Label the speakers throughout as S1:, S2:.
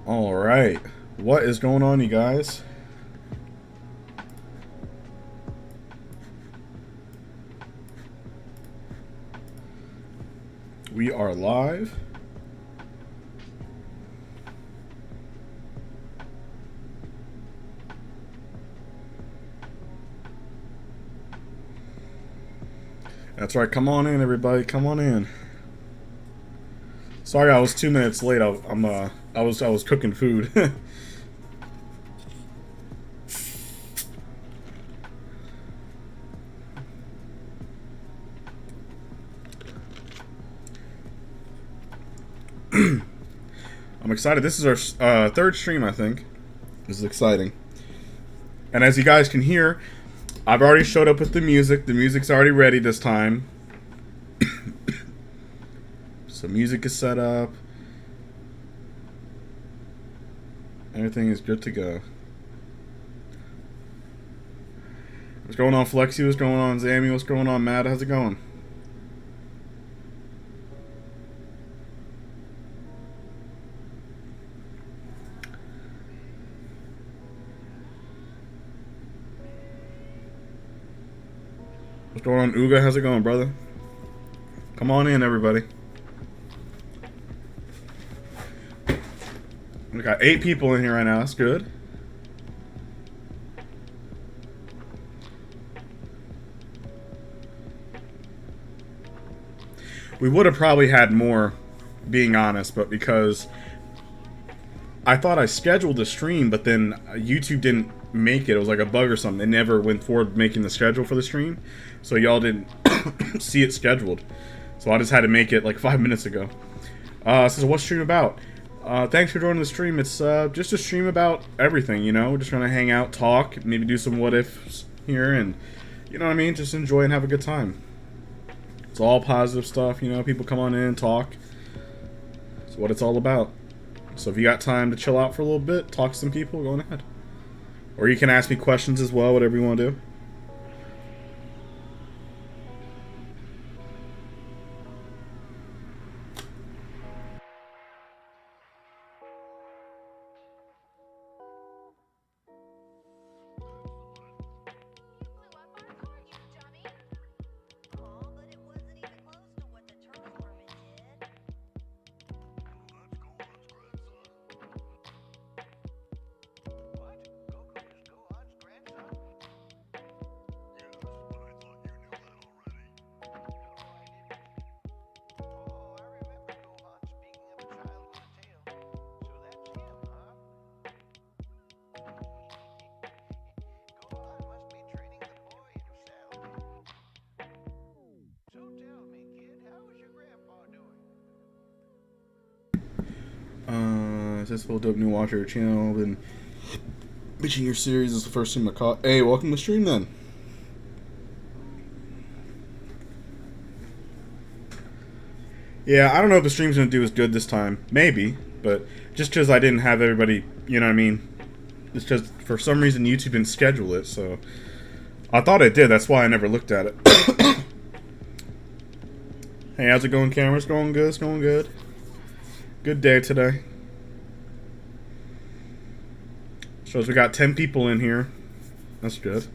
S1: All right, what is going on, you guys? We are live. That's right. Come on in, everybody. Come on in. Sorry, I was 2 minutes late. I was cooking food. I'm excited. This is our third stream, I think. This is exciting. And as you guys can hear, I've already showed up with the music. The music's already ready this time. So music is set up. Everything is good to go. What's going on, Flexi? What's going on, Zammy? What's going on, Matt? How's it going? What's going on, Uga? How's it going, brother? Come on in, everybody. We got 8 people in here right now. That's good. We would have probably had more, being honest, but because I thought I scheduled the stream, but then YouTube didn't make it. It was like a bug or something. They never went forward making the schedule for the stream, so y'all didn't see it scheduled. So I just had to make it like 5 minutes ago. So what's stream about? Thanks for joining the stream. It's just a stream about everything, you know. We're just gonna hang out, talk, maybe do some what ifs here, and you know what I mean. Just enjoy and have a good time. It's all positive stuff, you know. People come on in, talk. It's what it's all about. So if you got time to chill out for a little bit, talk to some people, go on ahead. Or you can ask me questions as well, whatever you want to do. Successful dope new watcher channel. Been bitching your series is the first stream I caught. Hey, welcome to stream then. Yeah, I don't know if the stream's gonna do as good this time. Maybe, but just because I didn't have everybody, you know what I mean? It's just for some reason YouTube didn't schedule it, so I thought it did. That's why I never looked at it. Hey, how's it going, Cameron? It's going good. It's going good. Good day today. Shows we got 10 people in here. That's good.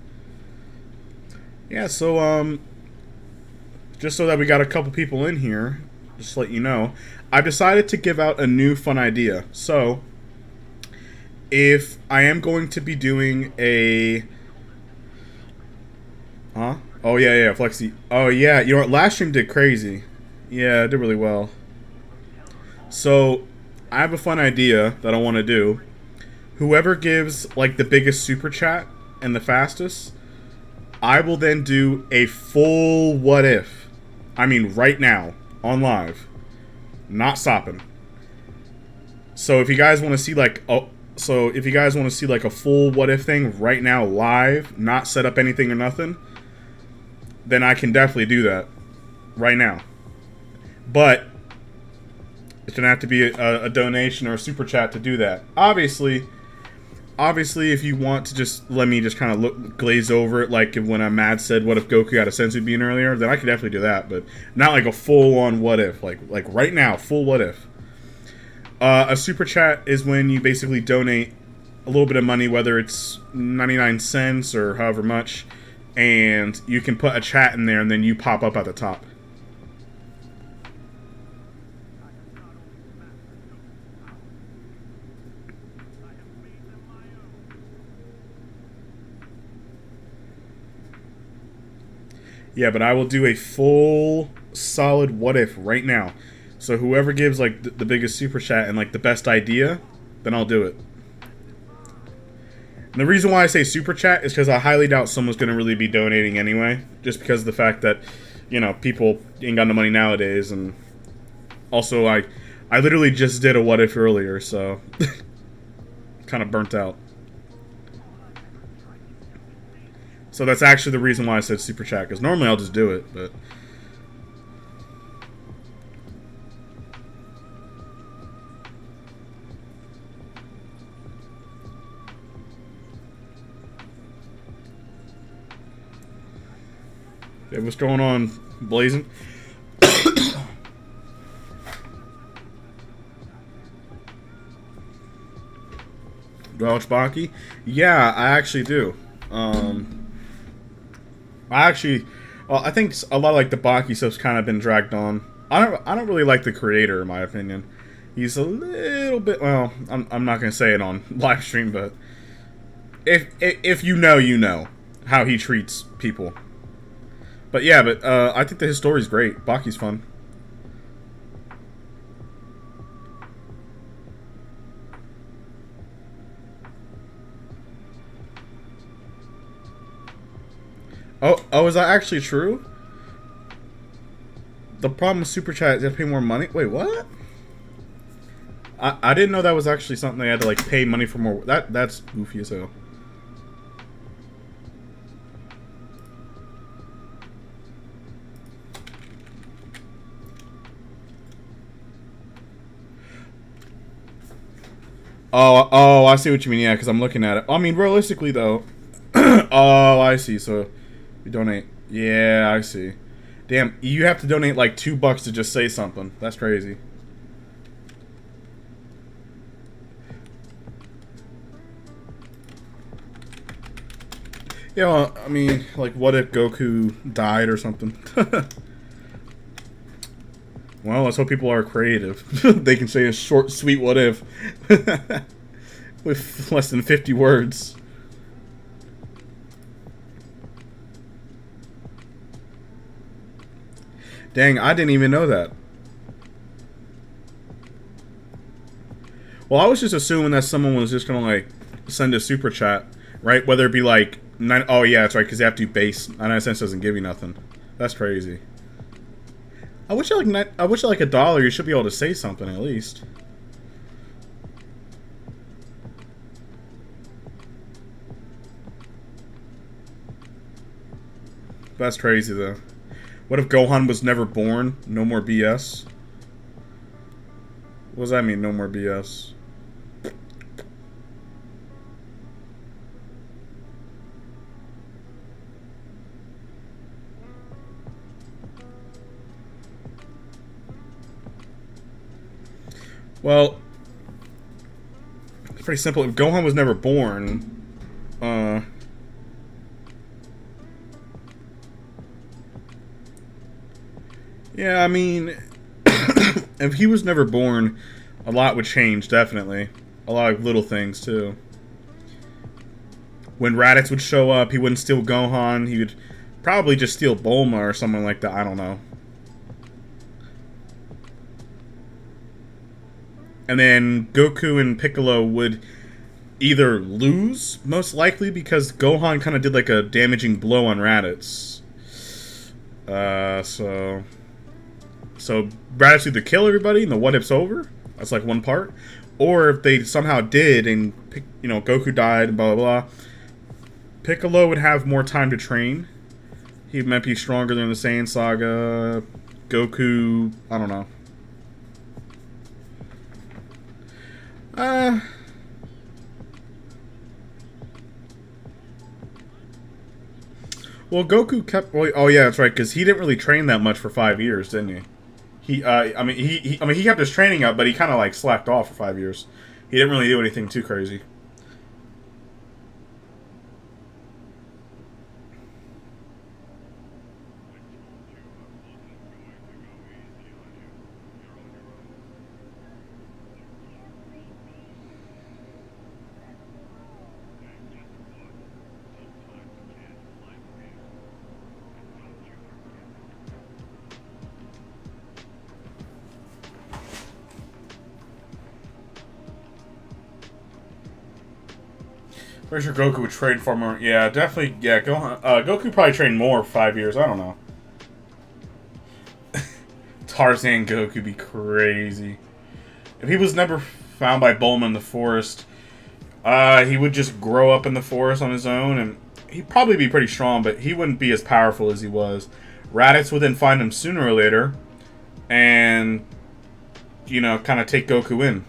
S1: Yeah, so just so that we got a couple people in here, just to let you know, I've decided to give out a new fun idea. So if I am going to be doing a oh yeah, Flexi. Oh yeah, you know what, last stream did crazy. Yeah, it did really well. So I have a fun idea that I want to do. Whoever gives like the biggest super chat and the fastest, I will then do a full what if. I mean right now on live, not stopping. So if you guys want to see like a full what if thing right now live, not set up anything or nothing, then I can definitely do that right now. But it's gonna have to be a donation or a super chat to do that. Obviously, if you want to just let me just kind of glaze over it, like when Mad said, "What if Goku had a senzu bean earlier?" Then I could definitely do that, but not like a full-on what if, like right now, full what if. A super chat is when you basically donate a little bit of money, whether it's 99 cents or however much, and you can put a chat in there and then you pop up at the top. Yeah, but I will do a full solid what if right now. So whoever gives like the biggest super chat and like the best idea, then I'll do it. And the reason why I say super chat is because I highly doubt someone's going to really be donating anyway, just because of the fact that, you know, people ain't got no money nowadays, and also I literally just did a what if earlier, so kind of burnt out. So that's actually the reason why I said super chat, because normally I'll just do it, but hey, what's going on, Blazing? Do I watch Baki? Yeah, I actually do. I think a lot of like the Baki stuff's kind of been dragged on. I don't really like the creator, in my opinion. He's a little bit, well, I'm not gonna say it on live stream, but if you know how he treats people. But yeah, I think that his story's great. Baki's fun. Oh, is that actually true? The problem with Super Chat is you have to pay more money? Wait, what? I didn't know that was actually something they had to, like, pay money for more. That's goofy as hell. Oh, I see what you mean, yeah, because I'm looking at it. I mean, realistically, though... oh, I see, so... You donate. Yeah, I see. Damn, you have to donate like $2 to just say something. That's crazy. Yeah, well, I mean, like, what if Goku died or something? Well, let's hope people are creative. They can say a short, sweet what if. With less than 50 words. Dang, I didn't even know that. Well, I was just assuming that someone was just gonna, like, send a super chat, right? Whether it be like, oh yeah, that's right, because they have to do base. 99 cents doesn't give you nothing. That's crazy. I wish at like $1 you should be able to say something at least. That's crazy though. What if Gohan was never born? No more BS. What does that mean, no more BS? Well, it's pretty simple. If Gohan was never born, yeah, I mean, if he was never born, a lot would change, definitely. A lot of little things, too. When Raditz would show up, he wouldn't steal Gohan. He would probably just steal Bulma or something like that. I don't know. And then Goku and Piccolo would either lose, most likely, because Gohan kind of did like a damaging blow on Raditz. So Raditz either kill everybody and the what if's over. That's like one part. Or if they somehow did and, you know, Goku died and blah, blah, blah. Piccolo would have more time to train. He might be stronger than the Saiyan Saga. Goku, I don't know. Well, Goku kept... Oh, yeah, that's right, because he didn't really train that much for 5 years, didn't he? he kept his training up, but he kind of like slacked off for 5 years. He didn't really do anything too crazy. Pretty sure Goku would train for more. Yeah, definitely. Yeah, Goku probably trained more for 5 years. I don't know. Tarzan Goku be crazy. If he was never found by Bulma in the forest, he would just grow up in the forest on his own, and he'd probably be pretty strong, but he wouldn't be as powerful as he was. Raditz would then find him sooner or later, and, you know, kind of take Goku in.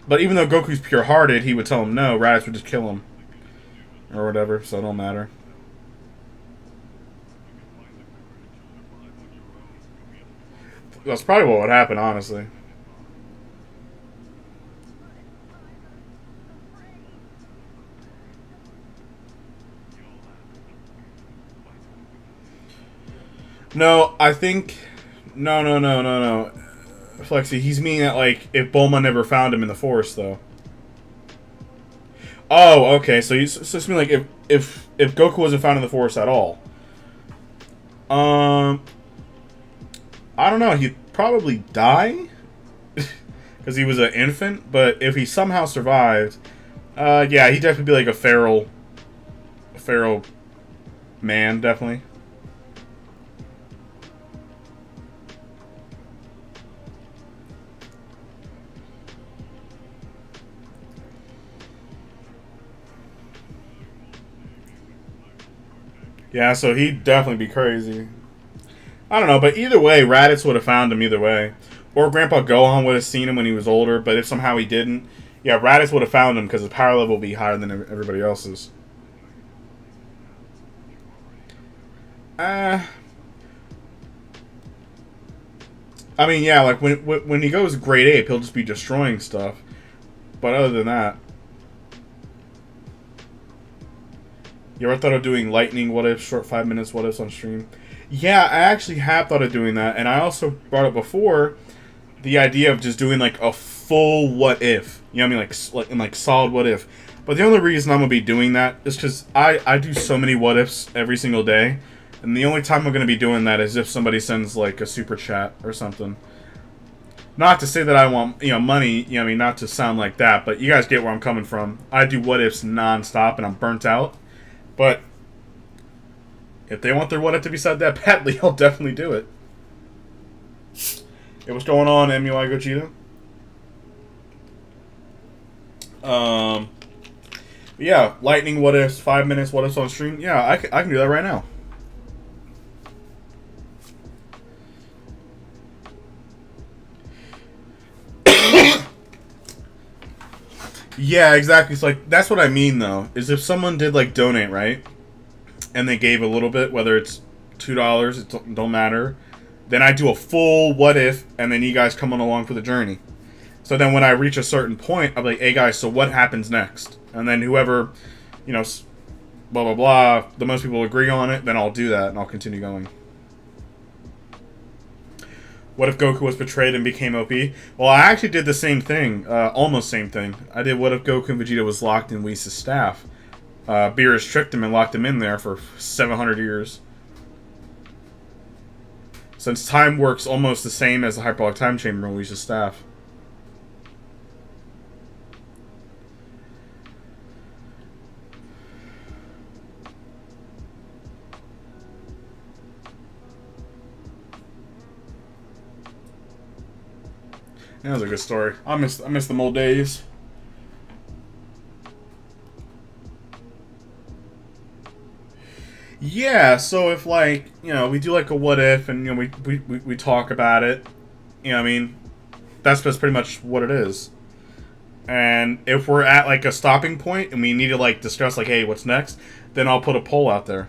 S1: But even though Goku's pure-hearted, he would tell him no. Raditz would just kill him. Or whatever, so it don't matter. That's probably what would happen, honestly. No, I think... No. Flexi, he's meaning that, like, if Bulma never found him in the forest, though. Oh, okay, so it's mean like if Goku wasn't found in the forest at all. I don't know, he'd probably die. Because he was an infant, but if he somehow survived, yeah, he'd definitely be like a feral man, definitely. Yeah, so he'd definitely be crazy. I don't know, but either way, Raditz would have found him either way. Or Grandpa Gohan would have seen him when he was older, but if somehow he didn't, yeah, Raditz would have found him because his power level would be higher than everybody else's. I mean, yeah, like when he goes grade ape, he'll just be destroying stuff. But other than that, you ever thought of doing lightning what ifs, short 5 minutes what ifs on stream? Yeah, I actually have thought of doing that, and I also brought up before the idea of just doing like a full what if. You know what I mean, like solid what if. But the only reason I'm gonna be doing that is because I do so many what ifs every single day, and the only time I'm gonna be doing that is if somebody sends like a super chat or something. Not to say that I want, you know, money, you know what I mean, not to sound like that, but you guys get where I'm coming from. I do what ifs non-stop and I'm burnt out. But if they want their what if to be said that badly, I'll definitely do it. Hey, what's going on, MUI Gogeta? Yeah, lightning what ifs, 5 minutes what ifs on stream. Yeah, I can do that right now. Yeah, exactly. It's like, that's what I mean, though. Is if someone did, like, donate, right? And they gave a little bit, whether it's $2, it don't matter. Then I do a full what if, and then you guys come on along for the journey. So then when I reach a certain point, I'm like, hey, guys, so what happens next? And then whoever, you know, blah, blah, blah, the most people agree on it, then I'll do that, and I'll continue going. What if Goku was betrayed and became OP? Well, I actually did the same thing. Almost same thing. I did what if Goku and Vegeta was locked in Whis' staff. Beerus tricked him and locked him in there for 700 years. Since time works almost the same as the hyperlock time chamber in Whis' staff. That was a good story. I miss the old days. Yeah, so if, like, you know, we do like a what if, and, you know, we talk about it, you know what I mean, that's pretty much what it is. And if we're at, like, a stopping point and we need to, like, discuss, like, hey, what's next, then I'll put a poll out there.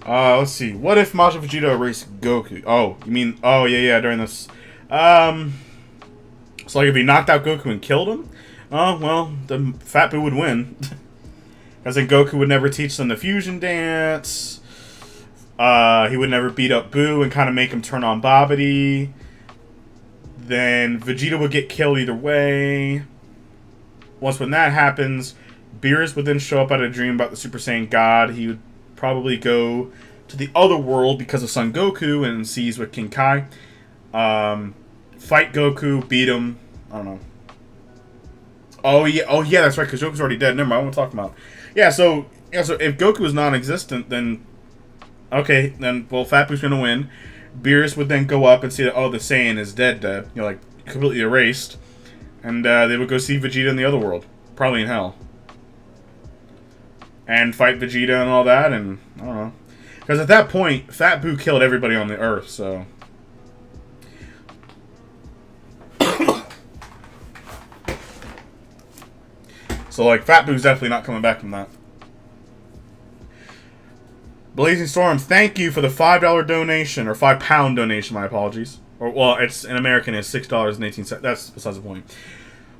S1: Let's see. What if Majin Vegeta erased Goku? Oh, you mean... Oh, yeah, during this... So, like, if he knocked out Goku and killed him? Oh, well, the Fat Boo would win. Because then Goku would never teach them the fusion dance. He would never beat up Boo and kind of make him turn on Babidi. Then Vegeta would get killed either way. Once when that happens, Beerus would then show up out of a dream about the Super Saiyan God. He would probably go to the other world because of Son Goku and sees with King Kai. Fight Goku, beat him. I don't know. Oh yeah, that's right. Because Goku's already dead. Never mind. I want to talk about. So if Goku is non-existent, then okay, then well, Fat Boo's gonna win. Beerus would then go up and see that the Saiyan is dead, like completely erased, and they would go see Vegeta in the other world, probably in hell, and fight Vegeta and all that, and I don't know, because at that point, Fat Boo killed everybody on the Earth, so. So, like, Fat Boo's definitely not coming back from that. Blazing Storm, thank you for the $5 donation, or £5 donation, my apologies. Or, well, it's in American, it's $6.18. That's besides the point.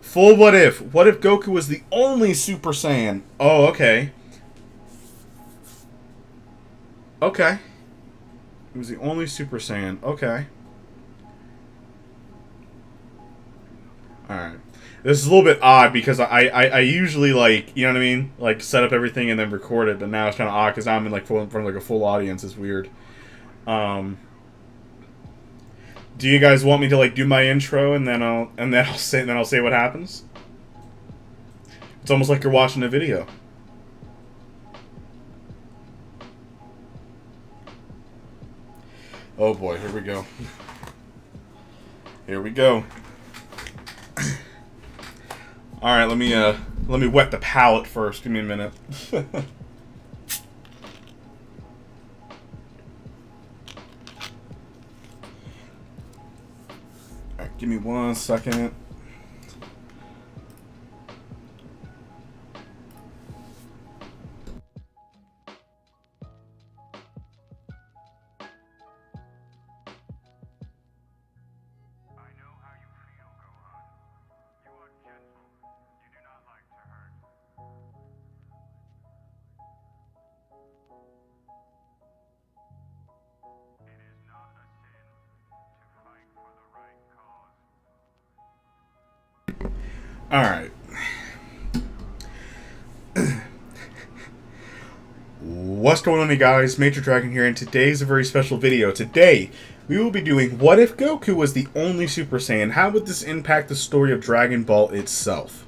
S1: Full what if? What if Goku was the only Super Saiyan? Oh, okay. Okay. He was the only Super Saiyan. Okay. Alright. This is a little bit odd because I usually, like, you know what I mean? Like, set up everything and then record it, but now it's kind of odd because I'm in, like, in front of, like, a full audience. It's weird. Do you guys want me to, like, do my intro and then I'll say what happens? It's almost like you're watching a video. Oh boy, here we go. Here we go. All right, let me wet the palate first. Give me a minute. All right, give me 1 second. Alright. What's going on, you guys? Majordragon here, and today's a very special video. Today, we will be doing what if Goku was the only Super Saiyan? How would this impact the story of Dragon Ball itself?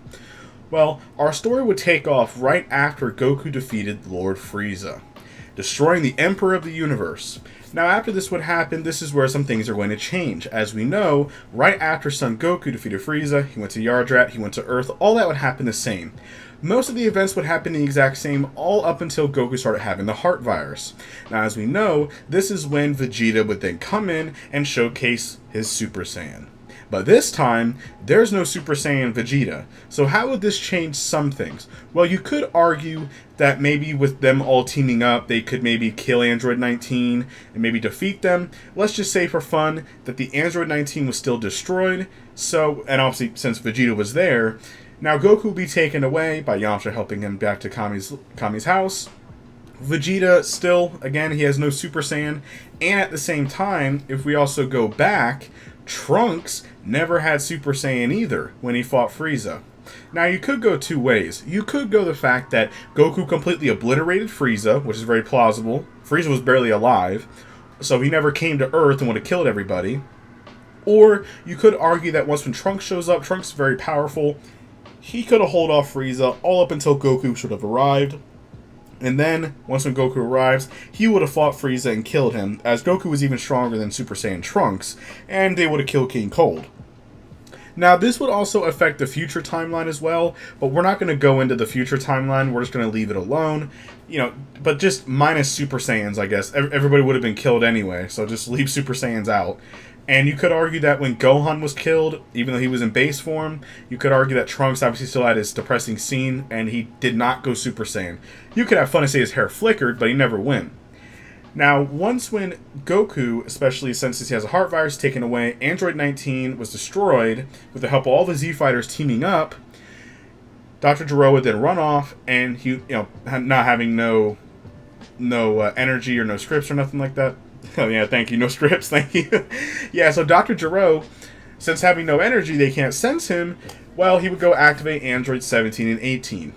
S1: Well, our story would take off right after Goku defeated Lord Frieza, destroying the Emperor of the Universe. Now, after this would happen, this is where some things are going to change. As we know, right after Son Goku defeated Frieza, he went to Yardrat, he went to Earth, all that would happen the same. Most of the events would happen the exact same, all up until Goku started having the heart virus. Now, as we know, this is when Vegeta would then come in and showcase his Super Saiyan. But this time, there's no Super Saiyan Vegeta. So how would this change some things? Well, you could argue that maybe with them all teaming up, they could maybe kill Android 19 and maybe defeat them. Let's just say for fun that the Android 19 was still destroyed. So, and obviously since Vegeta was there, now Goku will be taken away by Yamcha helping him back to Kami's house. Vegeta still, again, he has no Super Saiyan. And at the same time, if we also go back, Trunks never had Super Saiyan either when he fought Frieza. Now, you could go two ways. You could go the fact that Goku completely obliterated Frieza, which is very plausible. Frieza was barely alive, so he never came to Earth and would have killed everybody. Or you could argue that once when Trunks shows up, Trunks is very powerful. He could have held off Frieza all up until Goku should have arrived. And then, once when Goku arrives, he would have fought Frieza and killed him, as Goku was even stronger than Super Saiyan Trunks, and they would have killed King Cold. Now, this would also affect the future timeline as well, but we're not going to go into the future timeline, we're just going to leave it alone. You know, but just minus Super Saiyans, I guess. Everybody would have been killed anyway, so just leave Super Saiyans out. And you could argue that when Gohan was killed, even though he was in base form, you could argue that Trunks obviously still had his depressing scene, and he did not go Super Saiyan. You could have fun and say his hair flickered, but he never went. Now, once when Goku, especially since he has a heart virus taken away, Android 19 was destroyed with the help of all the Z Fighters teaming up. Dr. Gero would then run off, and he, not having no energy or no scripts or nothing like that. Oh yeah, thank you. No scripts, thank you. Yeah, so Dr. Gero, since having no energy, they can't sense him. Well, he would go activate Android 17 and 18.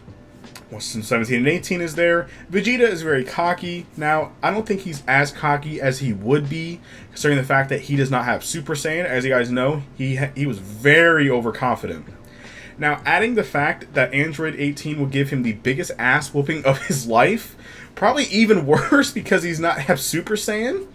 S1: Well, since 17 and 18 is there, Vegeta is very cocky. Now, I don't think he's as cocky as he would be, considering the fact that he does not have Super Saiyan. As you guys know, he was very overconfident. Now, adding the fact that Android 18 will give him the biggest ass whooping of his life, probably even worse because he's not have Super Saiyan,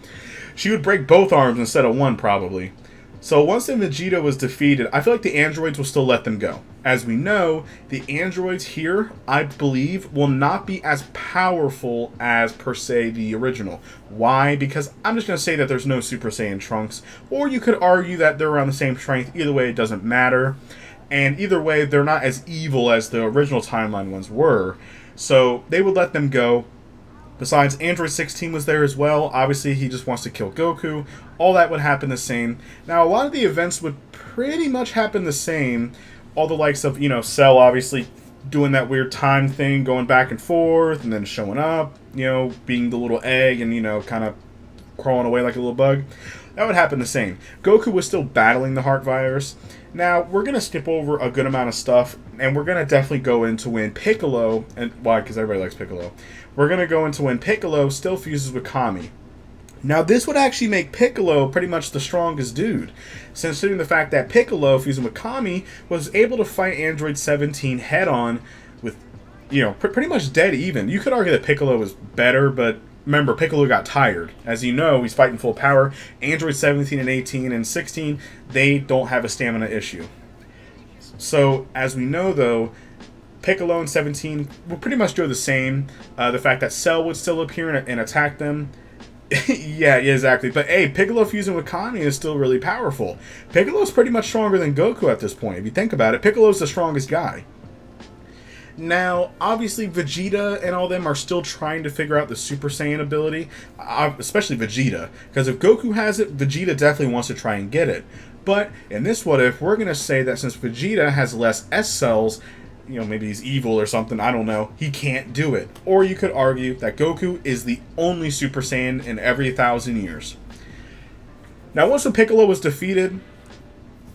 S1: she would break both arms instead of one, probably. So once the Vegeta was defeated, I feel like the androids will still let them go. As we know, the androids here, I believe, will not be as powerful as, per se, the original. Why? Because I'm just going to say that there's no Super Saiyan Trunks, or you could argue that they're around the same strength. Either way, it doesn't matter. And either way, they're not as evil as the original timeline ones were. So they would let them go. Besides, Android 16 was there as well. Obviously, he just wants to kill Goku. All that would happen the same. Now, a lot of the events would pretty much happen the same. All the likes of, Cell obviously doing that weird time thing, going back and forth, and then showing up, being the little egg and, kind of crawling away like a little bug. That would happen the same. Goku was still battling the heart virus. Now, we're going to skip over a good amount of stuff, and we're going to definitely go into when Piccolo, and why? Because everybody likes Piccolo. We're going to go into when Piccolo still fuses with Kami. Now, this would actually make Piccolo pretty much the strongest dude, considering the fact that Piccolo, fusing with Kami, was able to fight Android 17 head-on with, pretty much dead even. You could argue that Piccolo was better, but remember, Piccolo got tired. As you know, he's fighting full power. Android 17 and 18 and 16, they don't have a stamina issue. So, as we know, though, Piccolo and 17 will pretty much do the same. The fact that Cell would still appear and attack them. Yeah, exactly. But hey, Piccolo fusing with Kami is still really powerful. Piccolo's pretty much stronger than Goku at this point. If you think about it, Piccolo's the strongest guy. Now, obviously, Vegeta and all them are still trying to figure out the Super Saiyan ability, especially Vegeta. Because if Goku has it, Vegeta definitely wants to try and get it. But in this what if, we're going to say that since Vegeta has less S cells, maybe he's evil or something, I don't know, he can't do it. Or you could argue that Goku is the only Super Saiyan in every 1,000 years. Now, once when Piccolo was defeated,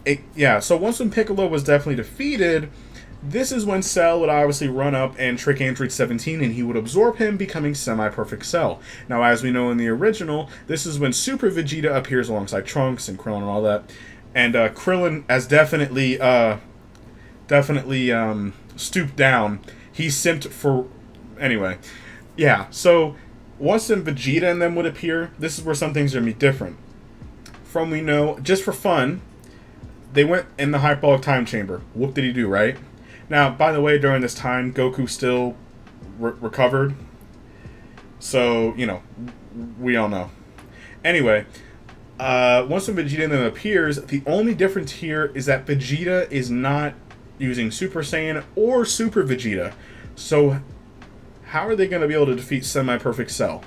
S1: once when Piccolo was definitely defeated, this is when Cell would obviously run up and trick Android 17, and he would absorb him, becoming semi-perfect Cell. Now, as we know in the original, this is when Super Vegeta appears alongside Trunks and Krillin and all that. And Krillin has definitely stooped down. He simped for... Anyway. Yeah, so once then Vegeta and them would appear, this is where some things are going to be different. From we know, just for fun, they went in the hyperbolic time chamber. Whoop did he do, right? Now, by the way, during this time, Goku still recovered. So, we all know. Anyway, once when Vegeta and them appears, the only difference here is that Vegeta is not using Super Saiyan or Super Vegeta. So, how are they going to be able to defeat Semi-Perfect Cell?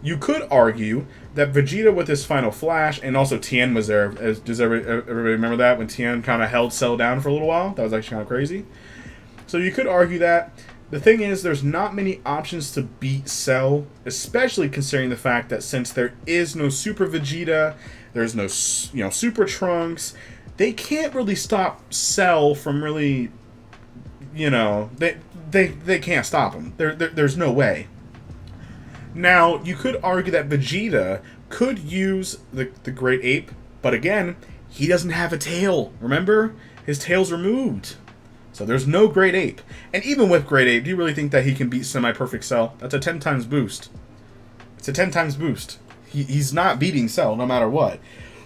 S1: You could argue that Vegeta with his final flash, and also Tien was there. Does everybody remember that? When Tien kind of held Cell down for a little while? That was actually kind of crazy. So you could argue that. The thing is, there's not many options to beat Cell, especially considering the fact that since there is no Super Vegeta, there's no Super Trunks, they can't really stop Cell from really, they can't stop him. There's no way. Now, you could argue that Vegeta could use the Great Ape, but again, he doesn't have a tail. Remember? His tail's removed. So there's no Great Ape. And even with Great Ape, do you really think that he can beat Semi-Perfect Cell? That's a 10 times boost. It's a 10 times boost. He's not beating Cell no matter what.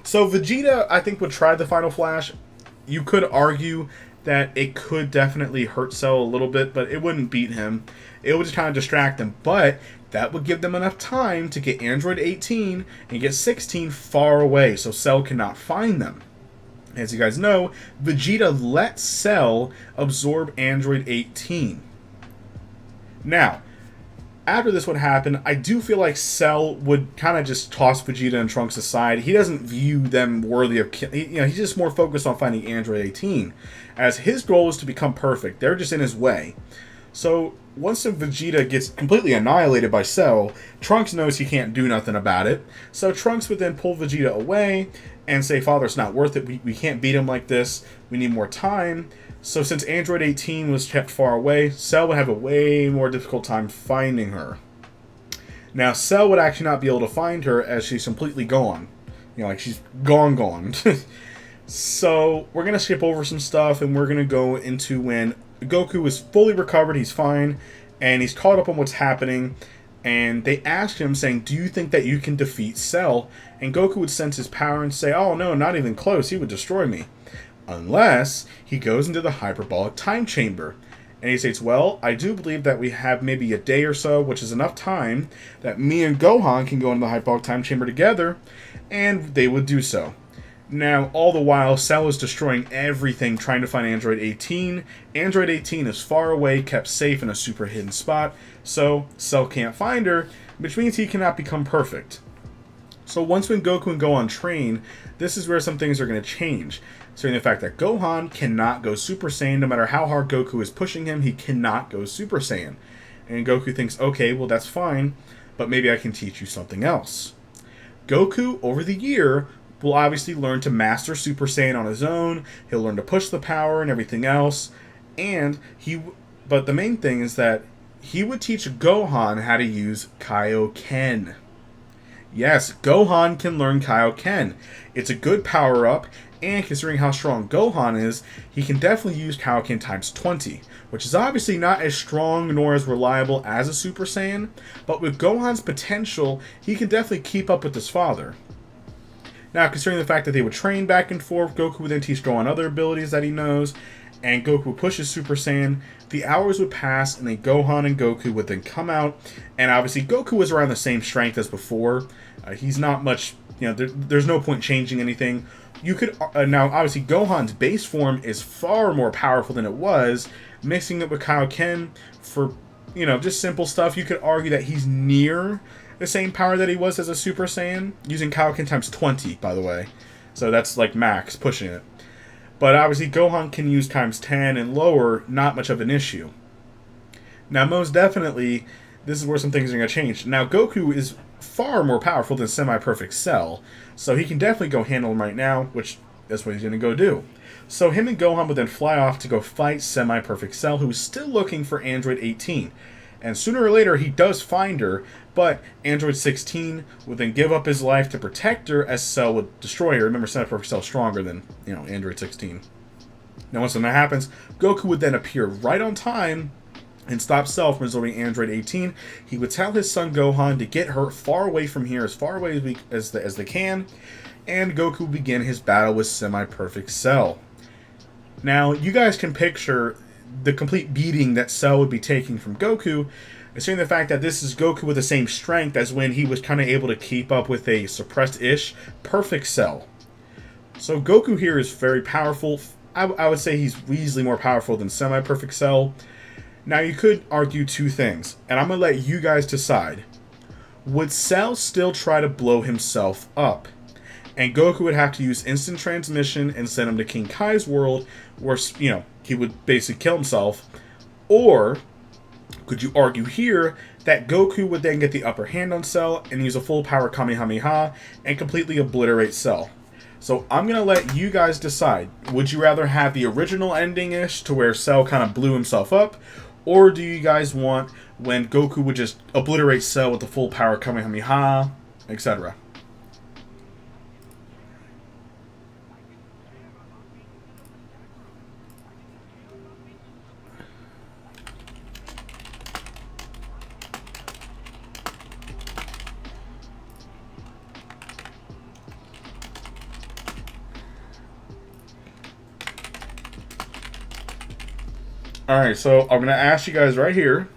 S1: So Vegeta, I think, would try the Final Flash. You could argue that it could definitely hurt Cell a little bit, but it wouldn't beat him. It would just kind of distract him. But that would give them enough time to get Android 18 and get 16 far away so Cell cannot find them. As you guys know, Vegeta let Cell absorb Android 18. Now, after this would happen, I do feel like Cell would kind of just toss Vegeta and Trunks aside. He doesn't view them worthy of, he's just more focused on finding Android 18, as his goal is to become perfect. They're just in his way. So once Vegeta gets completely annihilated by Cell, Trunks knows he can't do nothing about it. So Trunks would then pull Vegeta away and say, "Father, it's not worth it. We can't beat him like this. We need more time." So since Android 18 was kept far away, Cell would have a way more difficult time finding her. Now, Cell would actually not be able to find her as she's completely gone. Like she's gone. So we're going to skip over some stuff and we're going to go into when Goku is fully recovered, he's fine, and he's caught up on what's happening. And they asked him, saying, "Do you think that you can defeat Cell?" And Goku would sense his power and say, "Oh no, not even close, he would destroy me. Unless he goes into the hyperbolic time chamber." And he states, "Well, I do believe that we have maybe a day or so, which is enough time that me and Gohan can go into the hyperbolic time chamber together," and they would do so. Now, all the while, Cell is destroying everything trying to find Android 18. Android 18 is far away, kept safe in a super hidden spot, so Cell can't find her, which means he cannot become perfect. So once when Goku and Gohan train, this is where some things are going to change. So the fact that Gohan cannot go Super Saiyan, no matter how hard Goku is pushing him, he cannot go Super Saiyan. And Goku thinks, okay, well that's fine, but maybe I can teach you something else. Goku, over the year, will obviously learn to master Super Saiyan on his own. He'll learn to push the power and everything else. But the main thing is that he would teach Gohan how to use Kaioken. Yes, Gohan can learn Kaioken. It's a good power-up, and considering how strong Gohan is, he can definitely use Kaioken times 20, which is obviously not as strong nor as reliable as a Super Saiyan, but with Gohan's potential, he can definitely keep up with his father. Now, considering the fact that they would train back and forth, Goku would then teach Gohan other abilities that he knows, and Goku pushes Super Saiyan. The hours would pass, and then Gohan and Goku would then come out, and obviously Goku was around the same strength as before. He's not much, there's no point changing anything. You could, now obviously Gohan's base form is far more powerful than it was. Mixing it with Kaioken for, just simple stuff, you could argue that he's near the same power that he was as a Super Saiyan, using Kaioken times 20, by the way. So that's like max, pushing it. But obviously Gohan can use times 10 and lower, not much of an issue. Now most definitely, this is where some things are going to change. Now Goku is far more powerful than Semi-Perfect Cell, so he can definitely go handle him right now, which that's what he's going to go do. So him and Gohan would then fly off to go fight Semi-Perfect Cell, who is still looking for Android 18. And sooner or later, he does find her, but Android 16 would then give up his life to protect her as Cell would destroy her. Remember, Semi-Perfect Cell is stronger than, Android 16. Now, once that happens, Goku would then appear right on time and stop Cell from absorbing Android 18. He would tell his son Gohan to get her far away from here, as far away as they can, and Goku would begin his battle with Semi-Perfect Cell. Now, you guys can picture the complete beating that Cell would be taking from Goku, assuming the fact that this is Goku with the same strength as when he was kind of able to keep up with a suppressed-ish Perfect Cell. So Goku here is very powerful. I would say he's easily more powerful than Semi-Perfect Cell. Now you could argue two things, and I'm going to let you guys decide. Would Cell still try to blow himself up? And Goku would have to use instant transmission and send him to King Kai's world, where, he would basically kill himself. Or could you argue here that Goku would then get the upper hand on Cell and use a full power Kamehameha and completely obliterate Cell? So I'm going to let you guys decide. Would you rather have the original ending-ish to where Cell kind of blew himself up? Or do you guys want when Goku would just obliterate Cell with the full power Kamehameha, etc.? Alright, so I'm going to ask you guys right here.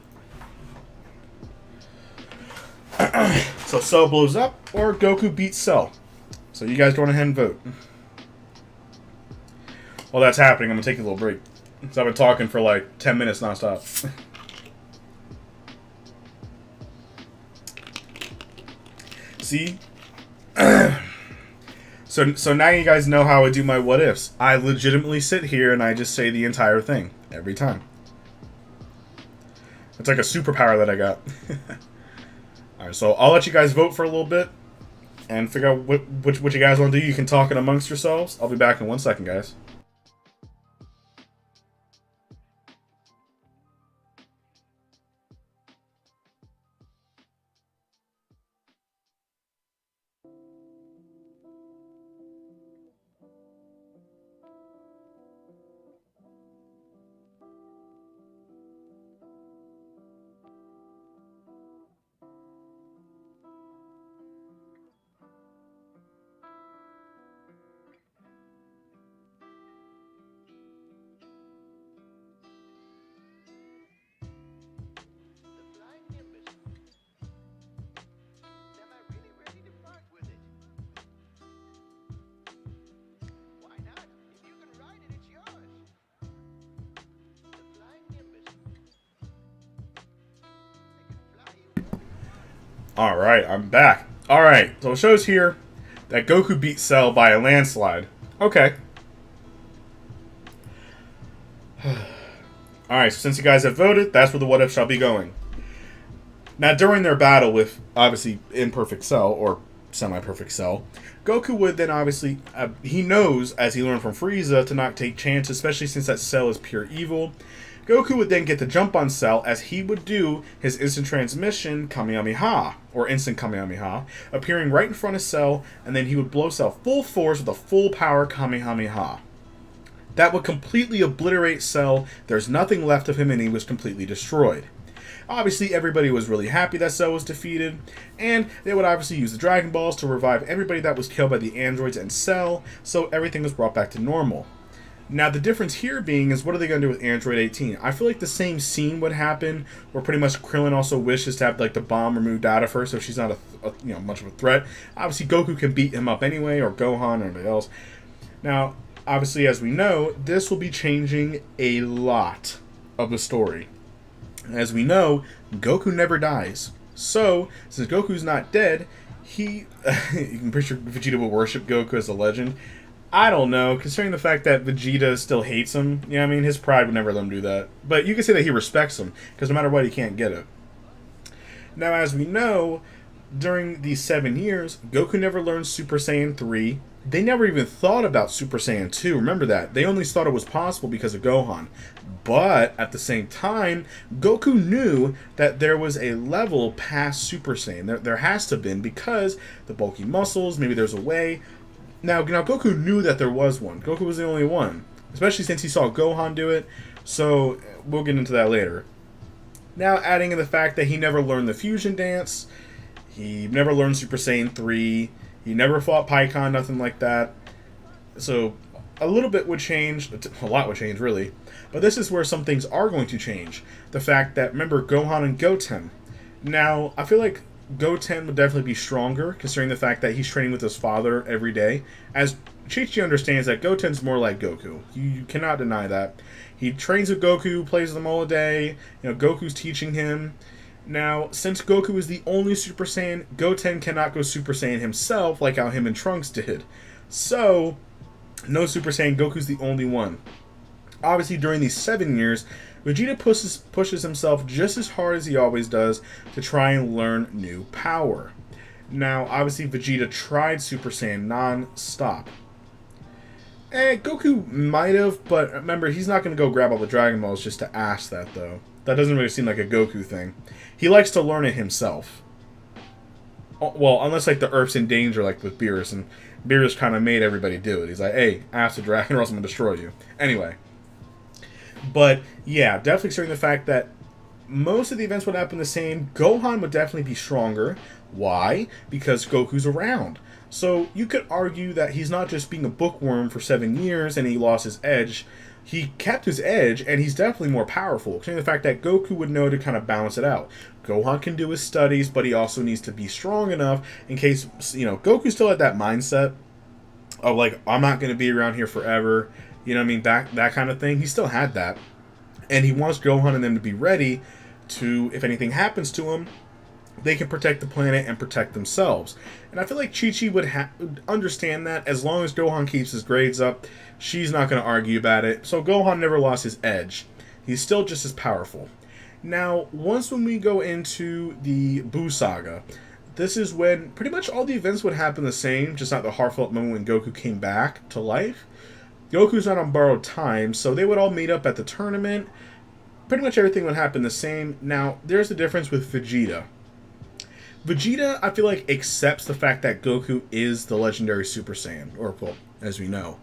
S1: So Cell blows up or Goku beats Cell? So you guys go ahead and vote. While that's happening, I'm going to take a little break. So I've been talking for like 10 minutes nonstop. See? So now you guys know how I do my what ifs. I legitimately sit here and I just say the entire thing every time. It's like a superpower that I got. Alright, so I'll let you guys vote for a little bit and figure out what you guys want to do. You can talk it amongst yourselves. I'll be back in 1 second, guys. Alright, I'm back. Alright, so it shows here that Goku beat Cell by a landslide. Okay. Alright, so since you guys have voted, that's where the what if shall be going. Now, during their battle with, obviously, imperfect Cell, or semi-perfect Cell, Goku would then obviously, he knows, as he learned from Frieza, to not take chances, especially since that Cell is pure evil. Goku would then get the jump on Cell as he would do his instant transmission Kamehameha, or instant Kamehameha, appearing right in front of Cell, and then he would blow Cell full force with a full power Kamehameha. That would completely obliterate Cell, there's nothing left of him, and he was completely destroyed. Obviously, everybody was really happy that Cell was defeated, and they would obviously use the Dragon Balls to revive everybody that was killed by the androids and Cell, so everything was brought back to normal. Now, the difference here being is what are they going to do with Android 18? I feel like the same scene would happen where pretty much Krillin also wishes to have like the bomb removed out of her so she's not much of a threat. Obviously, Goku can beat him up anyway, or Gohan, or anybody else. Now, obviously, as we know, this will be changing a lot of the story. As we know, Goku never dies. So, since Goku's not dead, you can pretty sure Vegeta will worship Goku as a legend. I don't know, considering the fact that Vegeta still hates him. Yeah, I mean, his pride would never let him do that. But you can say that he respects him, because no matter what, he can't get it. Now, as we know, during these 7 years, Goku never learned Super Saiyan 3. They never even thought about Super Saiyan 2. Remember that. They only thought it was possible because of Gohan. But, at the same time, Goku knew that there was a level past Super Saiyan. There has to have been, because the bulky muscles, maybe there's a way. Now, Goku knew that there was one. Goku was the only one. Especially since he saw Gohan do it. So, we'll get into that later. Now, adding in the fact that he never learned the fusion dance. He never learned Super Saiyan 3. He never fought Pikkon, nothing like that. So, a little bit would change. A lot would change, really. But this is where some things are going to change. The fact that, remember, Gohan and Goten. Now, I feel like Goten would definitely be stronger, considering the fact that he's training with his father every day. As Chi-Chi understands that Goten's more like Goku. You cannot deny that. He trains with Goku, plays with him all day. Goku's teaching him. Now, since Goku is the only Super Saiyan, Goten cannot go Super Saiyan himself, like how him and Trunks did. So, no Super Saiyan, Goku's the only one. Obviously, during these 7 years, Vegeta pushes himself just as hard as he always does to try and learn new power. Now, obviously, Vegeta tried Super Saiyan non-stop. Goku might have, but remember, he's not going to go grab all the Dragon Balls just to ask that, though. That doesn't really seem like a Goku thing. He likes to learn it himself. Well, unless, like, the Earth's in danger, like with Beerus, and Beerus kind of made everybody do it. He's like, hey, ask the dragon or else I'm going to destroy you. Anyway. But, yeah, definitely considering the fact that most of the events would happen the same. Gohan would definitely be stronger. Why? Because Goku's around. So, you could argue that he's not just being a bookworm for 7 years and he lost his edge. He kept his edge, and he's definitely more powerful, considering the fact that Goku would know to kind of balance it out. Gohan can do his studies, but he also needs to be strong enough in case, Goku still had that mindset of, like, I'm not going to be around here forever. You know what I mean? That kind of thing. He still had that. And he wants Gohan and them to be ready to, if anything happens to him, they can protect the planet and protect themselves. And I feel like Chi-Chi would understand that. As long as Gohan keeps his grades up, she's not going to argue about it. So Gohan never lost his edge. He's still just as powerful. Now, once when we go into the Buu Saga, this is when pretty much all the events would happen the same, just not the heartfelt moment when Goku came back to life. Goku's not on borrowed time, so they would all meet up at the tournament. Pretty much everything would happen the same. Now, there's the difference with Vegeta. Vegeta, I feel like, accepts the fact that Goku is the legendary Super Saiyan, or, well, as we know.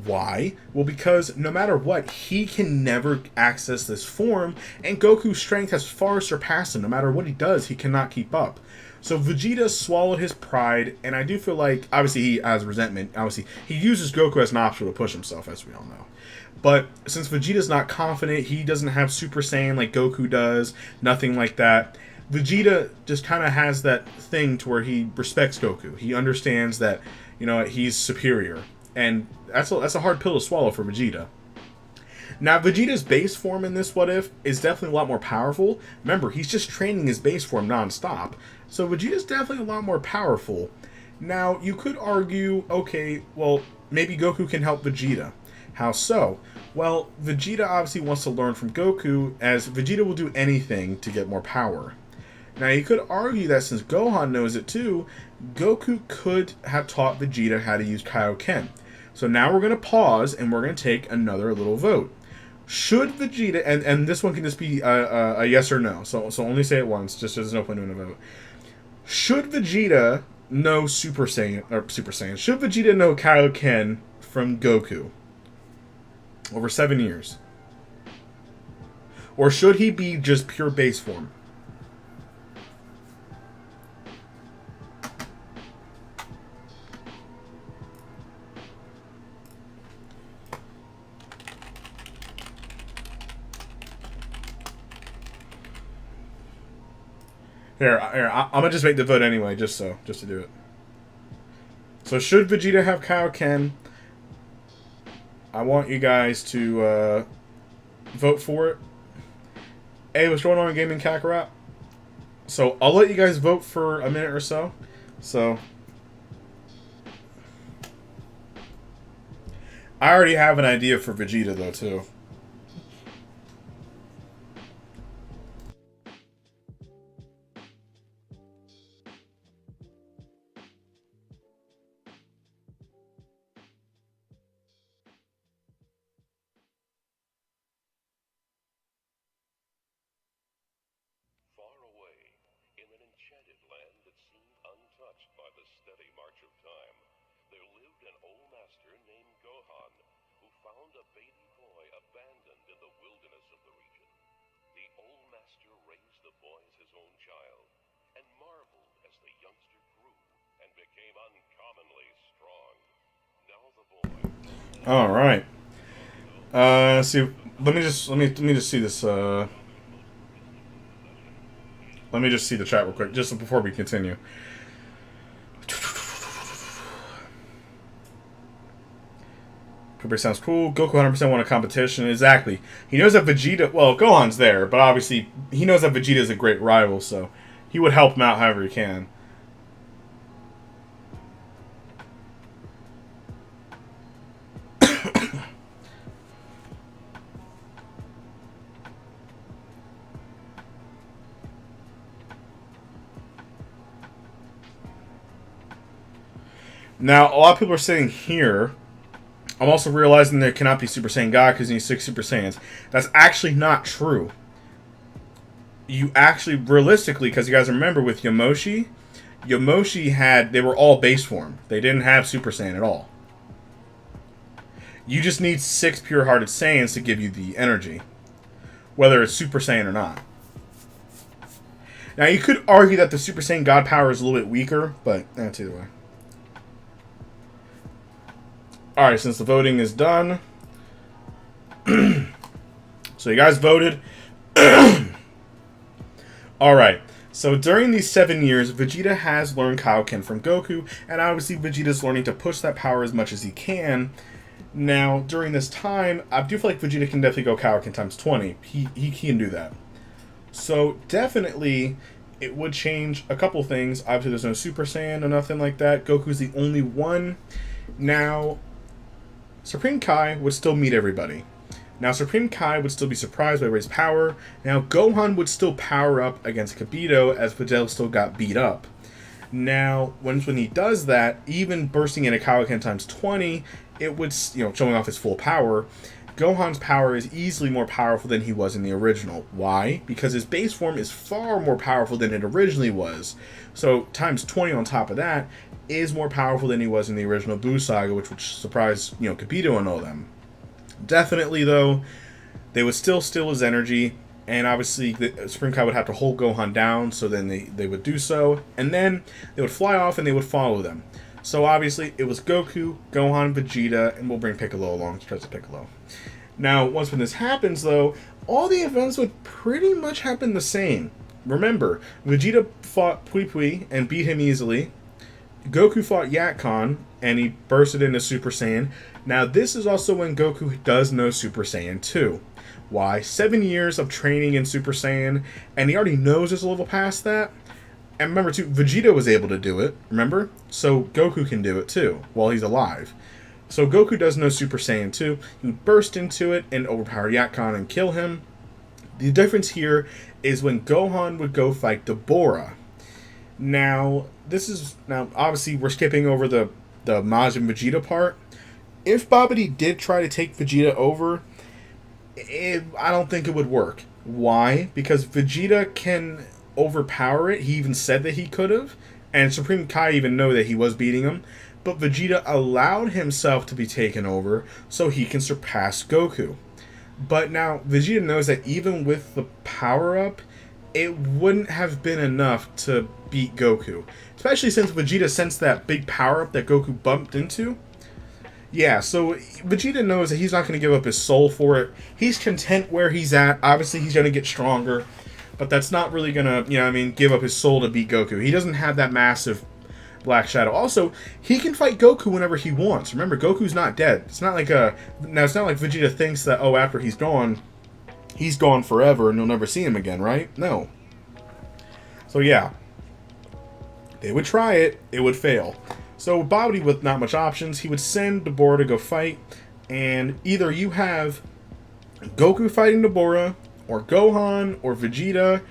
S1: Why? Well, because no matter what, he can never access this form, and Goku's strength has far surpassed him. No matter what he does, he cannot keep up. So Vegeta swallowed his pride, and I do feel like, obviously he has resentment. Obviously, he uses Goku as an obstacle to push himself, as we all know. But since Vegeta's not confident, he doesn't have Super Saiyan like Goku does, nothing like that. Vegeta just kind of has that thing to where he respects Goku. He understands that, he's superior. And that's a hard pill to swallow for Vegeta. Now, Vegeta's base form in this What If is definitely a lot more powerful. Remember, he's just training his base form non-stop. So Vegeta's definitely a lot more powerful. Now, you could argue, okay, well, maybe Goku can help Vegeta. How so? Well, Vegeta obviously wants to learn from Goku, as Vegeta will do anything to get more power. Now, you could argue that since Gohan knows it too, Goku could have taught Vegeta how to use Kaioken. So now we're going to pause, and we're going to take another little vote. Should Vegeta, and this one can just be a yes or no, so only say it once, just so there's no point in a vote. Should Vegeta know should Vegeta know Kaioken from Goku over 7 years? Or should he be just pure base form? Here, I'm gonna just make the vote anyway, just to do it. So, should Vegeta have Kaioken? I want you guys to vote for it. Hey, what's going on in Gaming Kakarot? So, I'll let you guys vote for a minute or so. So, I already have an idea for Vegeta, though, too. All right. See, let me just see this. Let me just see the chat real quick, just before we continue. Cooper sounds cool. Goku 100% won a competition. Exactly. He knows that Vegeta. Well, Gohan's there, but obviously he knows that Vegeta is a great rival, so he would help him out however he can. Now, a lot of people are saying here, I'm also realizing there cannot be Super Saiyan God because you need 6 Super Saiyans. That's actually not true. You actually, realistically, because you guys remember with Yamoshi they were all base form. They didn't have Super Saiyan at all. You just need 6 pure-hearted Saiyans to give you the energy, whether it's Super Saiyan or not. Now, you could argue that the Super Saiyan God power is a little bit weaker, but that's either way. Alright, since the voting is done. So you guys voted. Alright, so during these 7 years, Vegeta has learned Kaioken from Goku, and obviously Vegeta's learning to push that power as much as he can. Now, during this time, I do feel like Vegeta can definitely go Kaioken times 20. He can do that. So, definitely, it would change a couple things. Obviously, there's no Super Saiyan or nothing like that. Goku's the only one. Now, Supreme Kai would still meet everybody. Now, Supreme Kai would still be surprised by Ray's power. Now, Gohan would still power up against Kibito as Videl still got beat up. Now, when he does that, even bursting into Kaioken times 20, it would, showing off his full power. Gohan's power is easily more powerful than he was in the original. Why? Because his base form is far more powerful than it originally was. So, times 20 on top of that is more powerful than he was in the original Buu Saga, which would surprise, Kibito and all them. Definitely, though, they would still steal his energy, and obviously the Supreme Kai would have to hold Gohan down, so then they would do so, and then they would fly off and they would follow them. So obviously it was Goku, Gohan, Vegeta, and we'll bring Piccolo along, Professor Piccolo. Now, once when this happens, though, all the events would pretty much happen the same. Remember, Vegeta fought Pui Pui and beat him easily. Goku fought Yatcon, and he bursted into Super Saiyan. Now, this is also when Goku does know Super Saiyan 2. Why? 7 years of training in Super Saiyan, and he already knows there's a level past that. And remember, too, Vegeta was able to do it, remember? So Goku can do it, too, while he's alive. So Goku does know Super Saiyan 2. He would burst into it and overpower Yatcon and kill him. The difference here is when Gohan would go fight Deborah. Now, obviously, we're skipping over the Majin Vegeta part. If Babidi did try to take Vegeta over, I don't think it would work. Why? Because Vegeta can overpower it. He even said that he could have. And Supreme Kai even know that he was beating him. But Vegeta allowed himself to be taken over so he can surpass Goku. But now, Vegeta knows that even with the power-up, it wouldn't have been enough to beat Goku. Especially since Vegeta sensed that big power-up that Goku bumped into. Yeah, so Vegeta knows that he's not going to give up his soul for it. He's content where he's at. Obviously, he's going to get stronger. But that's not really going to, give up his soul to beat Goku. He doesn't have that massive Black Shadow. Also, he can fight Goku whenever he wants. Remember, Goku's not dead. It's not like it's not like Vegeta thinks that, after he's gone forever and you'll never see him again, right? No. So, yeah. They would try it. It would fail. So, Babidi, with not much options, he would send Deborah to go fight, and either you have Goku fighting Deborah, or Gohan, or Vegeta.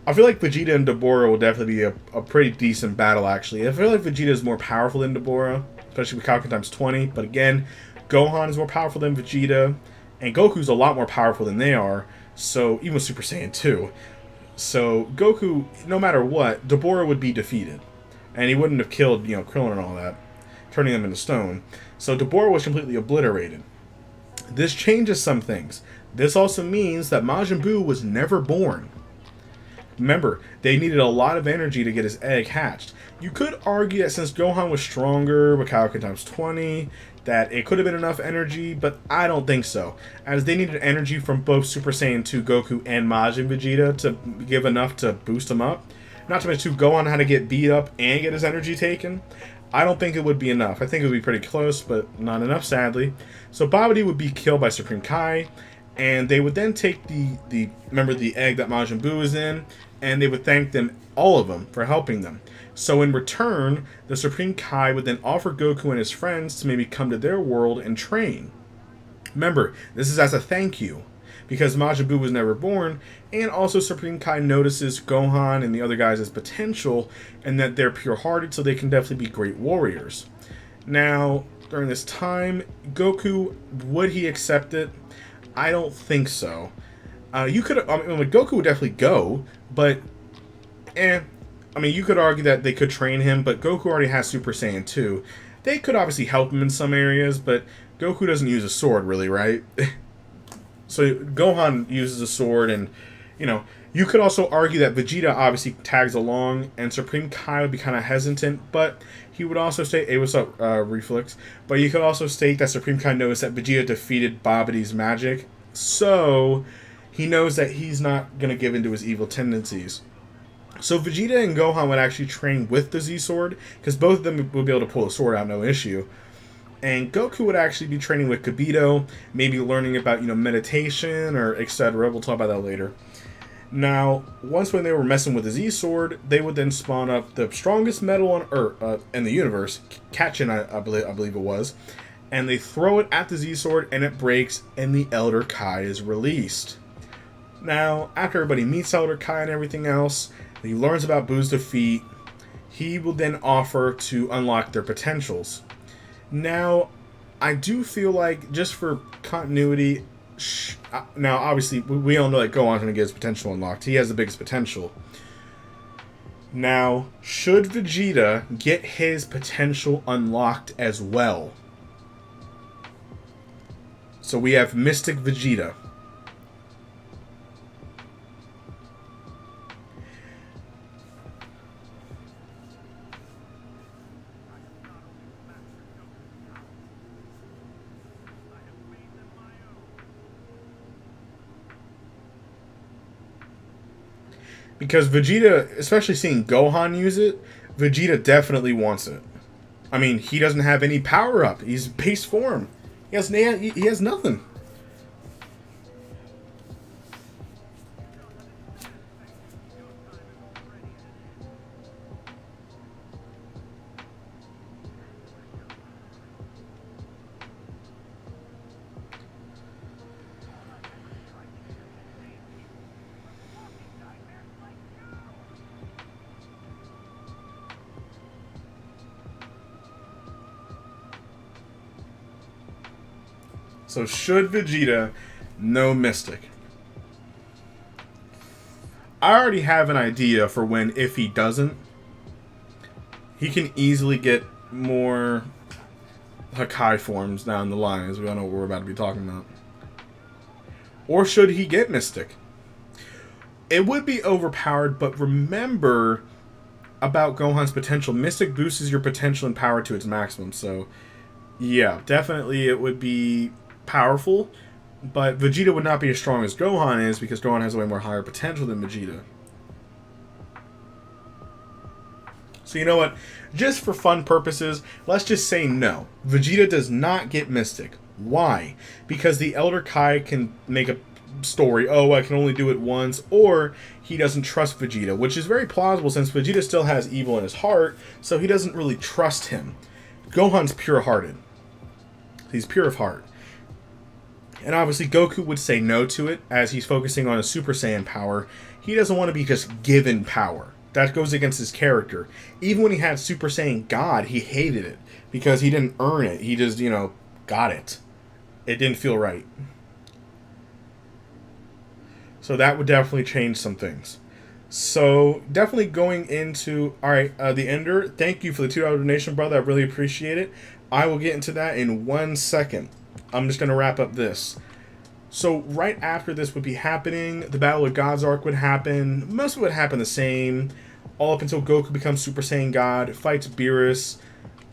S1: I feel like Vegeta and Deborah will definitely be a pretty decent battle, actually. I feel like Vegeta is more powerful than Deborah, especially with Kaioken times 20, but again, Gohan is more powerful than Vegeta, and Goku's a lot more powerful than they are, so even with Super Saiyan 2. So, Goku, no matter what, Deborah would be defeated. And he wouldn't have killed, Krillin and all that, turning them into stone. So Deborah was completely obliterated. This changes some things. This also means that Majin Buu was never born. Remember, they needed a lot of energy to get his egg hatched. You could argue that since Gohan was stronger with Kaioken times 20, that it could have been enough energy, but I don't think so. As they needed energy from both Super Saiyan 2 Goku and Majin Vegeta to give enough to boost him up. Not to mention, Gohan had to get beat up and get his energy taken. I don't think it would be enough. I think it would be pretty close, but not enough, sadly. So Babidi would be killed by Supreme Kai, and they would then take the egg that Majin Buu is in, and they would thank them, all of them, for helping them. So in return, the Supreme Kai would then offer Goku and his friends to maybe come to their world and train. Remember, this is as a thank you, because Majin Buu was never born, and also Supreme Kai notices Gohan and the other guys as potential, and that they're pure-hearted, so they can definitely be great warriors. Now, during this time, Goku, would he accept it? I don't think so. Goku would definitely go, but, you could argue that they could train him, but Goku already has Super Saiyan 2. They could obviously help him in some areas, but Goku doesn't use a sword, really, right? So Gohan uses a sword, and, you could also argue that Vegeta obviously tags along, and Supreme Kai would be kind of hesitant, but he would also state, hey, what's up, Reflex? But you could also state that Supreme Kai knows that Vegeta defeated Babidi's magic, so he knows that he's not going to give in to his evil tendencies. So Vegeta and Gohan would actually train with the Z-Sword, because both of them would be able to pull the sword out, no issue. And Goku would actually be training with Kibito, maybe learning about, meditation or etc. We'll talk about that later. Now, once when they were messing with the Z Sword, they would then spawn up the strongest metal on Earth in the universe, Katchin, I believe it was, and they throw it at the Z Sword, and it breaks, and the Elder Kai is released. Now, after everybody meets Elder Kai and everything else, he learns about Boo's defeat. He will then offer to unlock their potentials. Now, I do feel like, just for continuity, now obviously we all know that Gohan's going to get his potential unlocked. He has the biggest potential. Now, should Vegeta get his potential unlocked as well? So we have Mystic Vegeta. Because Vegeta, especially seeing Gohan use it, Vegeta definitely wants it. I mean, he doesn't have any power up. He's base form. He has nothing. So should Vegeta know Mystic? I already have an idea for when, if he doesn't, he can easily get more Hakai forms down the line, as we all know what we're about to be talking about. Or should he get Mystic? It would be overpowered, but remember about Gohan's potential. Mystic boosts your potential and power to its maximum, so yeah, definitely it would be powerful, but Vegeta would not be as strong as Gohan is because Gohan has way more higher potential than Vegeta. So you know what? Just for fun purposes, let's just say no. Vegeta does not get Mystic. Why? Because the Elder Kai can make a story, oh, I can only do it once, or he doesn't trust Vegeta, which is very plausible since Vegeta still has evil in his heart, so he doesn't really trust him. Gohan's pure-hearted. He's pure of heart. And obviously Goku would say no to it, as he's focusing on a Super Saiyan power. He doesn't want to be just given power. That goes against his character. Even when he had Super Saiyan God, he hated it, because he didn't earn it. He just, got it. It didn't feel right. So that would definitely change some things. So definitely going into, alright, the Ender, thank you for the $2 donation, brother. I really appreciate it. I will get into that in 1 second. I'm just going to wrap up this. So right after this would be happening, the Battle of Gods arc would happen. Most of it would happen the same, all up until Goku becomes Super Saiyan God, fights Beerus.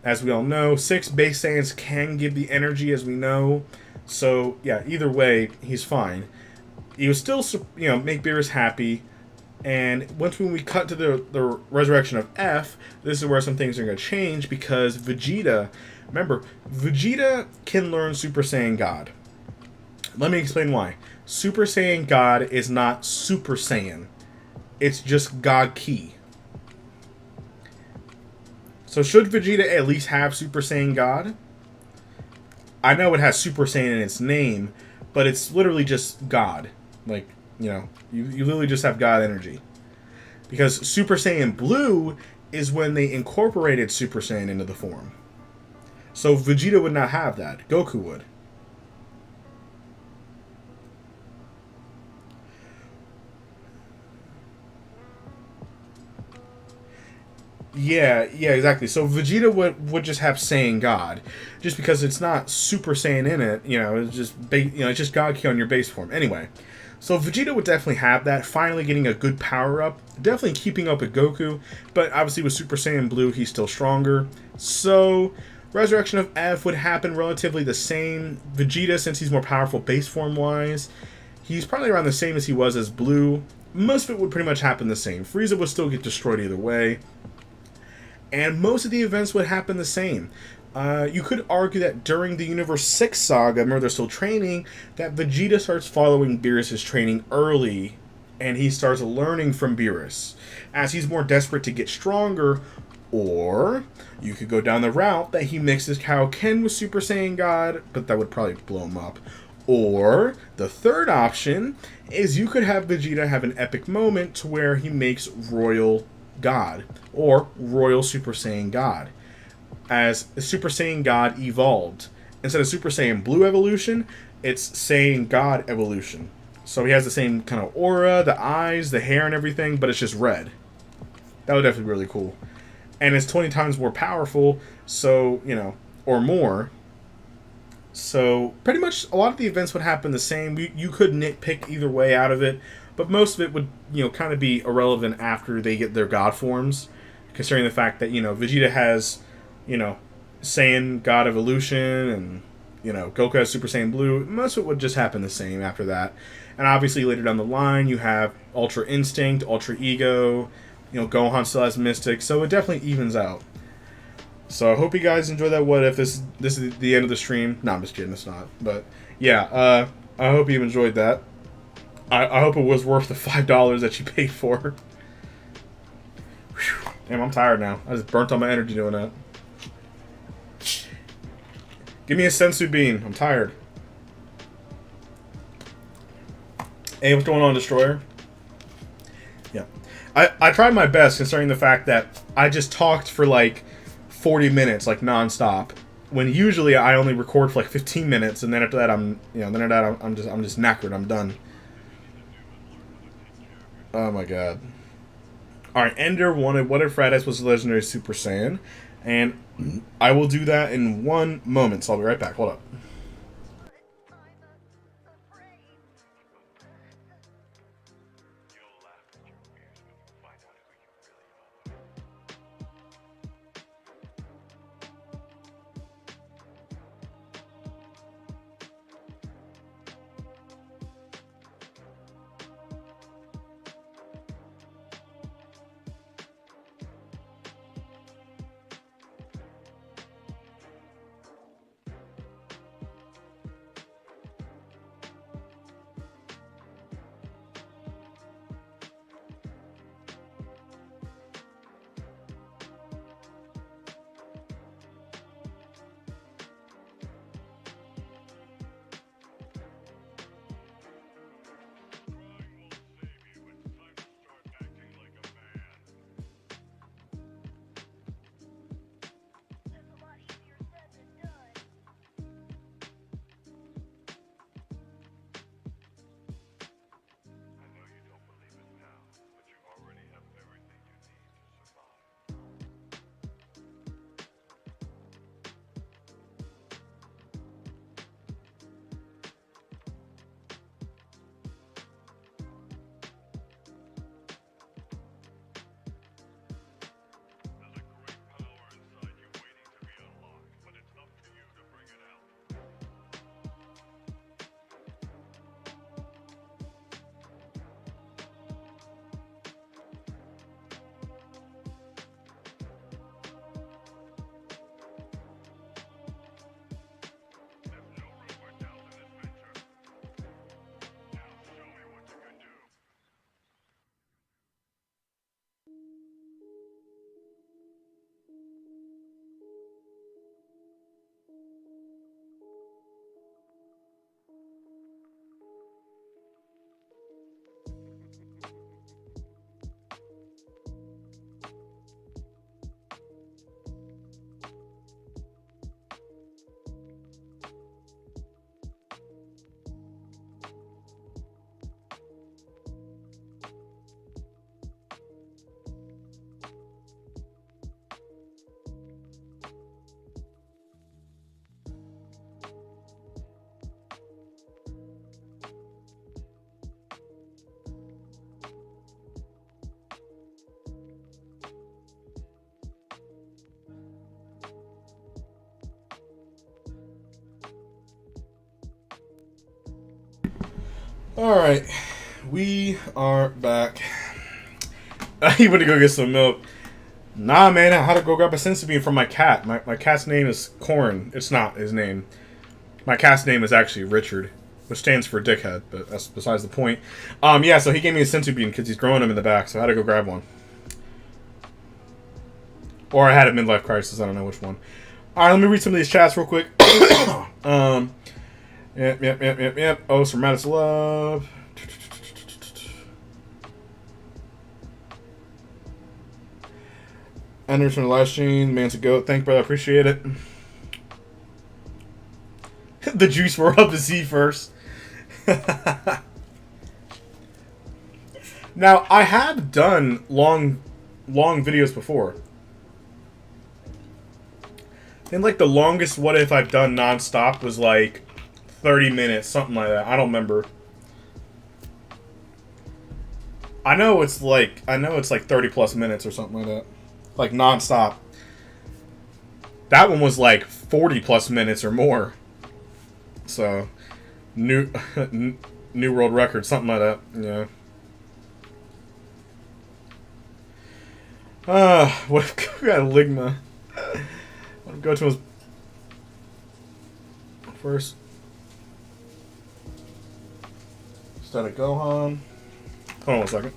S1: As we all know, 6 base Saiyans can give the energy, as we know. So yeah, either way, he's fine. He would still, make Beerus happy. And once when we cut to the resurrection of F, this is where some things are going to change, because Vegeta, remember, Vegeta can learn Super Saiyan God. Let me explain why. Super Saiyan God is not Super Saiyan. It's just God Ki. So should Vegeta at least have Super Saiyan God? I know it has Super Saiyan in its name, but it's literally just God. Like, you literally just have God energy. Because Super Saiyan Blue is when they incorporated Super Saiyan into the form. So Vegeta would not have that. Goku would. Yeah, exactly. So Vegeta would just have Saiyan God, just because it's not Super Saiyan in it. It's just it's just God Ki on your base form. Anyway, so Vegeta would definitely have that. Finally, getting a good power up, definitely keeping up with Goku, but obviously with Super Saiyan Blue, he's still stronger. So Resurrection of F would happen relatively the same. Vegeta, since he's more powerful base form wise, he's probably around the same as he was as Blue. Most of it would pretty much happen the same. Frieza would still get destroyed either way. And most of the events would happen the same. You could argue that during the Universe 6 saga, remember they're still training, that Vegeta starts following Beerus' training early and he starts learning from Beerus as he's more desperate to get stronger. Or you could go down the route that he mixes Kaioken with Super Saiyan God, but that would probably blow him up. Or the third option is you could have Vegeta have an epic moment to where he makes Royal God or Royal Super Saiyan God. As Super Saiyan God evolved, instead of Super Saiyan Blue evolution, it's Saiyan God evolution. So he has the same kind of aura, the eyes, the hair, and everything, but it's just red. That would definitely be really cool. And it's 20 times more powerful, so, you know, or more. So, pretty much a lot of the events would happen the same. You could nitpick either way out of it, but most of it would, you know, kind of be irrelevant after they get their God forms, considering the fact that, you know, Vegeta has, you know, Saiyan God evolution, and, you know, Goku has Super Saiyan Blue. Most of it would just happen the same after that. And obviously later down the line, you have Ultra Instinct, Ultra Ego, you know, Gohan still has Mystic, so it definitely evens out. So I hope you guys enjoy that What If. This is the end of the stream. No, I'm just kidding, it's not. But yeah, I hope you enjoyed that. I hope it was worth the $5 that you paid for. Whew. Damn, I'm tired now. I just burnt all my energy doing that. Give me a sensu bean. I'm tired. Hey, what's going on, Destroyer? Yeah. I tried my best, considering the fact that I just talked for like 40 minutes, like non-stop. When usually I only record for like 15 minutes, and then after that I'm just knackered. I'm done. Oh my god. Alright, Ender wanted What If Raditz was a legendary Super Saiyan, and I will do that in 1 moment, so I'll be right back. Hold up. Alright, we are back. You went to go get some milk. Nah, man, I had to go grab a sensu bean from my cat. My cat's name is Corn. It's not his name. My cat's name is actually Richard. which stands for dickhead, but that's besides the point. Yeah, so he gave me a senzu bean because he's growing them in the back, so I had to go grab one. Or I had a midlife crisis, I don't know which one. Alright, let me read some of these chats real quick. Yep. Oh, it's from Madison Love. Enters from the live stream. Man's a goat. Thank you, brother. I appreciate it. The juice were up to see first. Now, I have done long videos before. I think like the longest what if I've done nonstop was like 30 minutes, something like that. I don't remember. I know it's like 30 plus minutes or something like that. Like nonstop. That one was like 40 plus minutes or more. So new world record, something like that. Yeah. What if we got Ligma? Let him go to his first. Instead of Gohan. Hold on a second.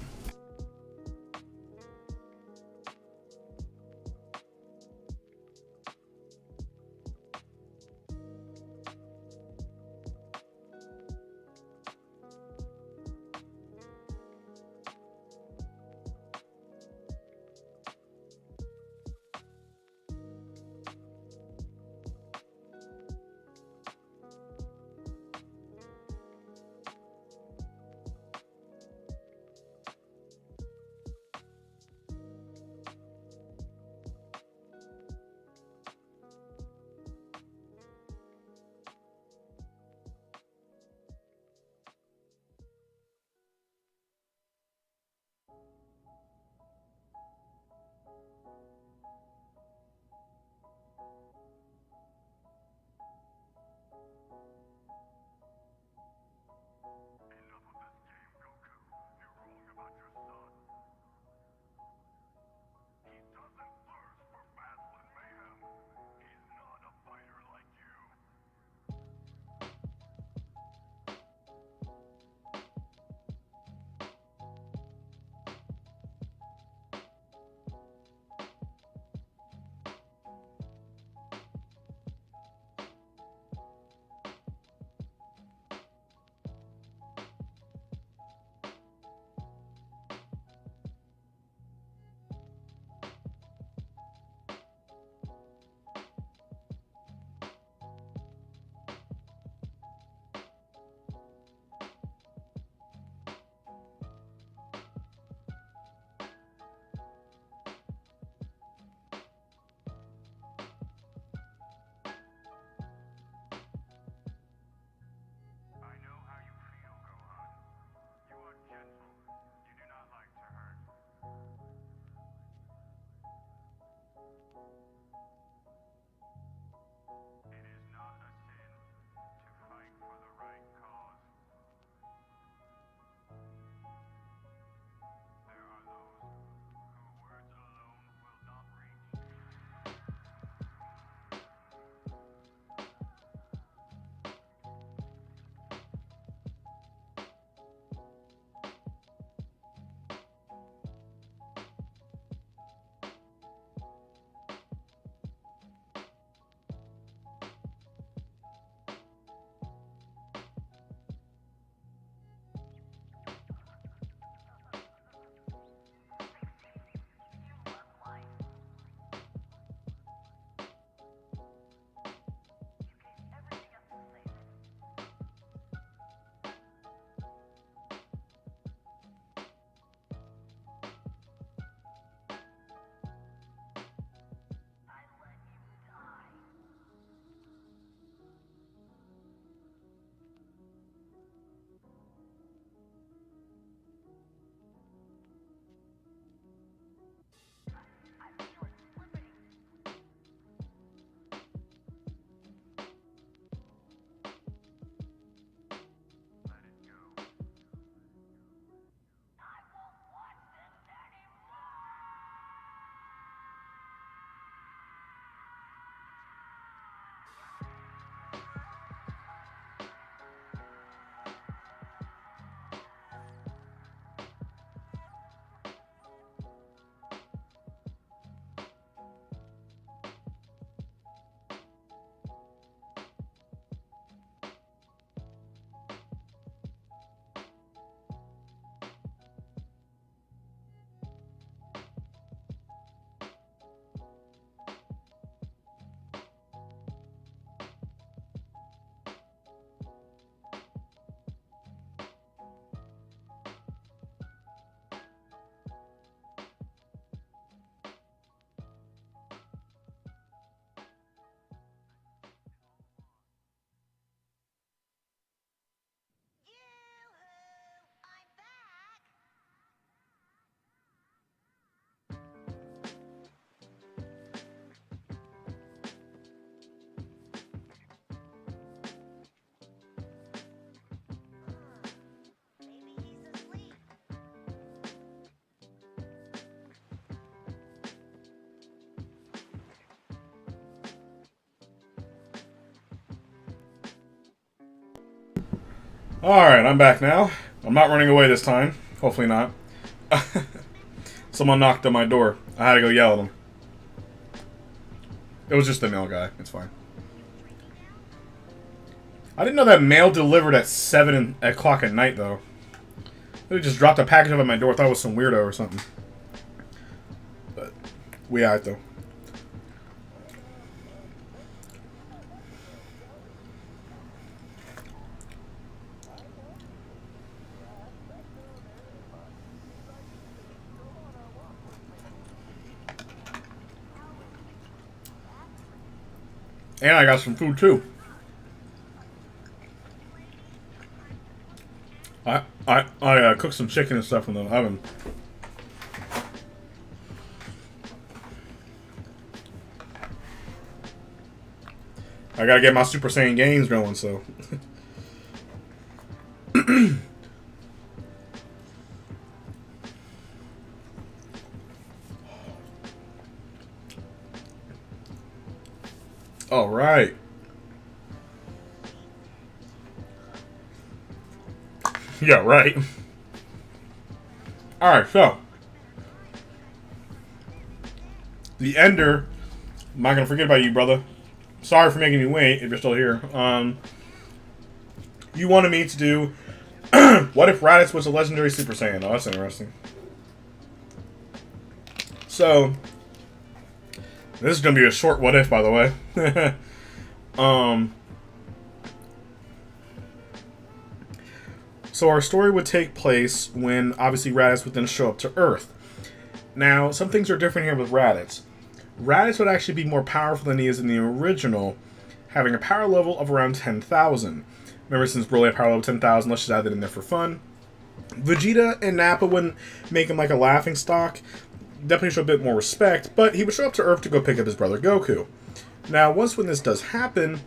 S1: Alright, I'm back now. I'm not running away this time. Hopefully not. Someone knocked on my door. I had to go yell at them. It was just the mail guy. It's fine. I didn't know that mail delivered at 7 o'clock at night, though. They just dropped a package off at my door. I thought it was some weirdo or something. But we out, though. And I got some food, too. I cooked some chicken and stuff in the oven. I gotta get my Super Saiyan gains going, so. All right. Yeah, right. Alright, so. The Ender. I'm not gonna forget about you, brother. Sorry for making you wait if you're still here. You wanted me to do what if Raditz was a legendary Super Saiyan? Oh, that's interesting. So this is gonna be a short what if, by the way. So our story would take place when obviously Raditz would then show up to Earth. Now, some things are different here with Raditz. Raditz would actually be more powerful than he is in the original, having a power level of around 10,000. Remember, since Broly had power level 10,000, let's just add that in there for fun. Vegeta and Nappa wouldn't make him like a laughing stock. Definitely show a bit more respect, but he would show up to Earth to go pick up his brother Goku. Now, once when this does happen,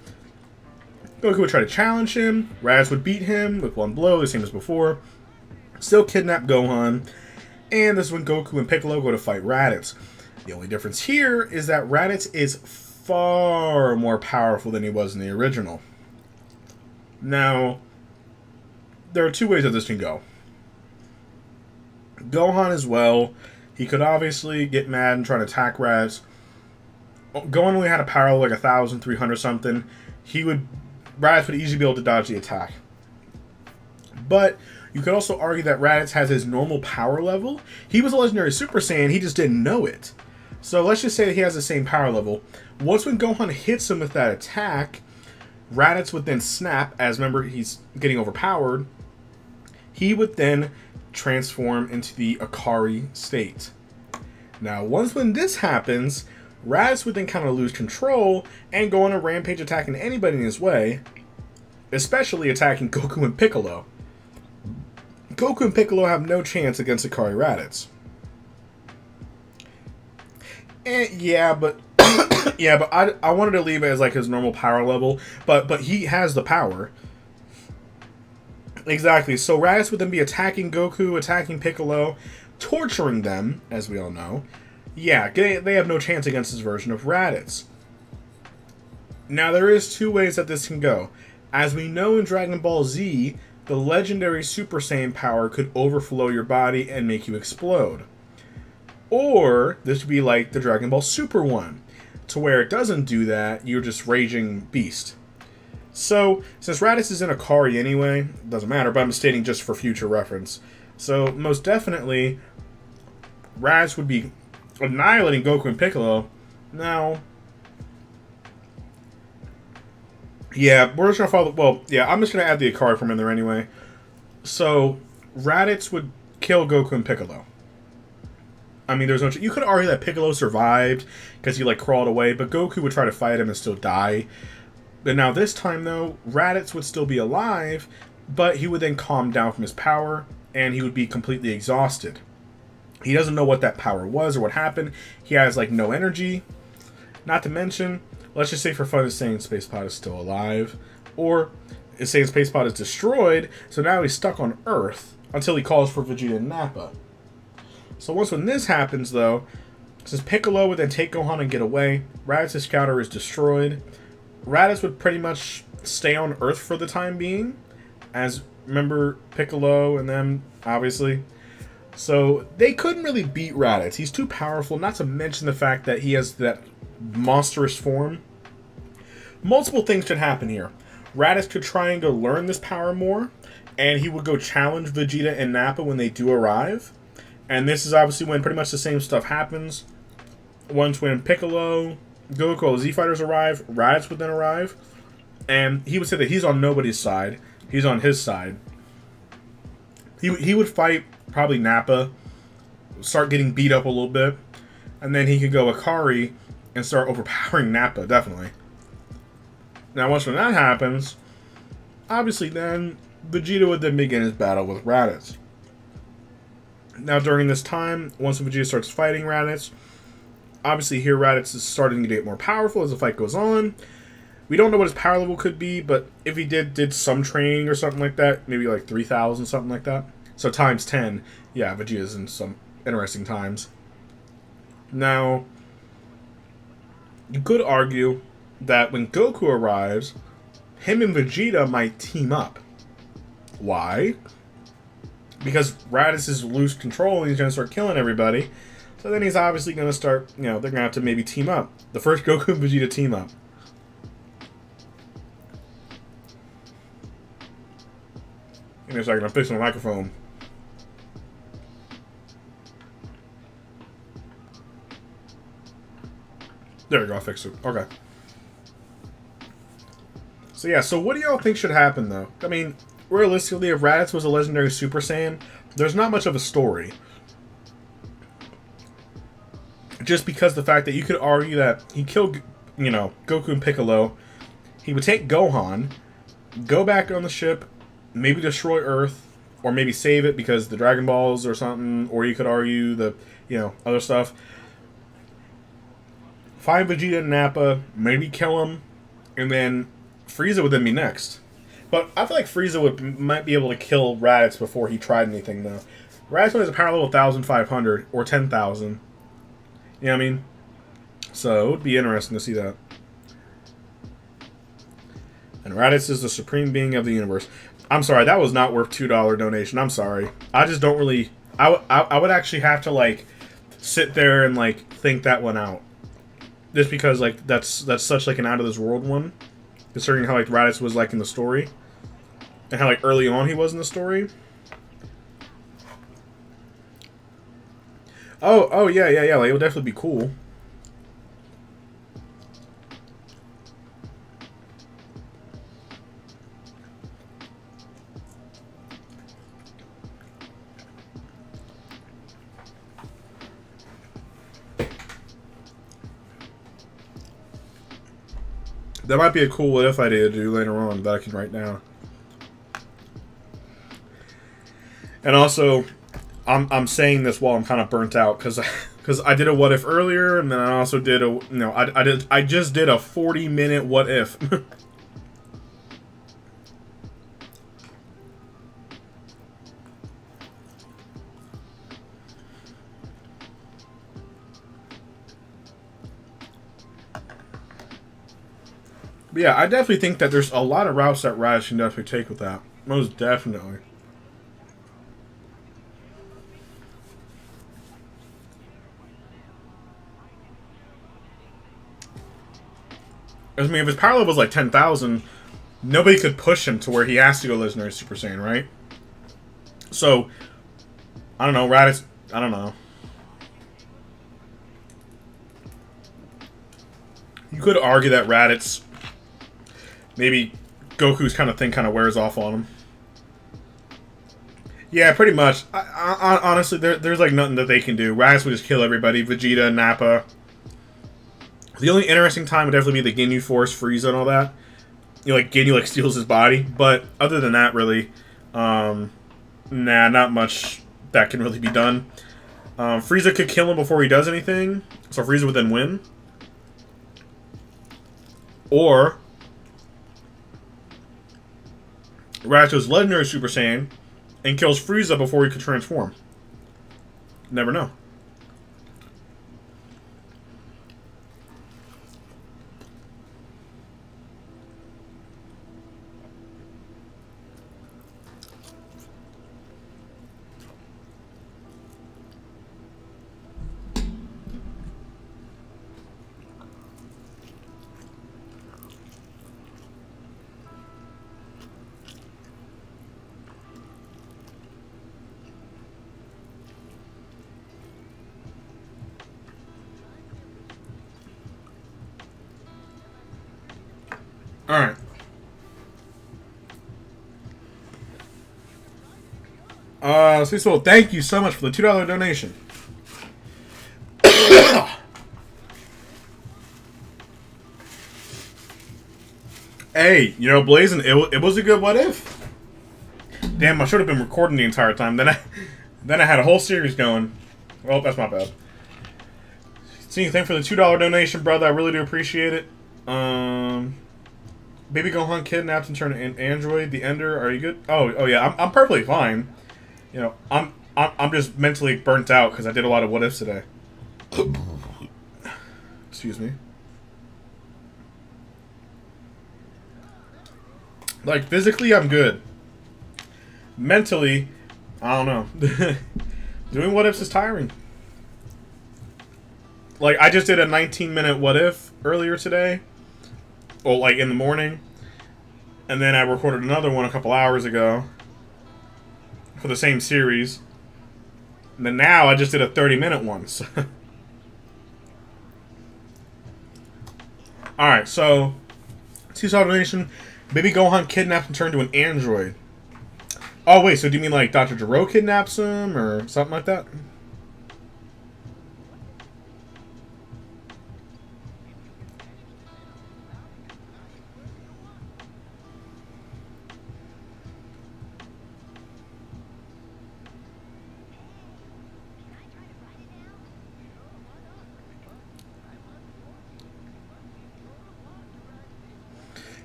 S1: Goku would try to challenge him. Raditz would beat him with one blow, the same as before. Still kidnap Gohan. And this is when Goku and Piccolo go to fight Raditz. The only difference here is that Raditz is far more powerful than he was in the original. Now, there are two ways that this can go. Gohan as well. He could obviously get mad and try to attack Raditz. Gohan only had a power of like 1,300 something. Raditz would easily be able to dodge the attack. But you could also argue that Raditz has his normal power level. He was a legendary Super Saiyan, he just didn't know it. So let's just say that he has the same power level. Once when Gohan hits him with that attack, Raditz would then snap, as remember he's getting overpowered. He would then transform into the Akari state. Now once when this happens, Raditz would then kind of lose control and go on a rampage attacking anybody in his way, especially attacking Goku and Piccolo. Goku and Piccolo have no chance against Akari Raditz. Yeah, but I wanted to leave it as like his normal power level, but he has the power. Exactly. So Raditz would then be attacking Goku, attacking Piccolo, torturing them, as we all know. Yeah, they have no chance against this version of Raditz. Now, there is two ways that this can go. As we know in Dragon Ball Z, the legendary Super Saiyan power could overflow your body and make you explode. Or, this would be like the Dragon Ball Super one, to where it doesn't do that, you're just Raging Beast. So, since Raditz is in Akari anyway, it doesn't matter, but I'm stating just for future reference. So, most definitely, Raditz would be annihilating Goku and Piccolo. Now, yeah, we're just gonna follow. Well, yeah, I'm just gonna add the Akari from in there anyway. So, Raditz would kill Goku and Piccolo. I mean, there's no. You could argue that Piccolo survived because he like crawled away, but Goku would try to fight him and still die. But now this time though, Raditz would still be alive, but he would then calm down from his power and he would be completely exhausted. He doesn't know what that power was or what happened. He has, like, no energy. Not to mention, let's just say for fun, Saiyan Space Pod is still alive. Or, Saiyan Space Pod is destroyed, so now he's stuck on Earth until he calls for Vegeta and Nappa. So once when this happens, though, since Piccolo would then take Gohan and get away, Raditz's scouter is destroyed. Raditz would pretty much stay on Earth for the time being. as remember Piccolo and them, obviously. So they couldn't really beat Raditz. He's too powerful, not to mention the fact that he has that monstrous form. Multiple things could happen here. Raditz could try and go learn this power more, and he would go challenge Vegeta and Nappa when they do arrive. And this is obviously when pretty much the same stuff happens. Once when Piccolo, Goku, all the Z Fighters arrive, Raditz would then arrive. And he would say that he's on nobody's side. He's on his side. He would fight probably Nappa, start getting beat up a little bit, and then he could go Akari and start overpowering Nappa, definitely. Now, once when that happens, obviously then Vegeta would then begin his battle with Raditz. Now, during this time, once Vegeta starts fighting Raditz, obviously here Raditz is starting to get more powerful as the fight goes on. We don't know what his power level could be, but if he did some training or something like that, maybe like 3,000, something like that. So times 10, yeah, Vegeta's in some interesting times. Now, you could argue that when Goku arrives, him and Vegeta might team up. Why? Because Raditz is loose control and he's going to start killing everybody. So then he's obviously going to start, they're going to have to maybe team up. The first Goku and Vegeta team up. In a second, I'm fixing the microphone. There we go, I fixed it. Okay. So yeah, so what do y'all think should happen, though? I mean, realistically, if Raditz was a legendary Super Saiyan, there's not much of a story. Just because the fact that you could argue that he killed, Goku and Piccolo, he would take Gohan, go back on the ship, maybe destroy Earth, or maybe save it because the Dragon Balls or something, or you could argue the, other stuff. Find Vegeta and Nappa, maybe kill him, and then Frieza would then be next. But I feel like Frieza might be able to kill Raditz before he tried anything, though. Raditz only has a power level of 1,500, or 10,000. You know what I mean? So it would be interesting to see that. And Raditz is the supreme being of the universe. I'm sorry, that was not worth $2 donation. I'm sorry. I just don't really... I would actually have to, sit there and, think that one out. Just because, that's such, an out-of-this-world one. Considering how, Raditz was, in the story. And how, early on he was in the story. Oh, yeah. It would definitely be cool. That might be a cool what if idea to do later on that I can write down. And also, I'm saying this while I'm kind of burnt out because I did a what if earlier, and then I also did I just did a 40-minute what if. But yeah, I definitely think that there's a lot of routes that Raditz can definitely take with that. Most definitely. I mean, if his power level was 10,000, nobody could push him to where he has to go legendary Super Saiyan, right? So, I don't know, Raditz, I don't know. You could argue that Raditz, maybe Goku's thing wears off on him. Yeah, pretty much. Honestly, there's nothing that they can do. Raditz would just kill everybody. Vegeta, Nappa. The only interesting time would definitely be the Ginyu Force, Frieza, and all that. Ginyu steals his body, but other than that, really, nah, not much that can really be done. Frieza could kill him before he does anything, so Frieza would then win. Or Raditz goes legendary Super Saiyan and kills Frieza before he could transform. Never know. Alright. So thank you so much for the $2 donation. Hey, you know, Blazing, it was a good what if. Damn, I should have been recording the entire time. Then I had a whole series going. Well, that's my bad. So you thank for the $2 donation, brother. I really do appreciate it. Baby Gohan kidnapped and turned an android. The Ender, are you good? Oh yeah, I'm perfectly fine. You know, I'm just mentally burnt out because I did a lot of what ifs today. Excuse me. Like, physically, I'm good. Mentally, I don't know. Doing what ifs is tiring. Like, I just did a 19-minute what if earlier today. Well, like, in the morning. And then I recorded another one a couple hours ago. For the same series. And then now I just did a 30-minute one. So. Alright, so. $2 donation. Baby Gohan kidnapped and turned to an android. Oh, wait, so do you mean like Dr. Gero kidnaps him or something like that?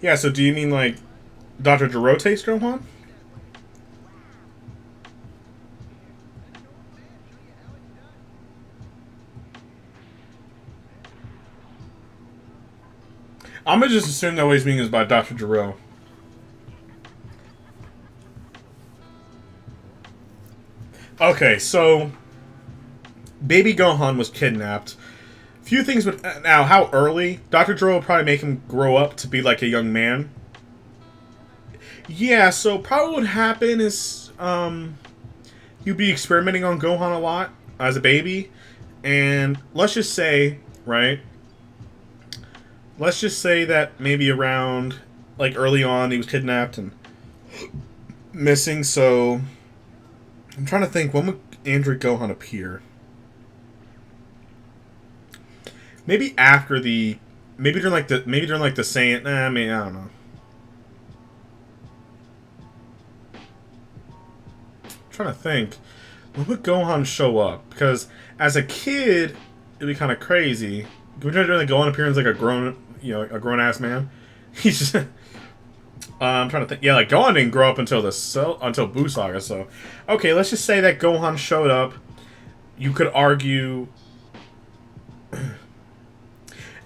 S1: Yeah, so do you mean like Dr. Gero takes Gohan? I'm gonna just assume that what he's meaning is by Dr. Gero. Okay, so Baby Gohan was kidnapped. Few things would... Now, how early? Dr. Gero will probably make him grow up to be like a young man. Yeah, so probably what would happen is he'd be experimenting on Gohan a lot as a baby. And let's just say, right? Let's just say that maybe around, like, early on, he was kidnapped and missing, so... I'm trying to think, when would Android Gohan appear? Maybe after the... Maybe during, like, the Saiyan... I mean, I don't know. I'm trying to think. When would Gohan show up? Because, as a kid, it'd be kind of crazy. Would Gohan appear as, like, a grown... You know, a grown-ass man. He's just... I'm trying to think. Yeah, like, Gohan didn't grow up until Buu Saga, so... Okay, let's just say that Gohan showed up. You could argue...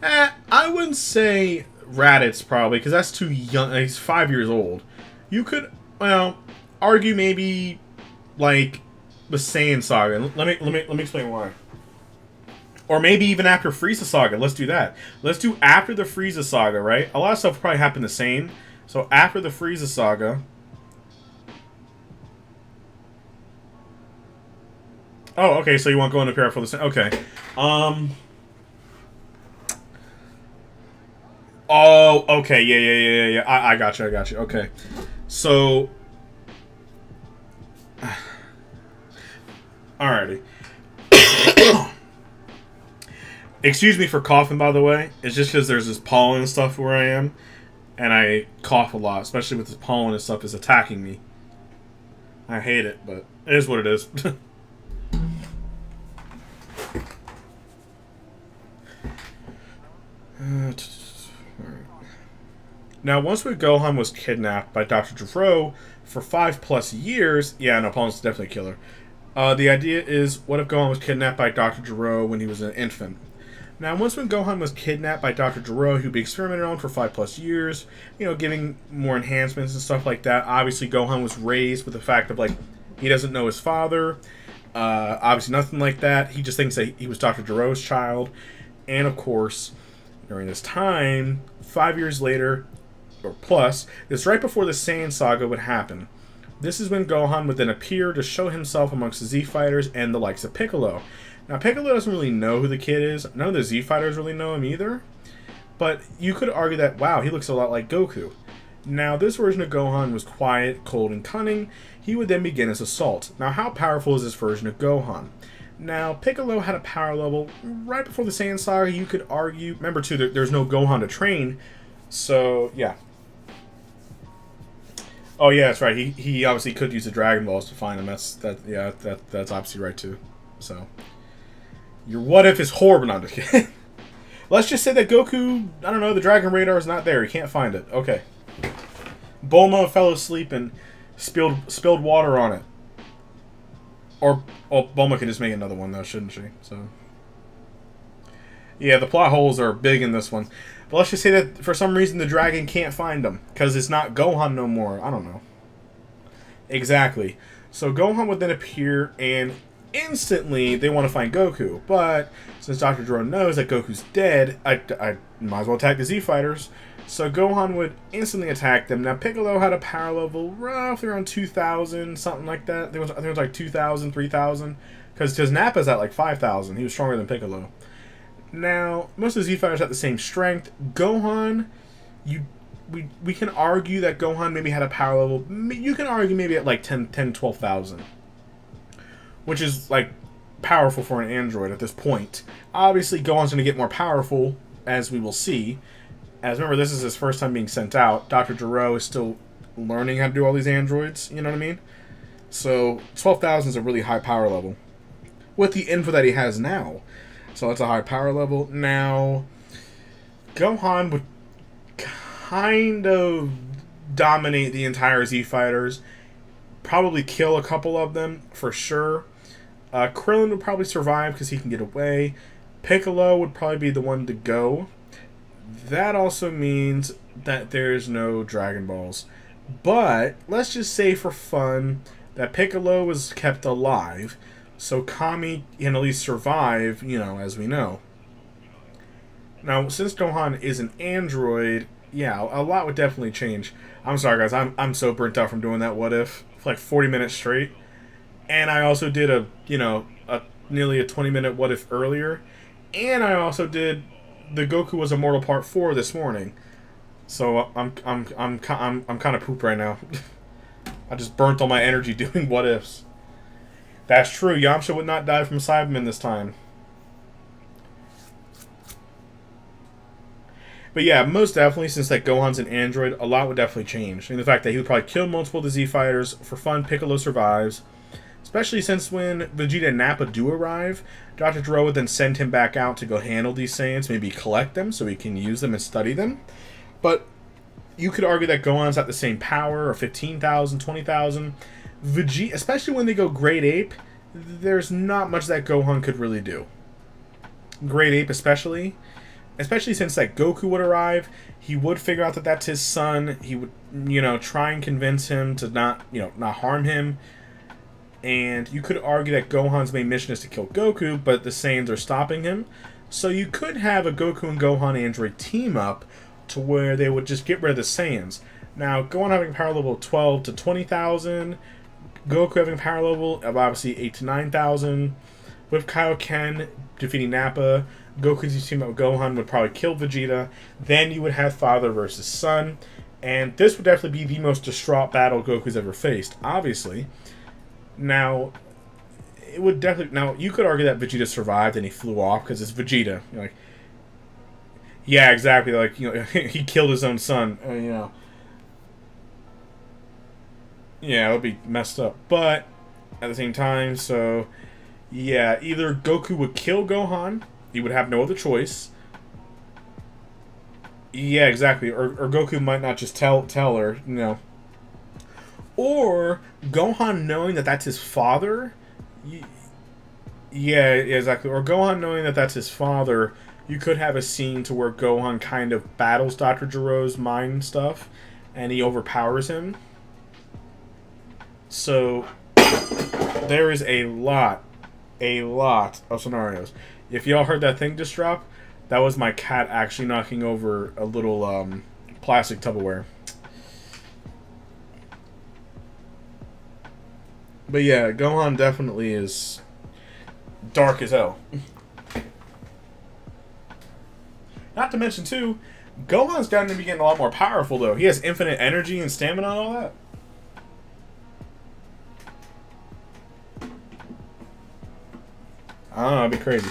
S1: I wouldn't say Raditz, probably, because that's too young. He's 5 years old. You could, well, argue maybe, like, the Saiyan Saga. Let me explain why. Or maybe even after Frieza Saga. Let's do that. Let's do after the Frieza Saga, right? A lot of stuff will probably happen the same. So after the Frieza Saga... Oh, okay, so you want Gohan to appear for the same... Okay. Oh, okay, yeah. I got you. Okay. So... Alrighty. Excuse me for coughing, by the way. It's just because there's this pollen and stuff where I am. And I cough a lot, especially with this pollen and stuff is attacking me. I hate it, but it is what it is. Now, once Gohan was kidnapped by Dr. Gero for 5+ years... Yeah, no, pollen's definitely a killer. The idea is, what if Gohan was kidnapped by Dr. Gero when he was an infant? Now, once Gohan was kidnapped by Dr. Gero, he'd be experimented on for 5+ years, you know, giving more enhancements and stuff like that. Obviously, Gohan was raised with the fact of, like, he doesn't know his father. Obviously, nothing like that. He just thinks that he was Dr. Gero's child. And, of course, during this time, 5 years later, or plus, it's right before the Saiyan Saga would happen. This is when Gohan would then appear to show himself amongst the Z-Fighters and the likes of Piccolo. Now, Piccolo doesn't really know who the kid is. None of the Z-Fighters really know him either. But you could argue that, wow, he looks a lot like Goku. Now, this version of Gohan was quiet, cold, and cunning. He would then begin his assault. Now, how powerful is this version of Gohan? Now, Piccolo had a power level right before the Saiyan Saga. You could argue... Remember, too, there's no Gohan to train. So, yeah. Oh, yeah, that's right. He obviously could use the Dragon Balls to find him. That's obviously right, too. So, your what if is horrible. No, I'm just kidding. Let's just say that Goku, I don't know, the Dragon Radar is not there. He can't find it. Okay. Bulma fell asleep and spilled water on it. Or, oh, Bulma can just make another one, though, shouldn't she? So, yeah, the plot holes are big in this one. But let's just say that for some reason the dragon can't find them. Because it's not Gohan no more. I don't know. Exactly. So Gohan would then appear and instantly they want to find Goku. But since Dr. Gero knows that Goku's dead, I might as well attack the Z Fighters. So Gohan would instantly attack them. Now Piccolo had a power level roughly around 2,000, something like that. I think it was like 2,000, 3,000. Because Nappa's at like 5,000. He was stronger than Piccolo. Now, most of the Z Fighters have the same strength. Gohan, we can argue that Gohan maybe had a power level. You can argue maybe at like 10 12,000. Which is like powerful for an android at this point. Obviously, Gohan's going to get more powerful, as we will see. As remember, this is his first time being sent out. Dr. Gero is still learning how to do all these androids, you know what I mean? So, 12,000 is a really high power level. With the info that he has now. So that's a high power level. Now, Gohan would kind of dominate the entire Z Fighters. Probably kill a couple of them, for sure. Krillin would probably survive because he can get away. Piccolo would probably be the one to go. That also means that there's no Dragon Balls. But, let's just say for fun that Piccolo was kept alive. So Kami can at least survive, you know, as we know. Now, since Gohan is an android, yeah, a lot would definitely change. I'm sorry, guys. I'm so burnt out from doing that what if for like 40 minutes straight. And I also did nearly a 20-minute what if earlier. And I also did the Goku was Immortal Part 4 this morning. So I'm kind of poop right now. I just burnt all my energy doing what ifs. That's true. Yamcha would not die from Cybermen this time. But yeah, most definitely, since like Gohan's an android, a lot would definitely change. And the fact that he would probably kill multiple of the Z Fighters. For fun, Piccolo survives. Especially since when Vegeta and Nappa do arrive, Dr. Gero would then send him back out to go handle these Saiyans, maybe collect them so he can use them and study them. But you could argue that Gohan's at the same power, or 15,000, 20,000. Vegeta, especially when they go Great Ape, there's not much that Gohan could really do. Great Ape especially since like Goku would arrive, he would figure out that that's his son. He would, you know, try and convince him to not harm him. And you could argue that Gohan's main mission is to kill Goku, but the Saiyans are stopping him. So you could have a Goku and Gohan android team up to where they would just get rid of the Saiyans. Now, Gohan having power level 12 to 20,000, Goku having power level of obviously 8 to 9,000. With Kaioken defeating Nappa, Goku's team up with Gohan would probably kill Vegeta. Then you would have father versus son. And this would definitely be the most distraught battle Goku's ever faced, obviously. Now, it would definitely... Now, you could argue that Vegeta survived and he flew off because it's Vegeta. You're like, yeah, exactly. Like, you know, he killed his own son. You know. Yeah, it would be messed up. But, at the same time, so... Yeah, either Goku would kill Gohan, he would have no other choice. Yeah, exactly. Or Goku might not just tell her, you know. Or Gohan knowing that that's his father. Yeah, exactly. Or Gohan knowing that that's his father, you could have a scene to where Gohan kind of battles Dr. Gero's mind stuff, and he overpowers him. So, there is a lot of scenarios. If y'all heard that thing just drop, that was my cat actually knocking over a little plastic Tupperware. But yeah, Gohan definitely is dark as hell. Not to mention, too, Gohan's gotten to be getting a lot more powerful, though. He has infinite energy and stamina and all that. I don't know, that'd be crazy.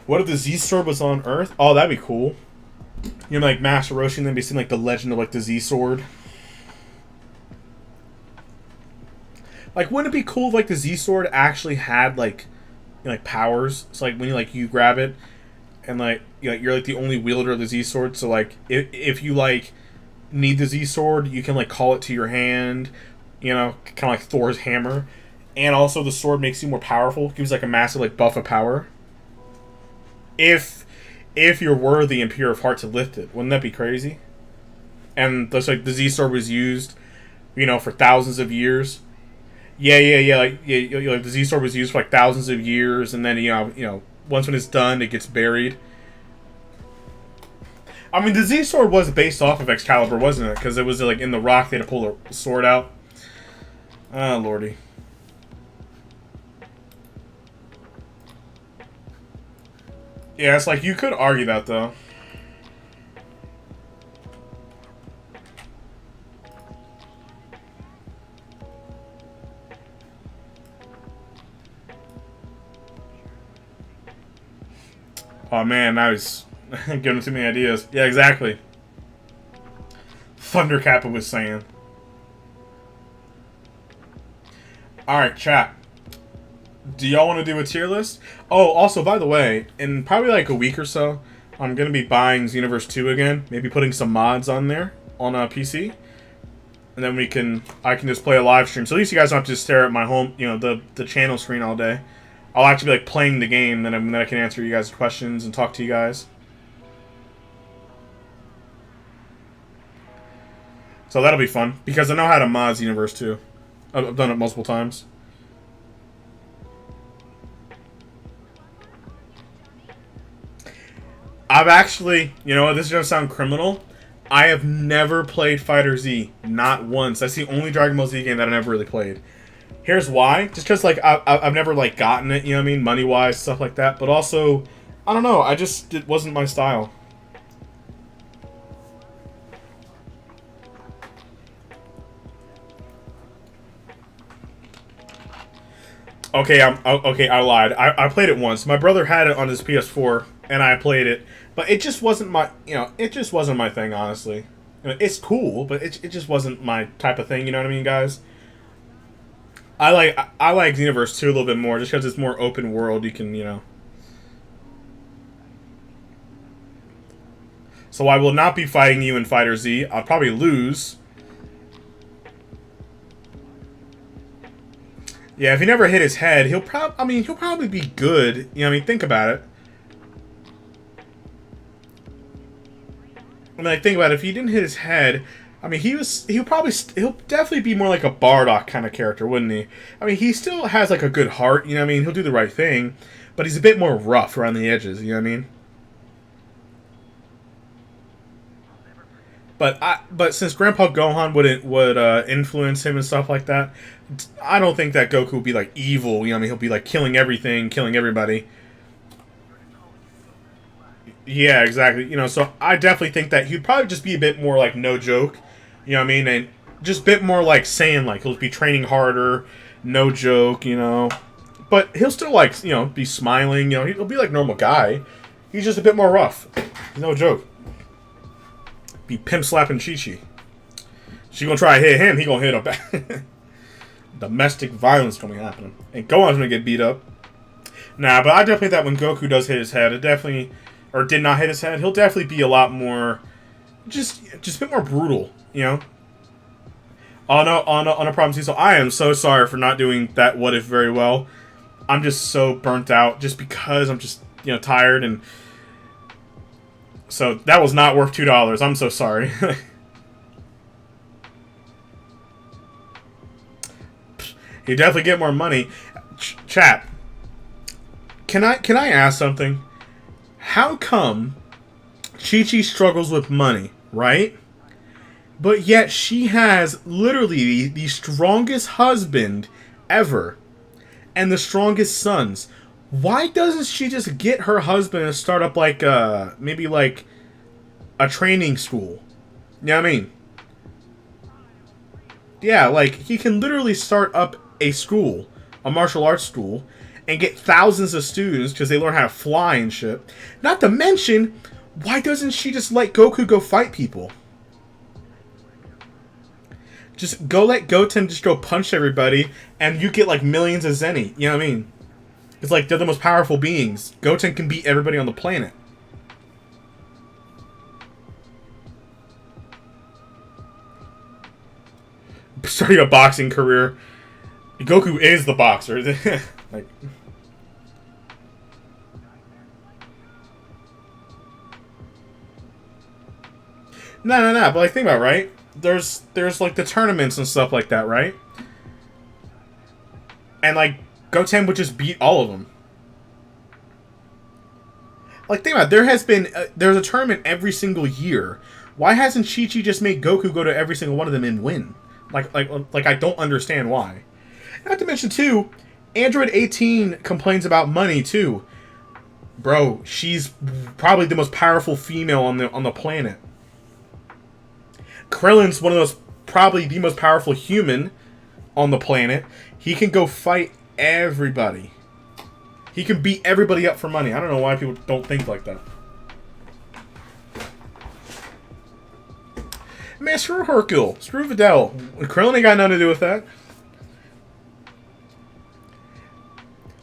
S1: What if the Z-Sword was on Earth? Oh, that'd be cool. You know, like Master Roshi and then be seeing like the legend of like the Z-Sword. Like, wouldn't it be cool if like the Z-Sword actually had like, you know, like powers? It's like when you grab it, and like you're like the only wielder of the Z-Sword. So like if you like need the Z-Sword, you can like call it to your hand. You know, kind of like Thor's hammer, and also the sword makes you more powerful. Gives like a massive like buff of power. If you're worthy and pure of heart to lift it, wouldn't that be crazy? And that's like the Z-Sword was used, you know, for thousands of years. Yeah. Like the Z-Sword was used for like thousands of years, and then once when it's done, it gets buried. I mean, the Z-Sword was based off of Excalibur, wasn't it? Because it was like in the rock, they had to pull the sword out. Ah, lordy. Yeah, it's like you could argue that though. Oh man, now he's giving too many ideas. Yeah, exactly. Thunder Kappa was saying. Alright, chat. Do y'all want to do a tier list? Oh, also, by the way, in probably like a week or so, I'm going to be buying Xenoverse 2 again. Maybe putting some mods on there on a PC. And then I can just play a live stream. So at least you guys don't have to just stare at my home, the channel screen all day. I'll actually be like playing the game, then I can answer you guys' questions and talk to you guys. So that'll be fun, because I know how to mod Xenoverse 2. I've done it multiple times. I've actually, this is going to sound criminal. I have never played Fighter Z. Not once. That's the only Dragon Ball Z game that I never really played. Here's why. Just because, like, I've never, like, gotten it, you know what I mean? Money-wise, stuff like that. But also, I don't know. It wasn't my style. Okay, I lied. I played it once. My brother had it on his PS4, and I played it. But it just wasn't my, it just wasn't my thing, honestly. It's cool, but it just wasn't my type of thing, you know what I mean, guys? I like Xenoverse 2 a little bit more, just because it's more open world, you can, So I will not be fighting you in Fighter Z. I'll probably lose. Yeah, if he never hit his head, he'll probably be good. Think about it. Think about it. If he didn't hit his head, he'll definitely be more like a Bardock kind of character, wouldn't he? He still has like a good heart, he'll do the right thing, but he's a bit more rough around the edges, you know what I mean? But since Grandpa Gohan would influence him and stuff like that, I don't think that Goku would be like evil, he'll be like killing everything, killing everybody. Yeah, exactly. So I definitely think that he'd probably just be a bit more like no joke. You know what I mean? And just a bit more like saying like he'll be training harder, no joke, But he'll still like, be smiling, he'll be like normal guy. He's just a bit more rough. No joke. Be pimp slapping Chi-Chi. She gonna try to hit him, he gonna hit her back. Domestic violence gonna be happening. And Gohan's gonna get beat up. Nah, but I definitely think that when Goku does hit his head, it definitely... Or did not hit his head, he'll definitely be a lot more... Just a bit more brutal, Oh no problem, Cecil. I am so sorry for not doing that what if very well. I'm just so burnt out, just because I'm just, tired, and... So, that was not worth $2. I'm so sorry. You definitely get more money. Chat. Can I ask something? How come Chi-Chi struggles with money, right? But yet she has literally the strongest husband ever and the strongest sons. Why doesn't she just get her husband and start up like maybe like a training school. You know what I mean? Yeah, like, he can literally start up a school, a martial arts school, and get thousands of students because they learn how to fly and shit. Not to mention, why doesn't she just let Goku go fight people? Just go let Goten just go punch everybody, and you get, like, millions of Zeni. You know what I mean? It's like, they're the most powerful beings. Goten can beat everybody on the planet. Starting a boxing career. Goku is the boxer. Like... No. But, like, think about it, right? There's like the tournaments and stuff like that, right? And like Goten would just beat all of them. Like, think about it, there's a tournament every single year. Why hasn't Chi-Chi just made Goku go to every single one of them and win? Like I don't understand why. Not to mention too, Android 18 complains about money too. Bro, she's probably the most powerful female on the planet. Krillin's one of those, probably the most powerful human on the planet. He can go fight everybody. He can beat everybody up for money. I don't know why people don't think like that. Man, screw Hercule. Screw Videl. Krillin ain't got nothing to do with that.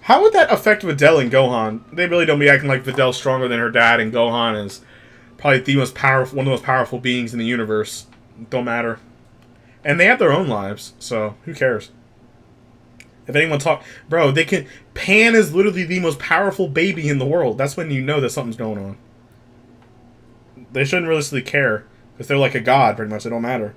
S1: How would that affect Videl and Gohan? They really don't be acting like Videl's stronger than her dad, and Gohan is probably the most powerful, one of the most powerful beings in the universe. Don't matter. And they have their own lives, so who cares? If anyone bro, they can... Pan is literally the most powerful baby in the world. That's when you know that something's going on. They shouldn't realistically care, because they're like a god, pretty much. They don't matter.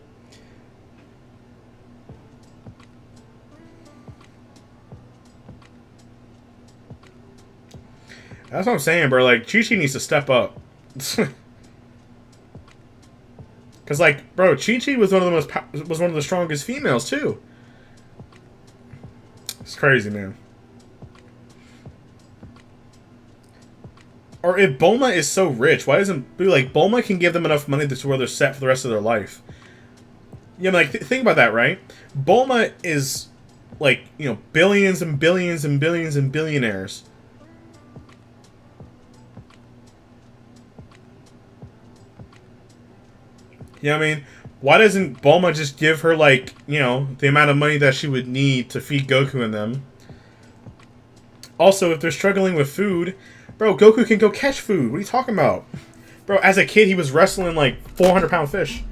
S1: That's what I'm saying, bro. Like, Chi-Chi needs to step up. Because, like, bro, Chi-Chi was one of the strongest females, too. It's crazy, man. Or if Bulma is so rich, why doesn't... Like, Bulma can give them enough money to where they're set for the rest of their life. Yeah, like, think about that, right? Bulma is, like, you know, billions and billions and billions and billionaires. You know what I mean? Why doesn't Bulma just give her, like, you know, the amount of money that she would need to feed Goku and them? Also, if they're struggling with food, bro, Goku can go catch food. What are you talking about? Bro, as a kid, he was wrestling, like, 400-pound fish.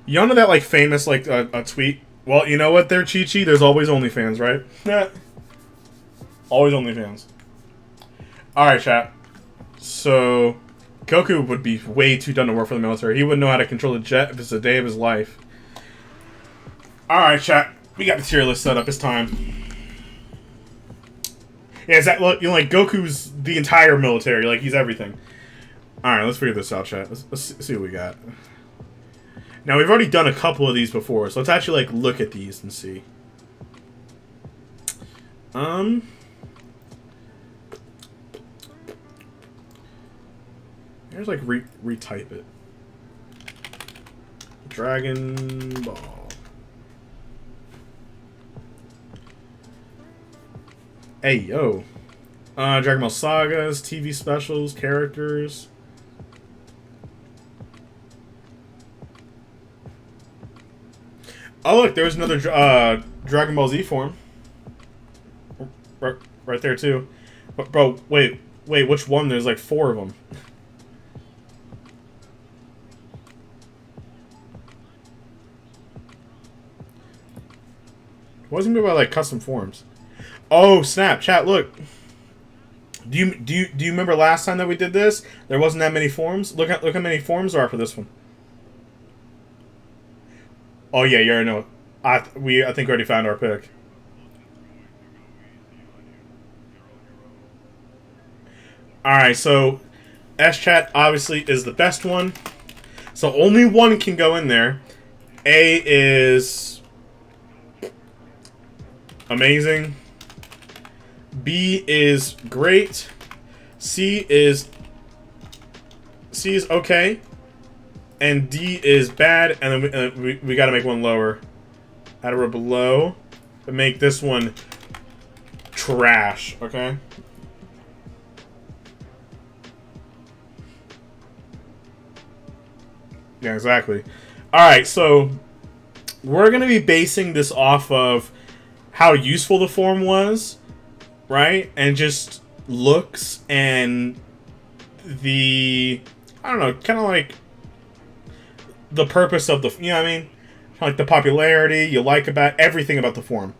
S1: You know that, like, famous, like, a tweet? Well, you know what there, Chi-Chi? There's always OnlyFans, right? Yeah. Always OnlyFans. Alright, chat. So, Goku would be way too done to work for the military. He wouldn't know how to control a jet if it's a day of his life. Alright, chat. We got the tier list set up. It's time. Yeah, is that, look, you know, like, Goku's the entire military. Like, he's everything. Alright, let's figure this out, chat. Let's see what we got. Now, we've already done a couple of these before, so let's actually, like, look at these and see. Here's, like, retype it. Dragon Ball. Hey, yo. Dragon Ball Sagas, TV specials, characters. Oh, look, there was another Dragon Ball Z form. Right there, too. But, bro, wait, which one? There's, like, 4 of them. What does he mean by, like, custom forms? Oh, snap. Chat, look. Do you remember last time that we did this? There wasn't that many forms? Look how many forms there are for this one. Oh, yeah, you already know. I think we already found our pick. Alright, so S-Chat obviously is the best one. So only one can go in there. A is... amazing. B is great. C is okay. And D is bad. And then we got to make one lower. Add a row below. But make this one trash. Okay. Yeah, exactly. Alright, so we're going to be basing this off of how useful the form was, right? And just looks and the, I don't know, kind of like the purpose of the, you know what I mean? Like the popularity, you like about everything about the form.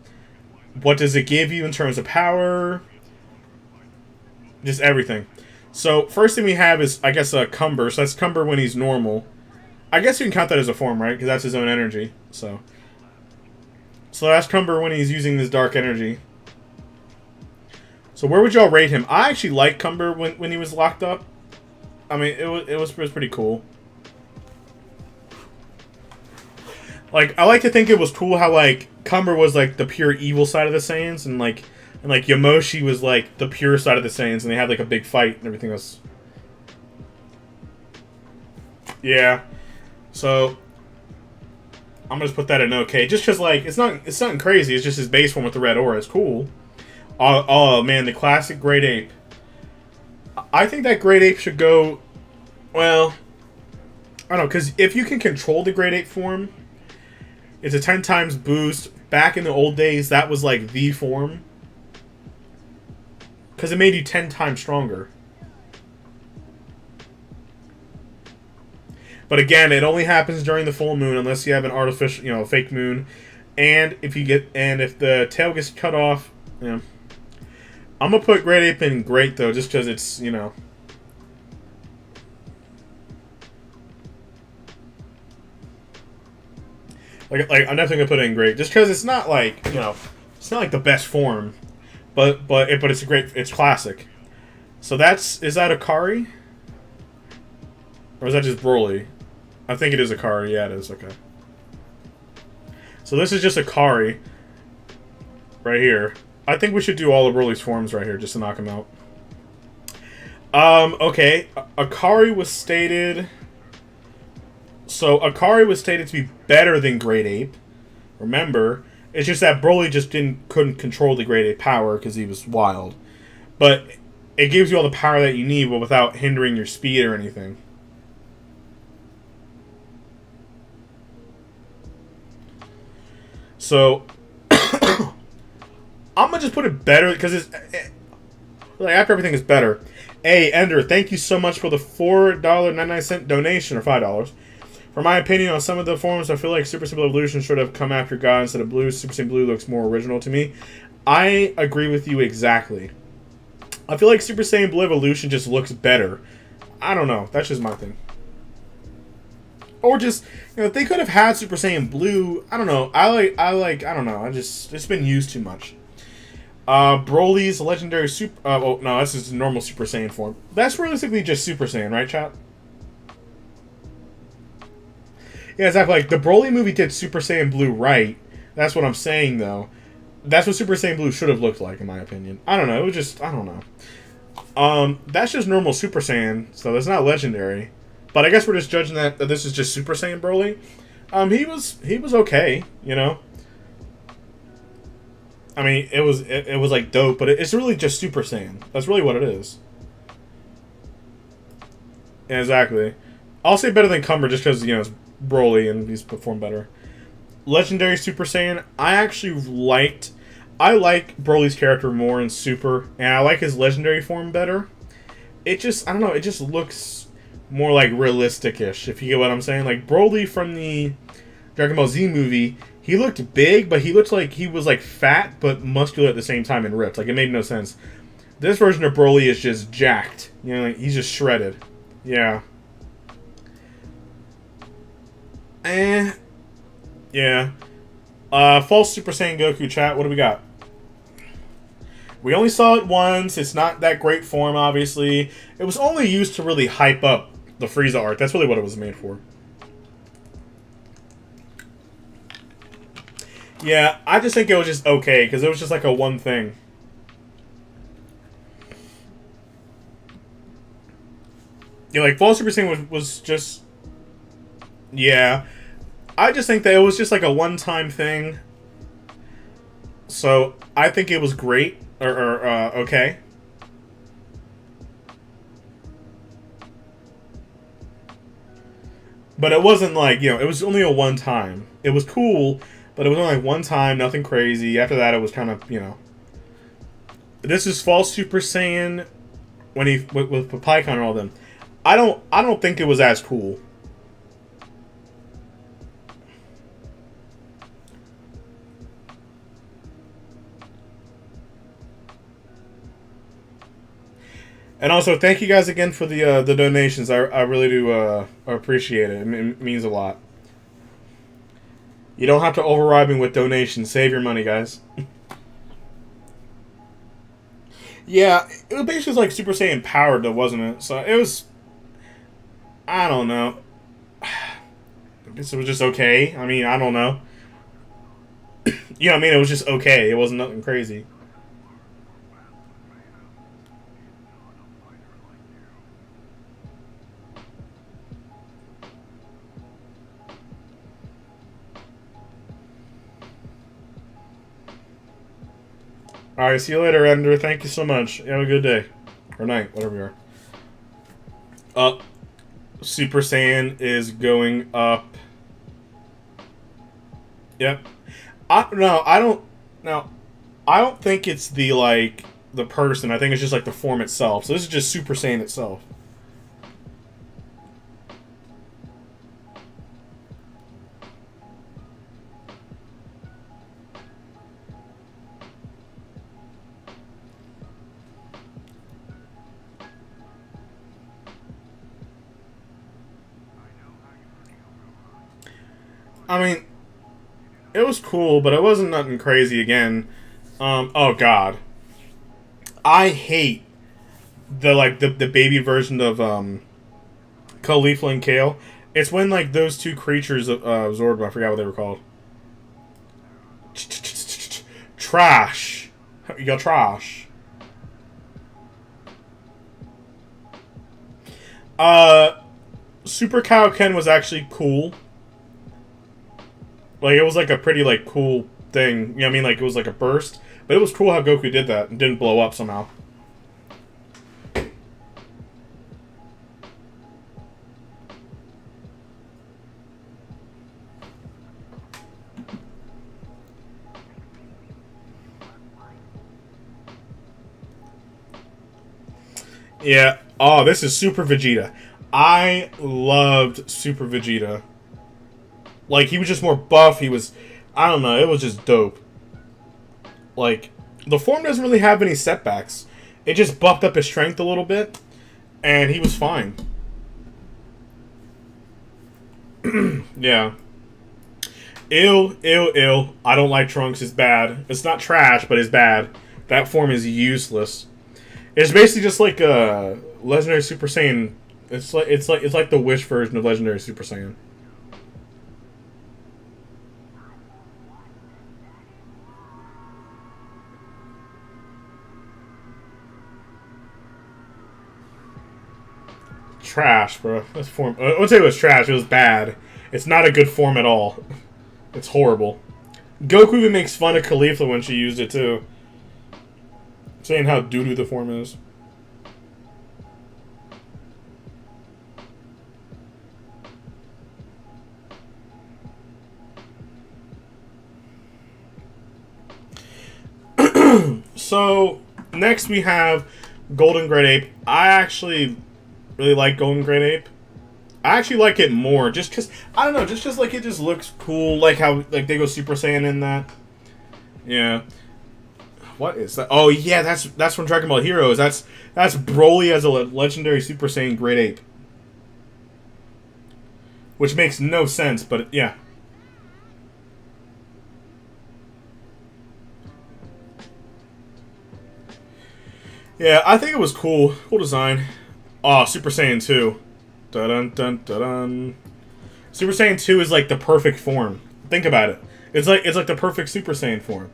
S1: What does it give you in terms of power? Just everything. So, first thing we have is, I guess, Cumber. So that's Cumber when he's normal. I guess you can count that as a form, right? Because that's his own energy. So that's Cumber when he's using this dark energy. So where would y'all rate him? I actually like Cumber when he was locked up. I mean, it was pretty cool. Like, I like to think it was cool how, like, Cumber was, like, the pure evil side of the Saiyans, and Yamoshi was, like, the pure side of the Saiyans, and they had, like, a big fight and everything else. Yeah. So, I'm gonna just put that in okay. Just because, like, it's nothing crazy. It's just his base form with the red aura. It's cool. Oh, man, the classic Great Ape. I think that Great Ape should go, well, I don't know, because if you can control the Great Ape form, it's a 10 times boost. Back in the old days, that was, like, the form. Because it made you 10 times stronger. But again, it only happens during the full moon unless you have an artificial, you know, fake moon. And if the tail gets cut off, you know. I'm going to put Great Ape in great, though, just because it's, you know. Like I'm definitely going to put it in great. Just because it's not like, you know, it's not like the best form. But it's it's classic. So is that Akari? Or is that just Broly? I think it is Akari. Yeah, it is. Okay. So this is just Akari. Right here. I think we should do all of Broly's forms right here just to knock him out. Okay. Akari was stated... So, Akari was stated to be better than Great Ape. Remember, it's just that Broly just couldn't control the Great Ape power because he was wild. But it gives you all the power that you need, but without hindering your speed or anything. So, I'm gonna just put it better because like after everything is better. Hey, Ender, thank you so much for the $4.99 donation, or $5. For my opinion on some of the forms, I feel like Super Simple Evolution should have come after God instead of Blue. Super Saiyan Blue looks more original to me. I agree with you exactly. I feel like Super Saiyan Blue Evolution just looks better. I don't know. That's just my thing. Or just, you know, if they could have had Super Saiyan Blue, I don't know. I don't know. It's been used too much. Broly's legendary super. Oh no, that's his normal Super Saiyan form. That's realistically just Super Saiyan, right, chat? Yeah, exactly. Like the Broly movie did Super Saiyan Blue right. That's what I'm saying, though. That's what Super Saiyan Blue should have looked like, in my opinion. I don't know. It was just, I don't know. That's just normal Super Saiyan, so that's not legendary. But I guess we're just judging that this is just Super Saiyan Broly. He was okay, you know. I mean, it was like dope, but it's really just Super Saiyan. That's really what it is. Yeah, exactly. I'll say better than Cumber just because, you know, it's Broly and he's performed better. Legendary Super Saiyan, I like Broly's character more in Super, and I like his legendary form better. It just, I don't know, it just looks more like realistic-ish, if you get what I'm saying. Like, Broly from the Dragon Ball Z movie, he looked big, but he looked like he was, like, fat, but muscular at the same time and ripped. Like, it made no sense. This version of Broly is just jacked. You know, like, he's just shredded. Yeah. Yeah. False Super Saiyan Goku, chat. What do we got? We only saw it once. It's not that great form, obviously. It was only used to really hype up the Frieza arc. That's really what it was made for. Yeah, I just think it was just okay, because it was just like a one thing. Yeah, like Fall Super Saiyan was just, yeah. I just think that it was just like a one-time thing. So I think it was great or okay. But it wasn't like, it was only a one time. It was cool, but it was only like one time, nothing crazy. After that, it was kind of. This is False Super Saiyan when he with Pycon and all them. I don't think it was as cool. And also, thank you guys again for the donations. I really do appreciate it. It means a lot. You don't have to override me with donations. Save your money, guys. Yeah, it was basically like Super Saiyan powered, though, wasn't it? So it was. I don't know. I guess it was just okay. I mean, I don't know. You know what I mean? It was just okay. It wasn't nothing crazy. Alright, see you later, Ender. Thank you so much. Have a good day. Or night, whatever you are. Super Saiyan is going up. Yep. I don't think it's the person. I think it's just like the form itself. So this is just Super Saiyan itself. I mean, it was cool, but it wasn't nothing crazy again. Oh god. I hate the baby version of Khalifa and Kale. It's when like those two creatures absorbed. I forgot what they were called. Trash. You got trash. Super Kaioken was actually cool. Like it was like a pretty like cool thing. You know what I mean? Like it was like a burst, but it was cool how Goku did that and didn't blow up somehow. Yeah. Oh, this is Super Vegeta. I loved Super Vegeta. Like, he was just more buff. He was... I don't know. It was just dope. Like, the form doesn't really have any setbacks. It just buffed up his strength a little bit. And he was fine. Yeah. Ill. I don't like Trunks. It's bad. It's not trash, but it's bad. That form is useless. It's basically just like a Legendary Super Saiyan. It's like the Wish version of Legendary Super Saiyan. Trash, bro. This form. I wouldn't say it was trash. It was bad. It's not a good form at all. It's horrible. Goku even makes fun of Khalifa when she used it too, saying how doo-doo the form is. So next we have Golden Great Ape. I actually really like Golden Great Ape. I actually like it more, just because I don't know, just because like it just looks cool, like how like they go Super Saiyan in that. Yeah. What is that? Oh yeah, that's from Dragon Ball Heroes. That's Broly as a legendary Super Saiyan Great Ape, which makes no sense, but yeah. Yeah, I think it was cool. Cool design. Oh, Super Saiyan 2. Dun dun dun dun. Super Saiyan 2 is like the perfect form. Think about it. It's like the perfect Super Saiyan form.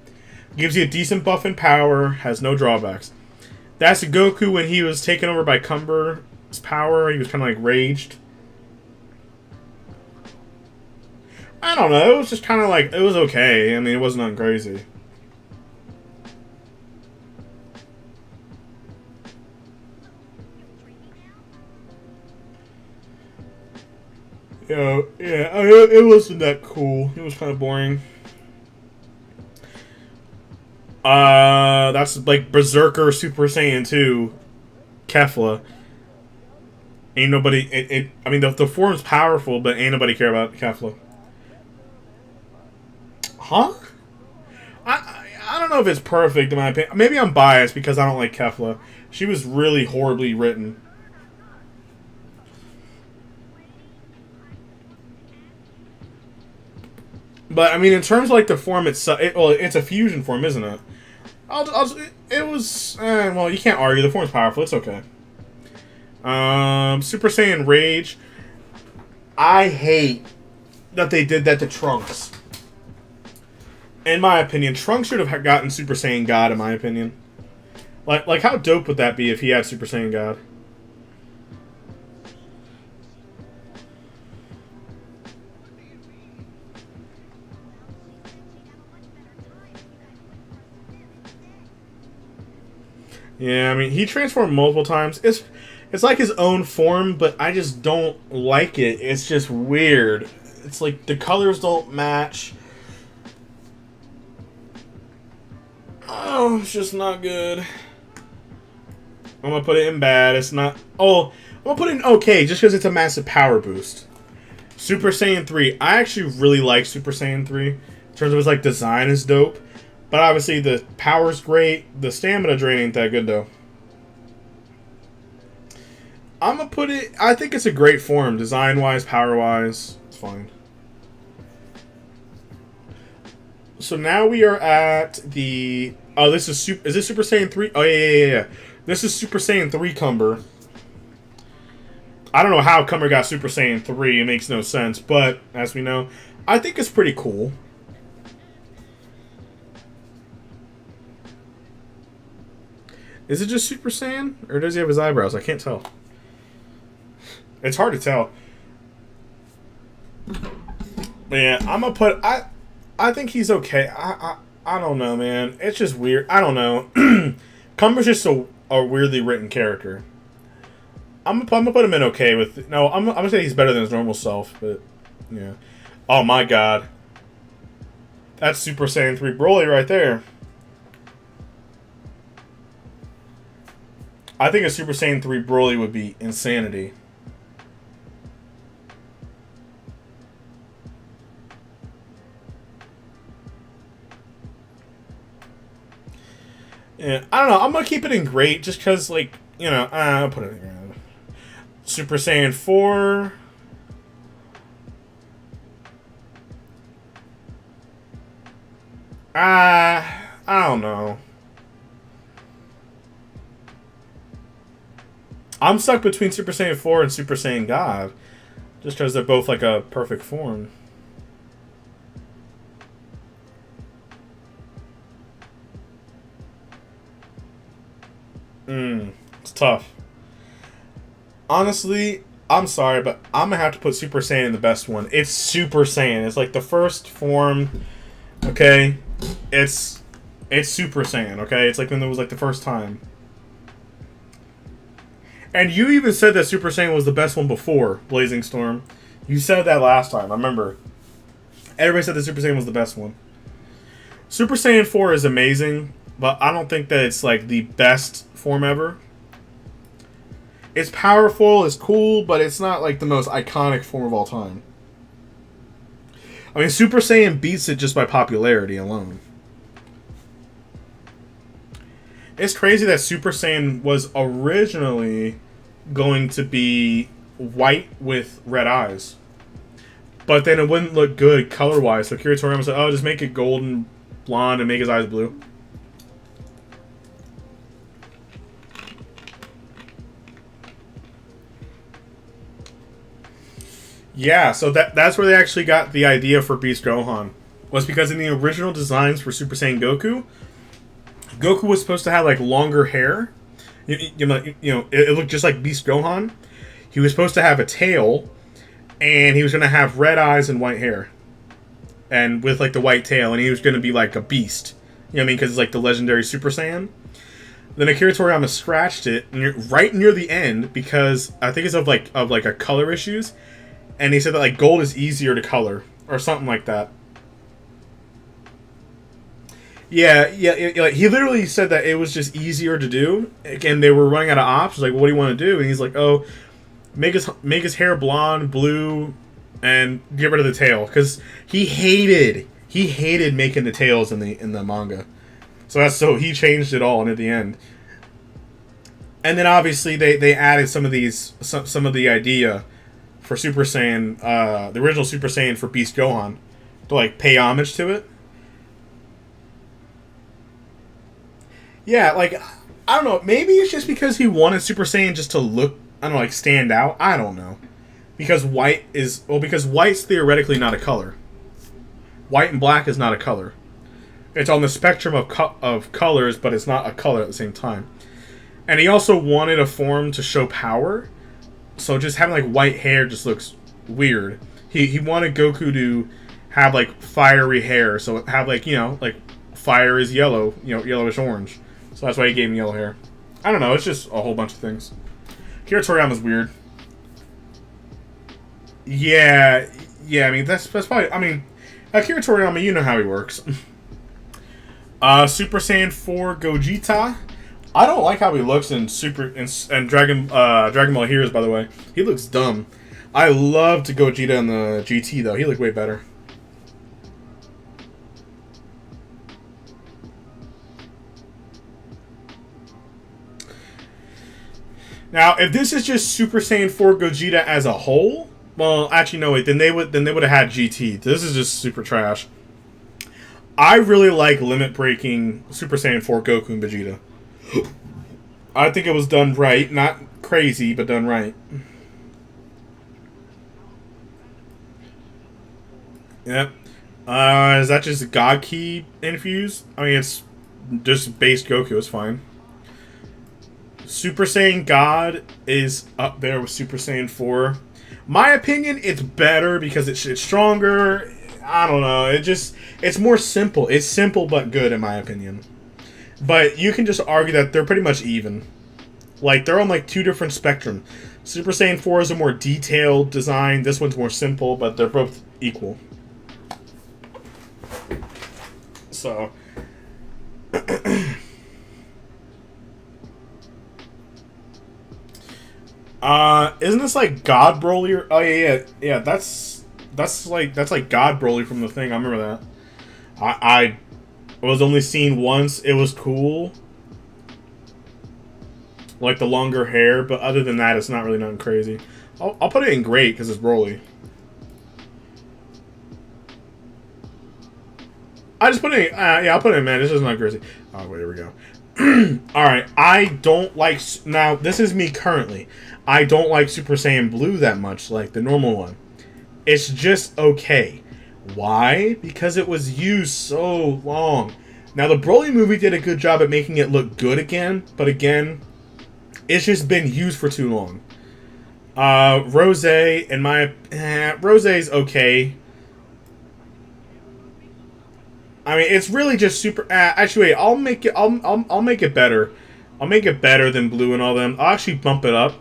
S1: Gives you a decent buff and power, has no drawbacks. That's Goku when he was taken over by Cumber his power. He was kind of like raged. I don't know. It was just kind of like, it was okay. I mean, it wasn't nothing crazy. Yeah, it wasn't that cool. It was kind of boring. That's like Berserker Super Saiyan 2 Kefla. Ain't nobody. I mean, the form's powerful, but ain't nobody care about Kefla. Huh? I don't know if it's perfect in my opinion. Maybe I'm biased because I don't like Kefla. She was really horribly written. But I mean, in terms of like the form itself, well, it's a fusion form, isn't it? It was. Well, you can't argue. The form's powerful. It's okay. Super Saiyan Rage. I hate that they did that to Trunks. In my opinion, Trunks should have gotten Super Saiyan God. In my opinion, like how dope would that be if he had Super Saiyan God? Yeah, I mean, he transformed multiple times. It's like his own form, but I just don't like it. It's just weird. It's like the colors don't match. Oh, it's just not good. I'm gonna put it in bad. It's not. Oh, I'm gonna put it in okay just because it's a massive power boost. Super Saiyan 3. I actually really like Super Saiyan 3. In terms of its like design is dope. But obviously the power's great. The stamina drain ain't that good though. I'm gonna put it. I think it's a great form, design wise, power wise. It's fine. So now we are at the. Oh, this is Super. Is this Super Saiyan 3? Oh yeah. This is Super Saiyan 3 Cumber. I don't know how Cumber got Super Saiyan 3. It makes no sense, but as we know, I think it's pretty cool. Is it just Super Saiyan? Or does he have his eyebrows? I can't tell. It's hard to tell. But yeah, I'm gonna put... I think he's okay. I don't know, man. It's just weird. I don't know. Cumber's just a weirdly written character. I'm gonna put him in okay with... No, I'm gonna say he's better than his normal self, but... Yeah. Oh my god. That's Super Saiyan 3 Broly right there. I think a Super Saiyan 3 Broly would be insanity. Yeah, I don't know. I'm going to keep it in great just because, like, you know, I'll put it in Super Saiyan 4. I don't know. I'm stuck between Super Saiyan 4 and Super Saiyan God. Just because they're both like a perfect form. It's tough. Honestly, I'm sorry, but I'm going to have to put Super Saiyan in the best one. It's Super Saiyan. It's like the first form, okay? It's Super Saiyan, okay? It's like when it was like the first time. And you even said that Super Saiyan was the best one before Blazing Storm. You said that last time, I remember. Everybody said that Super Saiyan was the best one. Super Saiyan 4 is amazing, but I don't think that it's like the best form ever. It's powerful, it's cool, but it's not like the most iconic form of all time. I mean, Super Saiyan beats it just by popularity alone. It's crazy that Super Saiyan was originally going to be white with red eyes. But then it wouldn't look good color-wise. So Akira Toriyama said, oh, just make it golden blonde and make his eyes blue. Yeah, so that's where they actually got the idea for Beast Gohan. Was because in the original designs for Super Saiyan Goku, Goku was supposed to have like longer hair, It looked just like Beast Gohan. He was supposed to have a tail, and he was going to have red eyes and white hair, and with like the white tail, and he was going to be like a beast. You know what I mean? Because it's like the legendary Super Saiyan. Then Akira Toriyama scratched it right near the end because I think it's of like a color issues, and he said that like gold is easier to color or something like that. Yeah, like he literally said that it was just easier to do. Again, they were running out of options. Like, well, what do you want to do? And he's like, oh, make his hair blonde, blue, and get rid of the tail because he hated making the tails in the manga. So he changed it all, and at the end, and then obviously they added some of the idea for Super Saiyan, the original Super Saiyan for Beast Gohan, to like pay homage to it. Yeah, like I don't know, maybe it's just because he wanted Super Saiyan just to look, I don't know, like stand out. I don't know, because white's theoretically not a color. White and black is not a color. It's on the spectrum of colors, but it's not a color at the same time. And he also wanted a form to show power, so just having like white hair just looks weird. He wanted Goku to have like fiery hair, so have like like fire is yellow, yellowish orange. So that's why he gave him yellow hair. I don't know. It's just a whole bunch of things. Akira Toriyama's weird. Yeah. I mean that's probably. I mean, Akira Toriyama, you know how he works. Super Saiyan 4 Gogeta. I don't like how he looks in Dragon Ball Heroes, by the way. He looks dumb. I loved Gogeta in the GT, though. He looked way better. Now, if this is just Super Saiyan 4 Gogeta as a whole, well, actually, no, wait. Then they would have had GT. This is just super trash. I really like limit breaking Super Saiyan 4 Goku and Vegeta. I think it was done right. Not crazy, but done right. Yep. Is that just God Ki infused? I mean, it's just base Goku. It's fine. Super Saiyan God is up there with Super Saiyan 4. My opinion, it's better because it's stronger. I don't know. It's more simple. It's simple but good in my opinion. But you can just argue that they're pretty much even. Like they're on like two different spectrum. Super Saiyan 4 is a more detailed design. This one's more simple, but they're both equal. So isn't this like God Broly? Oh yeah. That's like God Broly from the thing. I remember that. I was only seen once. It was cool, like the longer hair. But other than that, it's not really nothing crazy. I'll put it in great because it's Broly. I just put it in, yeah, I'll put it in, man. This is not crazy. Oh, wait, here we go. Alright, I don't like... Now, this is me currently. I don't like Super Saiyan Blue that much, like the normal one. It's just okay. Why? Because it was used so long. Now, the Broly movie did a good job at making it look good again, but again, it's just been used for too long. Rose, in my... Rose's okay. I mean, it's really just super. Actually, wait, I'll make it. I'll make it better. I'll make it better than Blue and all them. I'll actually bump it up,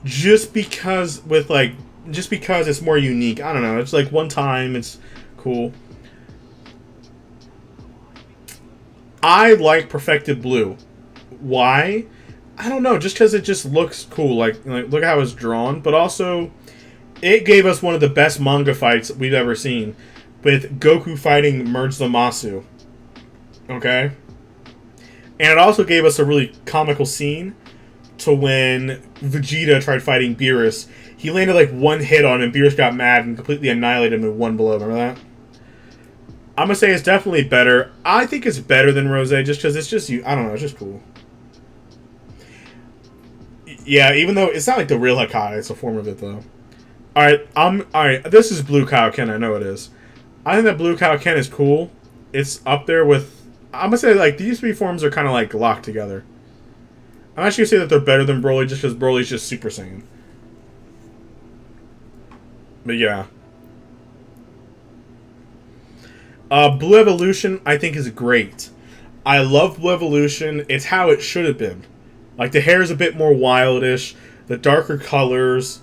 S1: just because it's more unique. I don't know. It's like one time. It's cool. I like Perfected Blue. Why? I don't know. Just because it just looks cool. Like look how it's drawn. But also, it gave us one of the best manga fights we've ever seen. With Goku fighting Merge Zamasu. Okay? And it also gave us a really comical scene to when Vegeta tried fighting Beerus. He landed like one hit on him, Beerus got mad and completely annihilated him with one blow. Remember that? I'm gonna say it's definitely better. I think it's better than Rose just because it's just, I don't know, it's just cool. Yeah, even though it's not like the real Hakai, it's a form of it though. Alright, this is Blue Kaioken, I know it is. I think that Blue Kaioken is cool. It's up there with... I'm going to say, like, these three forms are kind of, like, locked together. I'm actually gonna say that they're better than Broly just because Broly's just Super Saiyan. But yeah. Blue Evolution, I think, is great. I love Blue Evolution. It's how it should have been. Like, the hair is a bit more wildish, the darker colors,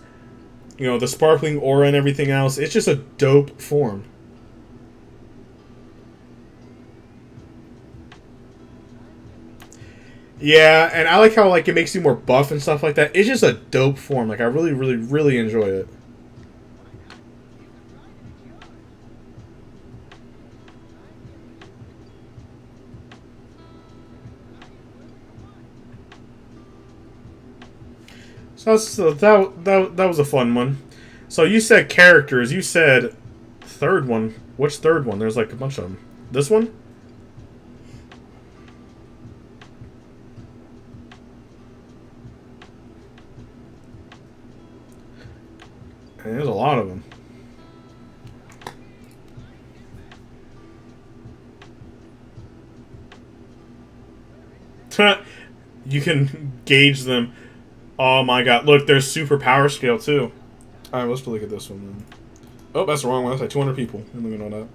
S1: you know, the sparkling aura and everything else. It's just a dope form. Yeah, and I like how, like, it makes you more buff and stuff like that. It's just a dope form. Like, I really, really, really enjoy it. That was a fun one. So you said characters. You said third one. Which third one? There's like a bunch of them. This one? And there's a lot of them. You can gauge them. Oh my god. Look, there's super power scale too. Alright, let's look at this one then. Oh, that's the wrong one. That's like 200 people. I don't even know that.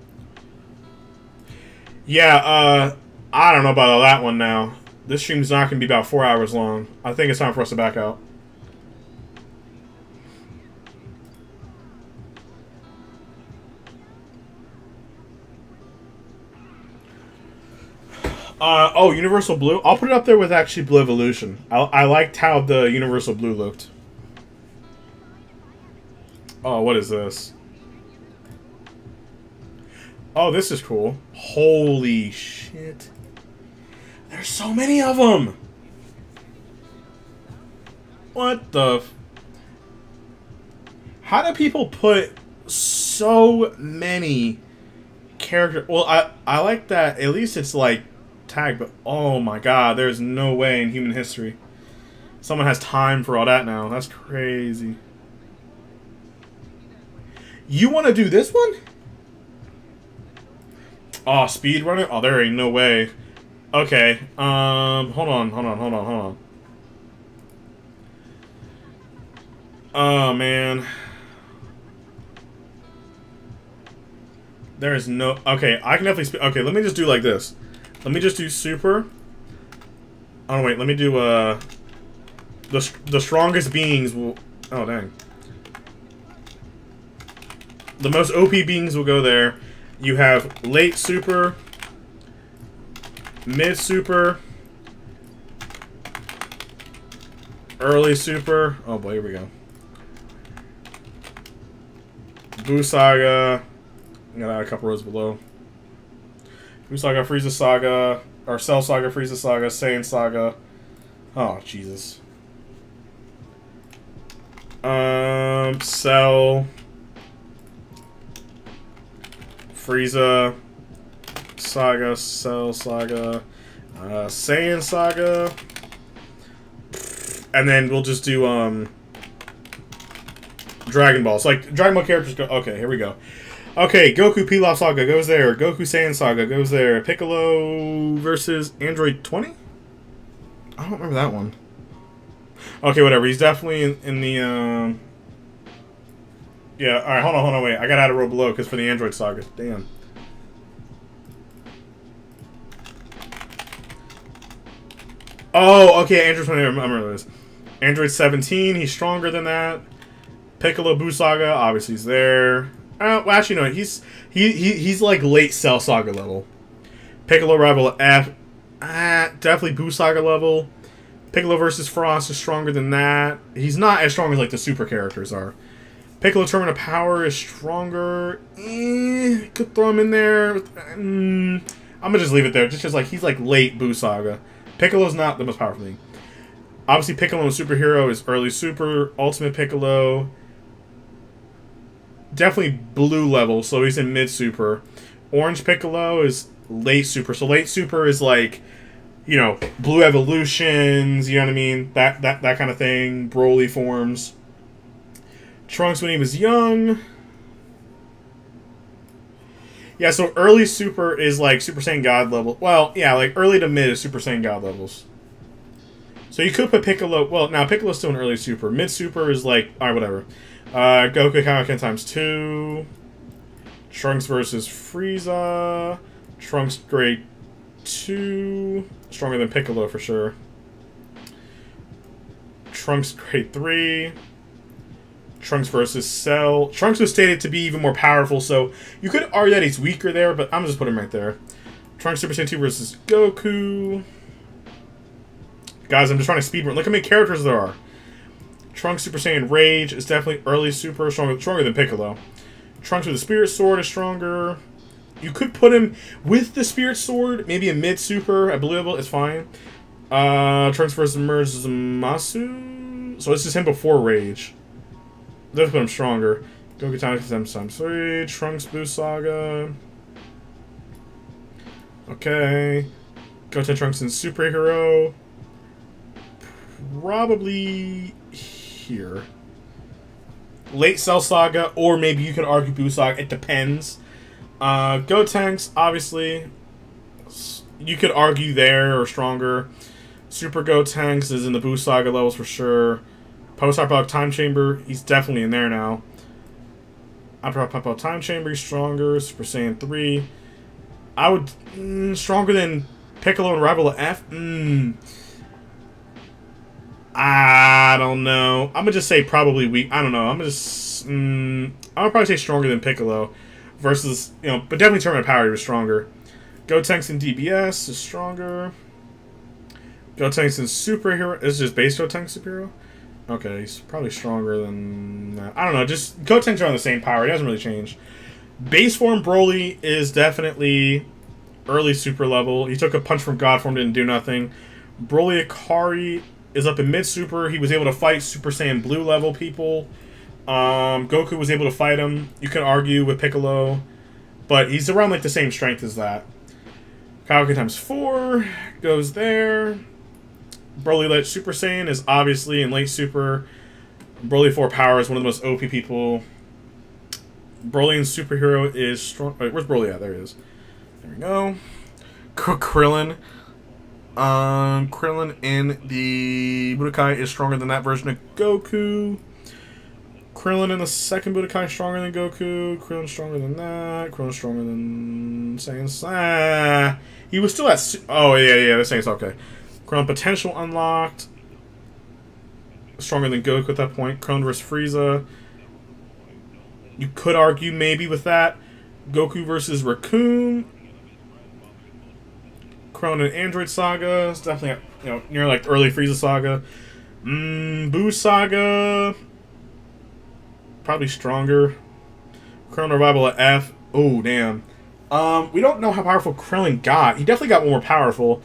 S1: Yeah, I don't know about that one now. This stream's not going to be about 4 hours long. I think it's time for us to back out. Oh, Universal Blue? I'll put it up there with actually Blue Evolution. I liked how the Universal Blue looked. Oh, what is this? Oh, this is cool. Holy shit. There's so many of them! What the... How do people put so many characters... Well, I like that. At least it's like tagged, but oh my god, there's no way in human history someone has time for all that now. That's crazy. You want to do this one? Oh, speedrunner? Oh, there ain't no way. Okay, hold on. Oh, man. There is no... Okay, I can definitely... Okay, let me just do like this. Let me just do super. Oh, wait, let me do, the strongest beings will... Oh, dang. The most OP beings will go there. You have late super, mid super, early super. Oh boy, here we go. Buu Saga. I'm gonna add a couple rows below. Buu Saga, Frieza Saga, or Cell Saga, Frieza Saga, Saiyan Saga. Oh Jesus. Cell. Frieza Saga, Cell Saga, Saiyan Saga, and then we'll just do Dragon Balls. Like Dragon Ball characters go. Okay, here we go. Okay, Goku Pilaf Saga goes there. Goku Saiyan Saga goes there. Piccolo versus Android 20. I don't remember that one. Okay, whatever. He's definitely in the. Yeah, alright, hold on, wait. I gotta add a row below, because for the Android Saga. Damn. Oh, okay, Android 20, I remember this. Android 17, he's stronger than that. Piccolo Buu Saga, obviously he's there. Well, actually, no, he's like late Cell Saga level. Piccolo Rival F, definitely Buu Saga level. Piccolo versus Frost is stronger than that. He's not as strong as like the super characters are. Piccolo Tournament of Power is stronger. Could throw him in there. I'm gonna just leave it there, just because like he's like late Buu Saga. Piccolo's not the most powerful thing. Obviously, Piccolo Superhero is early Super. Ultimate Piccolo, definitely blue level, so he's in mid Super. Orange Piccolo is late Super. So late Super is like, you know, Blue Evolutions. You know what I mean? That kind of thing. Broly forms. Trunks when he was young. Yeah, so early Super is like Super Saiyan God level. Well, yeah, like early to mid is Super Saiyan God levels. So you could put Piccolo. Well, now Piccolo's still an early super. Mid super is like, alright, whatever. Goku Kaioken times 2. Trunks versus Frieza. Trunks grade 2. Stronger than Piccolo for sure. Trunks grade 3. Trunks versus Cell. Trunks was stated to be even more powerful, so you could argue that he's weaker there, but I'm just put him right there. Trunks Super Saiyan 2 versus Goku. Guys, I'm just trying to speedrun. Look how many characters there are. Trunks Super Saiyan Rage is definitely early super, stronger than Piccolo. Trunks with the Spirit Sword is stronger. You could put him with the Spirit Sword, maybe a mid super. I believe it's fine. Trunks versus Masu. So this is him before Rage. Let's put him stronger. Goku times 3. Trunks Boost Saga. Okay. Goten Trunks and Superhero. Probably here. Late Cell Saga, or maybe you could argue Boost Saga. It depends. Gotenks, obviously. You could argue there or stronger. Super Gotenks is in the Boost Saga levels for sure. Post-Hyperbolic Time Chamber, he's definitely in there now. Hyperbolic Time Chamber, he's stronger. Super Saiyan 3. I would... stronger than Piccolo and Rival F? I don't know. I'm going to just say probably weak. I don't know. I'm going to just... I'm going to probably say stronger than Piccolo. Versus, you know, but definitely Tournament of Power, he was stronger. Gotenks and DBS is stronger. Gotenks and Superhero... Is just base Gotenks Superhero? Okay, he's probably stronger than that. I don't know, just Gotenks are on the same power. It doesn't really change. Base form Broly is definitely early super level. He took a punch from God form, didn't do nothing. Broly Akari is up in mid super. He was able to fight Super Saiyan Blue level people. Goku was able to fight him. You can argue with Piccolo, but he's around like the same strength as that. Kaioken times 4 goes there. Broly Late Super Saiyan is obviously in late super. Broly 4 Power is one of the most OP people. Broly and Superhero is strong. Wait, where's Broly at? There he is. There we go. Krillin. Krillin in the Budokai is stronger than that version of Goku. Krillin in the second Budokai is stronger than Goku. Krillin stronger than that. Krillin stronger than Saiyan. He was still at... Oh, yeah, that's Saiyan's okay. Krillin potential unlocked. Stronger than Goku at that point. Krillin versus Frieza. You could argue maybe with that. Goku versus Raccoon. Krillin and Android Saga. It's definitely, you know, near like early Frieza Saga. Boo Saga. Probably stronger. Krillin Revival at F. Oh, damn. We don't know how powerful Krillin got. He definitely got more powerful.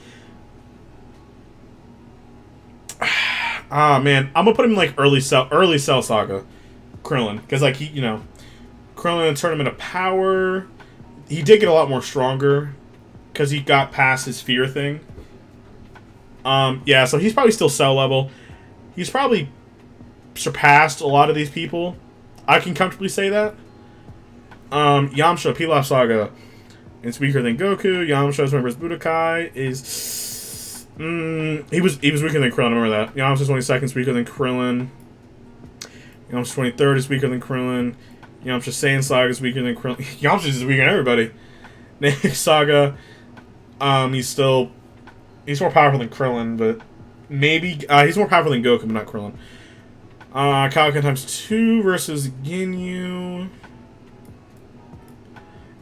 S1: Ah, man. I'm gonna put him in, like, early Cell Saga. Krillin. Because, like, he, you know... Krillin in Tournament of Power. He did get a lot more stronger. Because he got past his fear thing. Yeah, so he's probably still Cell level. He's probably surpassed a lot of these people. I can comfortably say that. Yamcha, Pilaf Saga. It's weaker than Goku. Yamcha's members Budokai is... he was weaker than Krillin, remember that. Yamcha's 22nd is weaker than Krillin. Yamcha's 23rd is weaker than Krillin. Yamcha's Saiyan Saga is weaker than Krillin. Yamcha's is weaker than everybody. Namek Saga, he's more powerful than Krillin, but maybe... he's more powerful than Goku, but not Krillin. Kaioken times 2 versus Ginyu.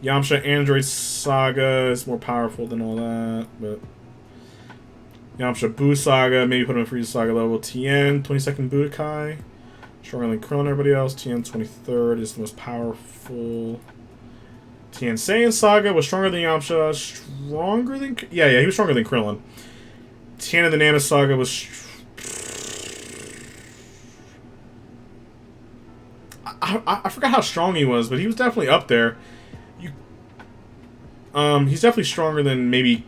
S1: Yamcha Android Saga is more powerful than all that, but... Yamcha Buu Saga, maybe put him in Frieza Saga level. Tien, 22nd Budokai. Stronger than Krillin and everybody else. Tien, 23rd, is the most powerful. Tien Saiyan Saga was stronger than Yamcha. Stronger than... Yeah, he was stronger than Krillin. Tien of the Nana Saga was... I forgot how strong he was, but he was definitely up there. He's definitely stronger than maybe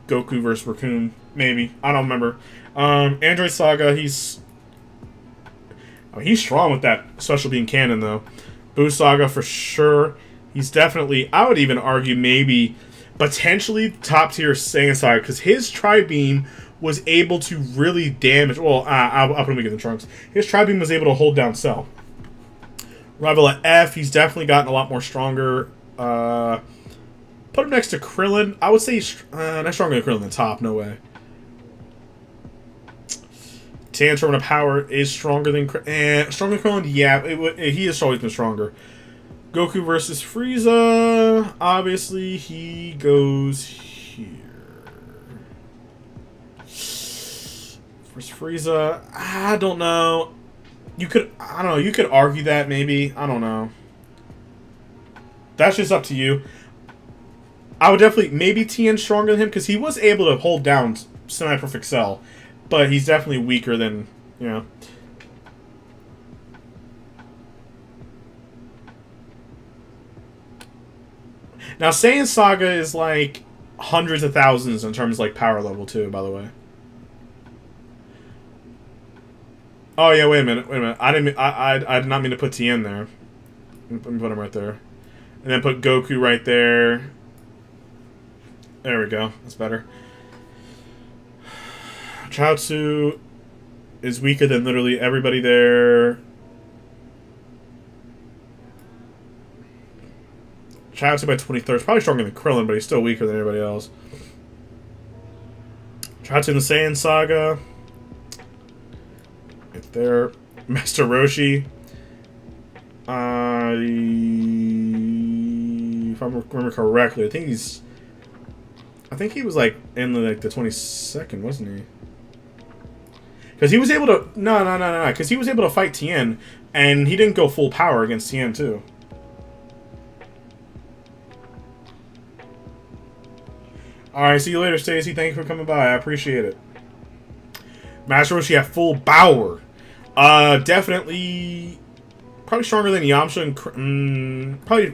S1: Goku versus Raccoon. Maybe. I don't remember. Android Saga, he's strong with that special beam cannon, though. Buu Saga, for sure. He's definitely, I would even argue, maybe, potentially top-tier Saiyan Saga, because his Tri-Beam was able to really damage. Well, I'll put him in the Trunks. His Tri-Beam was able to hold down Cell. Rival at F, he's definitely gotten a lot more stronger. Put him next to Krillin. I would say he's not stronger than Krillin than top. No way. Tien's Terminal Power is stronger than Krillin. Yeah, he has always been stronger. Goku versus Frieza. Obviously, he goes here. Versus Frieza. I don't know. You could argue that maybe. I don't know. That's just up to you. I would definitely maybe Tien stronger than him because he was able to hold down Semi-Perfect Cell, but he's definitely weaker than, you know. Now, Saiyan Saga is like hundreds of thousands in terms of like power level too, by the way. Oh yeah, wait a minute. I did not mean to put Tien there. Let me put him right there, and then put Goku right there. There we go. That's better. Chaozu is weaker than literally everybody there. Chaozu by 23rd. Probably stronger than Krillin, but he's still weaker than everybody else. Chaozu in the Saiyan Saga. Right there. Master Roshi. If I remember correctly, I think he was like in the 22nd, wasn't he? Because he was able to no. Because he was able to fight Tien, and he didn't go full power against Tien too. All right, see you later, Stacy. Thank you for coming by. I appreciate it. Master Roshi at full power. Definitely, probably stronger than Yamcha and probably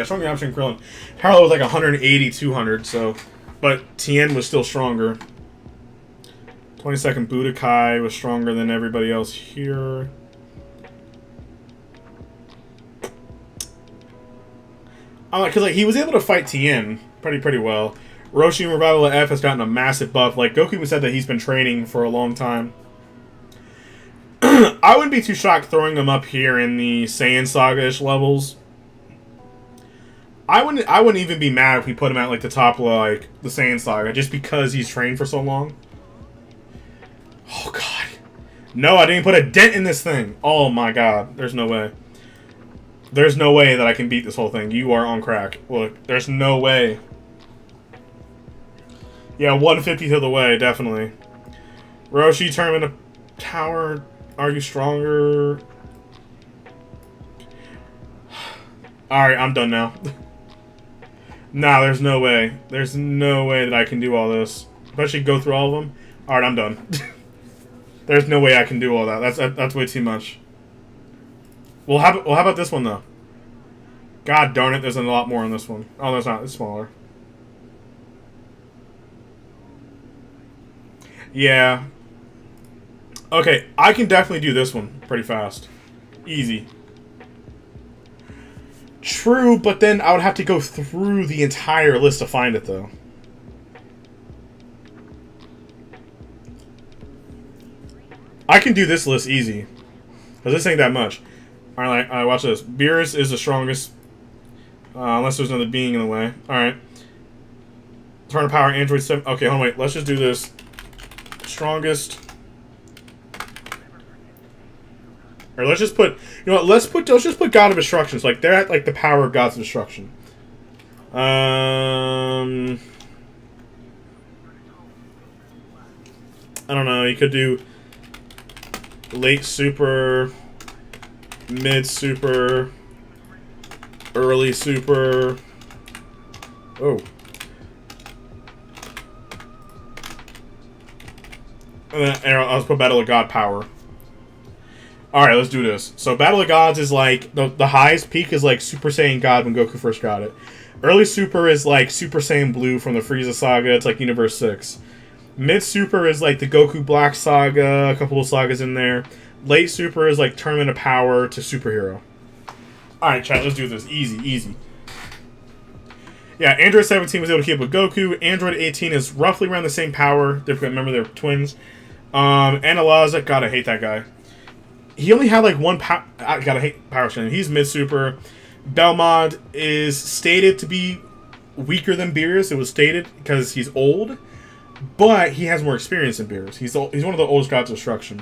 S1: stronger than Yamcha and Krillin. Power was like 180, 200. So, but Tien was still stronger. 22nd Budokai was stronger than everybody else here. Because like he was able to fight Tien pretty well. Roshi and Revival F has gotten a massive buff. Like Goku said that he's been training for a long time. I wouldn't be too shocked throwing him up here in the Saiyan Saga-ish levels. I wouldn't even be mad if we put him at like the top of like the Saiyan Saga just because he's trained for so long. Oh god. No, I didn't put a dent in this thing. Oh my god. There's no way. There's no way that I can beat this whole thing. You are on crack. Look, there's no way. Yeah, 1/50th of the way, definitely. Roshi, Tournament of Tower. Are you stronger? Alright, I'm done now. Nah, there's no way. There's no way that I can do all this. Especially go through all of them. Alright, I'm done. There's no way I can do all that. That's way too much. Well, how about this one, though? God darn it, there's a lot more on this one. Oh, there's not. It's smaller. Yeah. Okay, I can definitely do this one pretty fast. Easy. True, but then I would have to go through the entire list to find it, though. I can do this list easy. Because this ain't that much. Alright, watch this. Beerus is the strongest. Unless there's another being in the way. Alright. Turn of power, Android 7. Okay, hold on, wait. Let's just do this. Strongest. Or let's just put, you know what? Let's just put God of Destruction. So like they're at like the power of Gods of Destruction. I don't know. You could do late super, mid super, early super. Oh. And then I'll just put Battle of God power. Alright, let's do this. So Battle of Gods is like, the highest peak is like Super Saiyan God when Goku first got it. Early Super is like Super Saiyan Blue from the Frieza Saga. It's like Universe 6. Mid Super is like the Goku Black Saga, a couple of sagas in there. Late Super is like Tournament of Power to Superhero. Alright, chat, let's do this. Easy, easy. Yeah, Android 17 was able to keep up with Goku. Android 18 is roughly around the same power. Remember, they're twins. Analaza, gotta hate that guy. He only had like one power. I gotta hate Power Stone. He's mid super. Belmont is stated to be weaker than Beerus. It was stated because he's old, but he has more experience than Beerus. He's one of the oldest gods of destruction.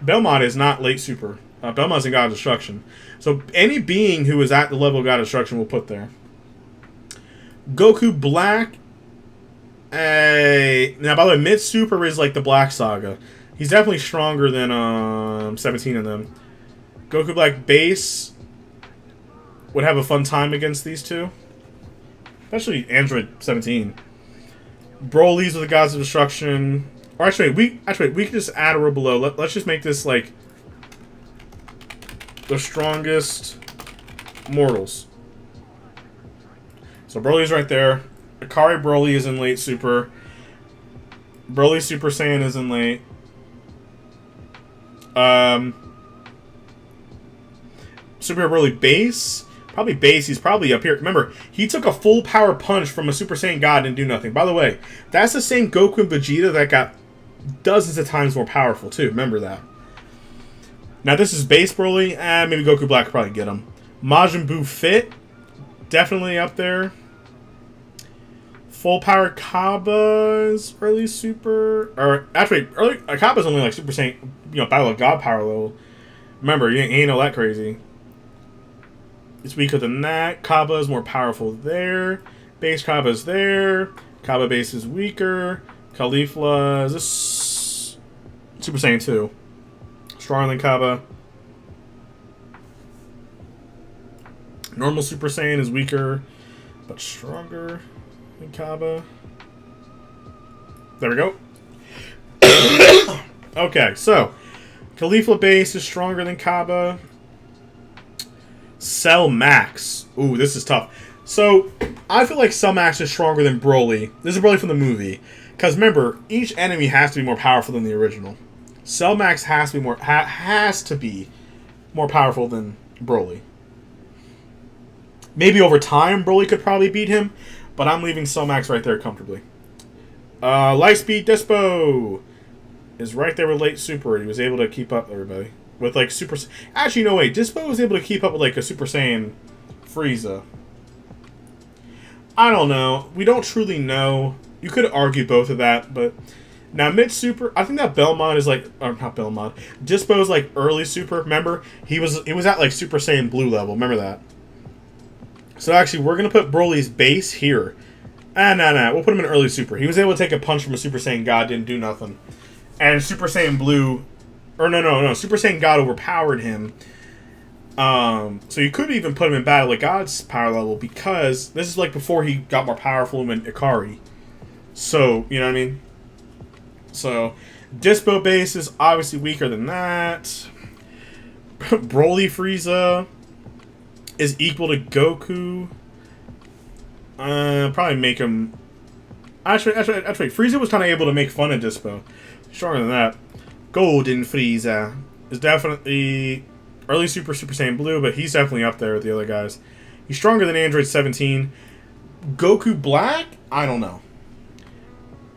S1: Belmont is not late super. Belmont's in God of Destruction. So any being who is at the level of God of Destruction will put there. Goku Black. Now, by the way, mid super is like the Black Saga. He's definitely stronger than 17 of them. Goku Black Base would have a fun time against these two. Especially Android 17. Broly's with the Gods of Destruction. Or actually, we can just add a row below. Let's just make this like the strongest mortals. So Broly's right there. Akari Broly is in late super. Broly Super Saiyan is in late. Super Broly Base. Probably Base. He's probably up here. Remember, he took a full power punch from a Super Saiyan God and didn't do nothing. By the way, that's the same Goku and Vegeta that got dozens of times more powerful, too. Remember that. Now, this is Base Broly. Maybe Goku Black could probably get him. Majin Buu Fit. Definitely up there. Full power Cabba's early super. Or, actually, early Cabba's only like Super Saiyan, Battle of God power level. Remember, he ain't all that crazy. It's weaker than that. Cabba is more powerful there. Base Cabba is there. Cabba base is weaker. Caulifla is this Super Saiyan 2. Stronger than Cabba. Normal Super Saiyan is weaker, but stronger than Cabba. There we go. Okay, so Caulifla base is stronger than Cabba. Cell Max. Ooh, this is tough. So, I feel like Cell Max is stronger than Broly. This is Broly from the movie. Because remember, each enemy has to be more powerful than the original. Cell Max has to be more powerful than Broly. Maybe over time, Broly could probably beat him. But I'm leaving Cell Max right there comfortably. Lightspeed Dispo is right there with late super. He was able to keep up with everybody. With like Super... Actually, no, wait. Dispo was able to keep up with like a Super Saiyan Frieza. I don't know. We don't truly know. You could argue both of that, but... Now, mid-super... I think that Belmont is like... Or not Belmont. Dispo is like early super. Remember? He was at like Super Saiyan Blue level. Remember that? So actually, we're going to put Broly's base here. No. We'll put him in early super. He was able to take a punch from a Super Saiyan God. Didn't do nothing. And Super Saiyan Blue... Or no. Super Saiyan God overpowered him. So you could even put him in Battle of God's power level because this is like before he got more powerful than Ikari. So, you know what I mean? So, Dispo base is obviously weaker than that. Broly Frieza is equal to Goku. Probably make him... Actually, Frieza was kind of able to make fun of Dispo. Stronger than that. Golden Frieza is definitely early Super Saiyan Blue, but he's definitely up there with the other guys. He's stronger than Android 17. Goku Black? I don't know.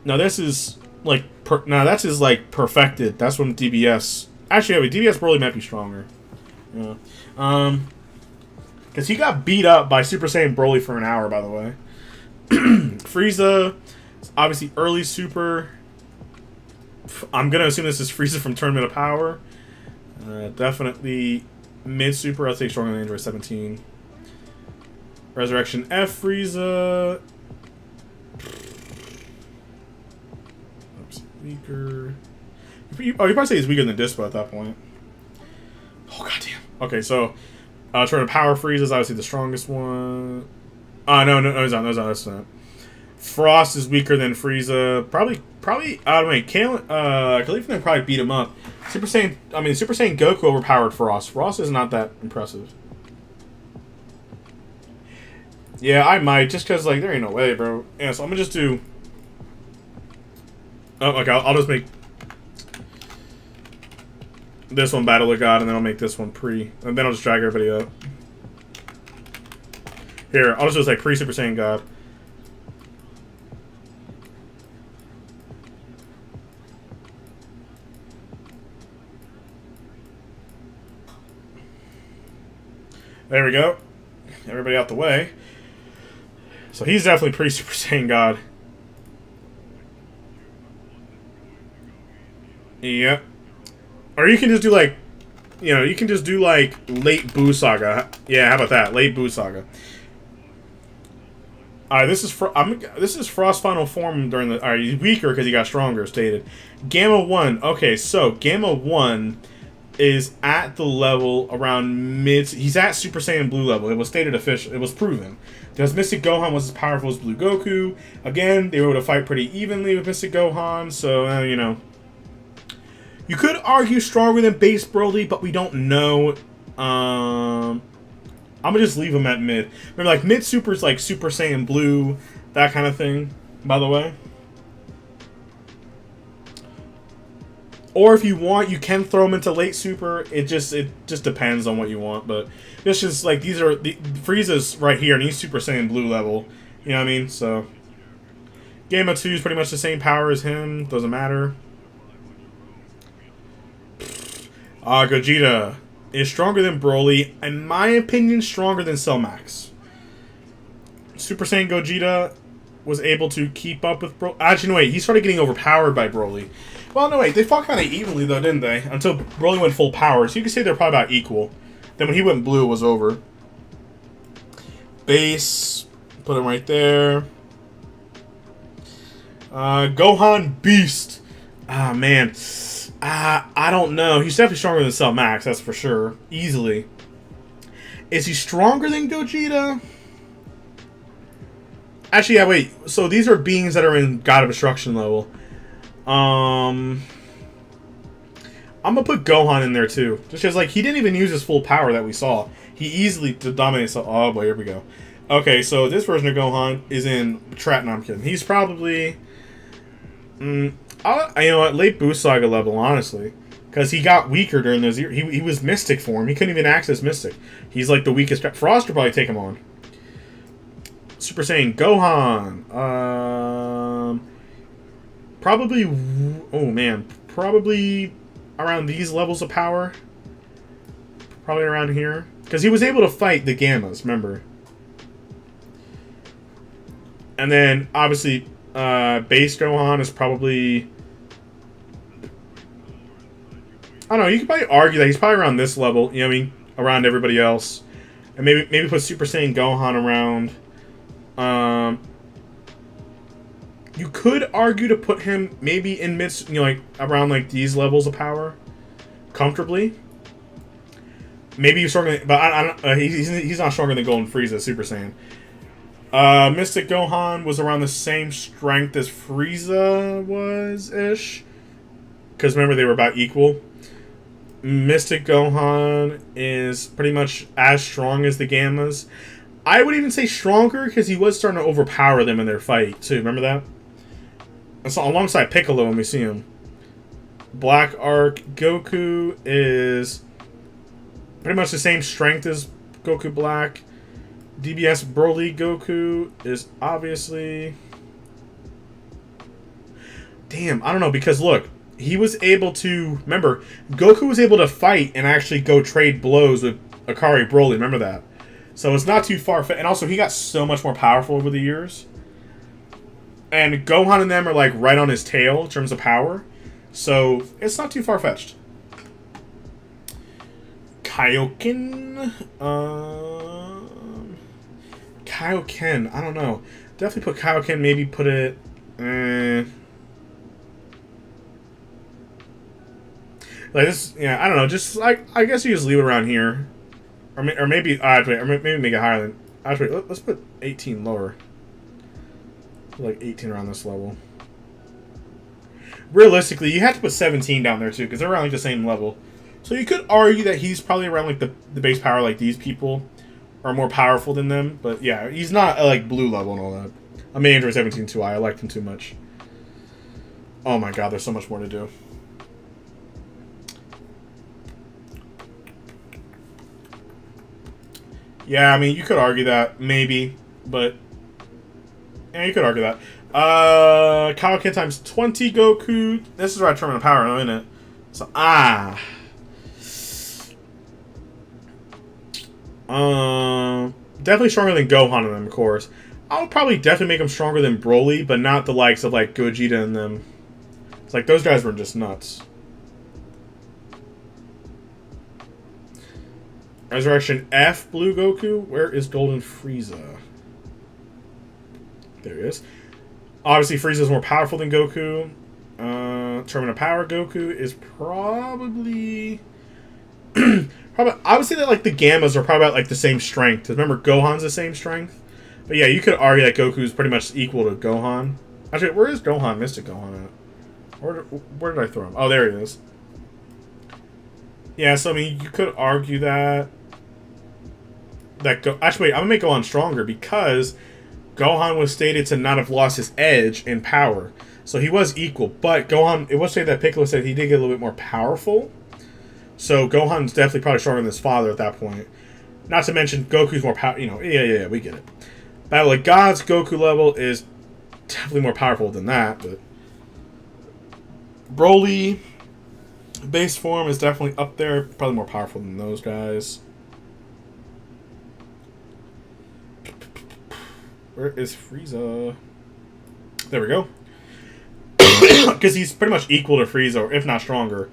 S1: Now this is like that's his like perfected. That's from DBS. Actually, DBS Broly might be stronger. Yeah. Because he got beat up by Super Saiyan Broly for an hour, by the way. Frieza, obviously early Super. I'm going to assume this is Frieza from Tournament of Power. Definitely mid-super. I'll say stronger than Android 17. Resurrection F Frieza. Oops, weaker. You probably say he's weaker than Dispo at that point. Oh, goddamn. Okay, so Tournament of Power Frieza is obviously the strongest one. No, he's not. That's not. Frost is weaker than Frieza. Probably. Wait, Caulifla probably beat him up. Super Saiyan Goku overpowered Frost. Frost is not that impressive. Yeah, I might just because like there ain't no way, bro. Yeah, so I'm gonna just do. Oh, okay. I'll just make this one Battle of God, and then I'll make this one pre, and then I'll just drag everybody up. Here, I'll just do like pre-Super Saiyan God. There we go. Everybody out the way. So he's definitely pre-Super Saiyan God. Yep. Or you can just do like, you know, you can just do like late Buu Saga. Yeah, how about that? Late Buu Saga. Alright, this is Frost final form during the. Alright, he's weaker because he got stronger. Stated. Gamma 1. Okay, so Gamma 1 is at the level around mid. He's at Super Saiyan Blue level. It was stated official. It was proven because Mystic Gohan was as powerful as Blue Goku. Again, they were able to fight pretty evenly with Mystic Gohan. So you know, you could argue stronger than base Broly, but we don't know. I'm gonna just leave him at mid. Remember, like mid Super's like Super Saiyan Blue, that kind of thing. By the way. Or if you want, you can throw him into late Super. It just depends on what you want. But it's just like these are Frieza's right here, and he's Super Saiyan Blue level. You know what I mean? So Gamma 2 is pretty much the same power as him. Doesn't matter. Gogeta is stronger than Broly. In my opinion, stronger than Cell Max. Super Saiyan Gogeta was able to keep up with Broly. Actually, no, wait. He started getting overpowered by Broly. Well, no, wait. They fought kind of evenly, though, didn't they? Until Broly went full power. So you can say they're probably about equal. Then when he went blue, it was over. Base. Put him right there. Gohan Beast. Ah, man. I don't know. He's definitely stronger than Cell Max, that's for sure. Easily. Is he stronger than Gogeta? Actually, yeah, wait. So these are beings that are in God of Destruction level. I'm gonna put Gohan in there too. Just because, like, he didn't even use his full power that we saw. He easily dominates. Oh boy, here we go. Okay, so this version of Gohan is in Trat. No, I'm kidding. He's probably, you know what, late Buu Saga level, honestly, because he got weaker during those years. He was Mystic form. He couldn't even access Mystic. He's like the weakest. Frost would probably take him on. Super Saiyan Gohan. Probably. Oh man, probably around these levels of power. Probably around here, because he was able to fight the Gammas. Remember. And then obviously, base Gohan is probably. I don't know. You could probably argue that he's probably around this level. You know what I mean? Around everybody else, and maybe put Super Saiyan Gohan around. You could argue to put him maybe in mid, you know, like around like these levels of power, comfortably. Maybe he's stronger, but I don't. He's not stronger than Golden Frieza, Super Saiyan. Mystic Gohan was around the same strength as Frieza was ish, because remember they were about equal. Mystic Gohan is pretty much as strong as the Gammas. I would even say stronger because he was starting to overpower them in their fight too. Remember that? And so alongside Piccolo when we see him. Black Arc Goku is pretty much the same strength as Goku Black. DBS Broly Goku is obviously... Damn, I don't know, because look, he was able to... Remember, Goku was able to fight and actually go trade blows with Akari Broly. Remember that? So it's not too far-fetched. And also, he got so much more powerful over the years. And Gohan and them are, like, right on his tail in terms of power. So it's not too far-fetched. Kaioken? Kaioken. I don't know. Definitely put Kaioken. Maybe put it... like this... Yeah, I don't know. Just, like, I guess you just leave it around here. Or maybe... wait, or maybe make it higher than... Actually, let's put 18 lower. Like 18 around this level. Realistically, you have to put 17 down there too, because they're around like the same level. So you could argue that he's probably around like the base power, like these people are more powerful than them. But yeah, he's not like blue level and all that. I made Android 17 too high. I liked him too much. Oh my god, there's so much more to do. Yeah, I mean, you could argue that, maybe, but yeah, you could argue that. Kaioken times 20 Goku. This is where I determine the power, isn't it? So, definitely stronger than Gohan in them, of course. I would probably definitely make him stronger than Broly, but not the likes of, like, Gogeta and them. It's like, those guys were just nuts. Resurrection F, Blue Goku. Where is Golden Frieza? There he is. Obviously, Frieza's more powerful than Goku. Tournament of Power Goku is probably... probably, I would say that like the Gammas are probably about like the same strength. Remember, Gohan's the same strength. But yeah, you could argue that Goku's pretty much equal to Gohan. Actually, where is Gohan, Mystic Gohan at? Where did I throw him? Oh, there he is. Yeah, so I mean, you could argue that... Actually, wait, I'm gonna make Gohan stronger because Gohan was stated to not have lost his edge in power. So he was equal, but Gohan, it was stated that Piccolo said he did get a little bit more powerful. So Gohan's definitely probably stronger than his father at that point. Not to mention Goku's more power. You know, yeah, we get it. Battle of Gods Goku level is definitely more powerful than that, but Broly base form is definitely up there, probably more powerful than those guys. Where is Frieza? There we go. Because he's pretty much equal to Frieza, or if not stronger.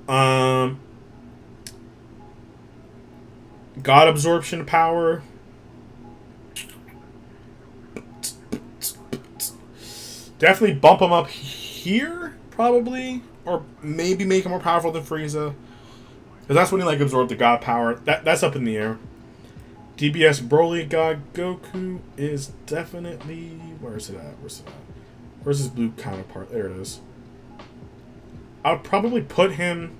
S1: God absorption power. Definitely bump him up here, probably. Or maybe make him more powerful than Frieza. Because that's when he like absorbed the God power. That's up in the air. DBS Broly God Goku is definitely... Where is it at? Where's his blue counterpart? There it is. I'll probably put him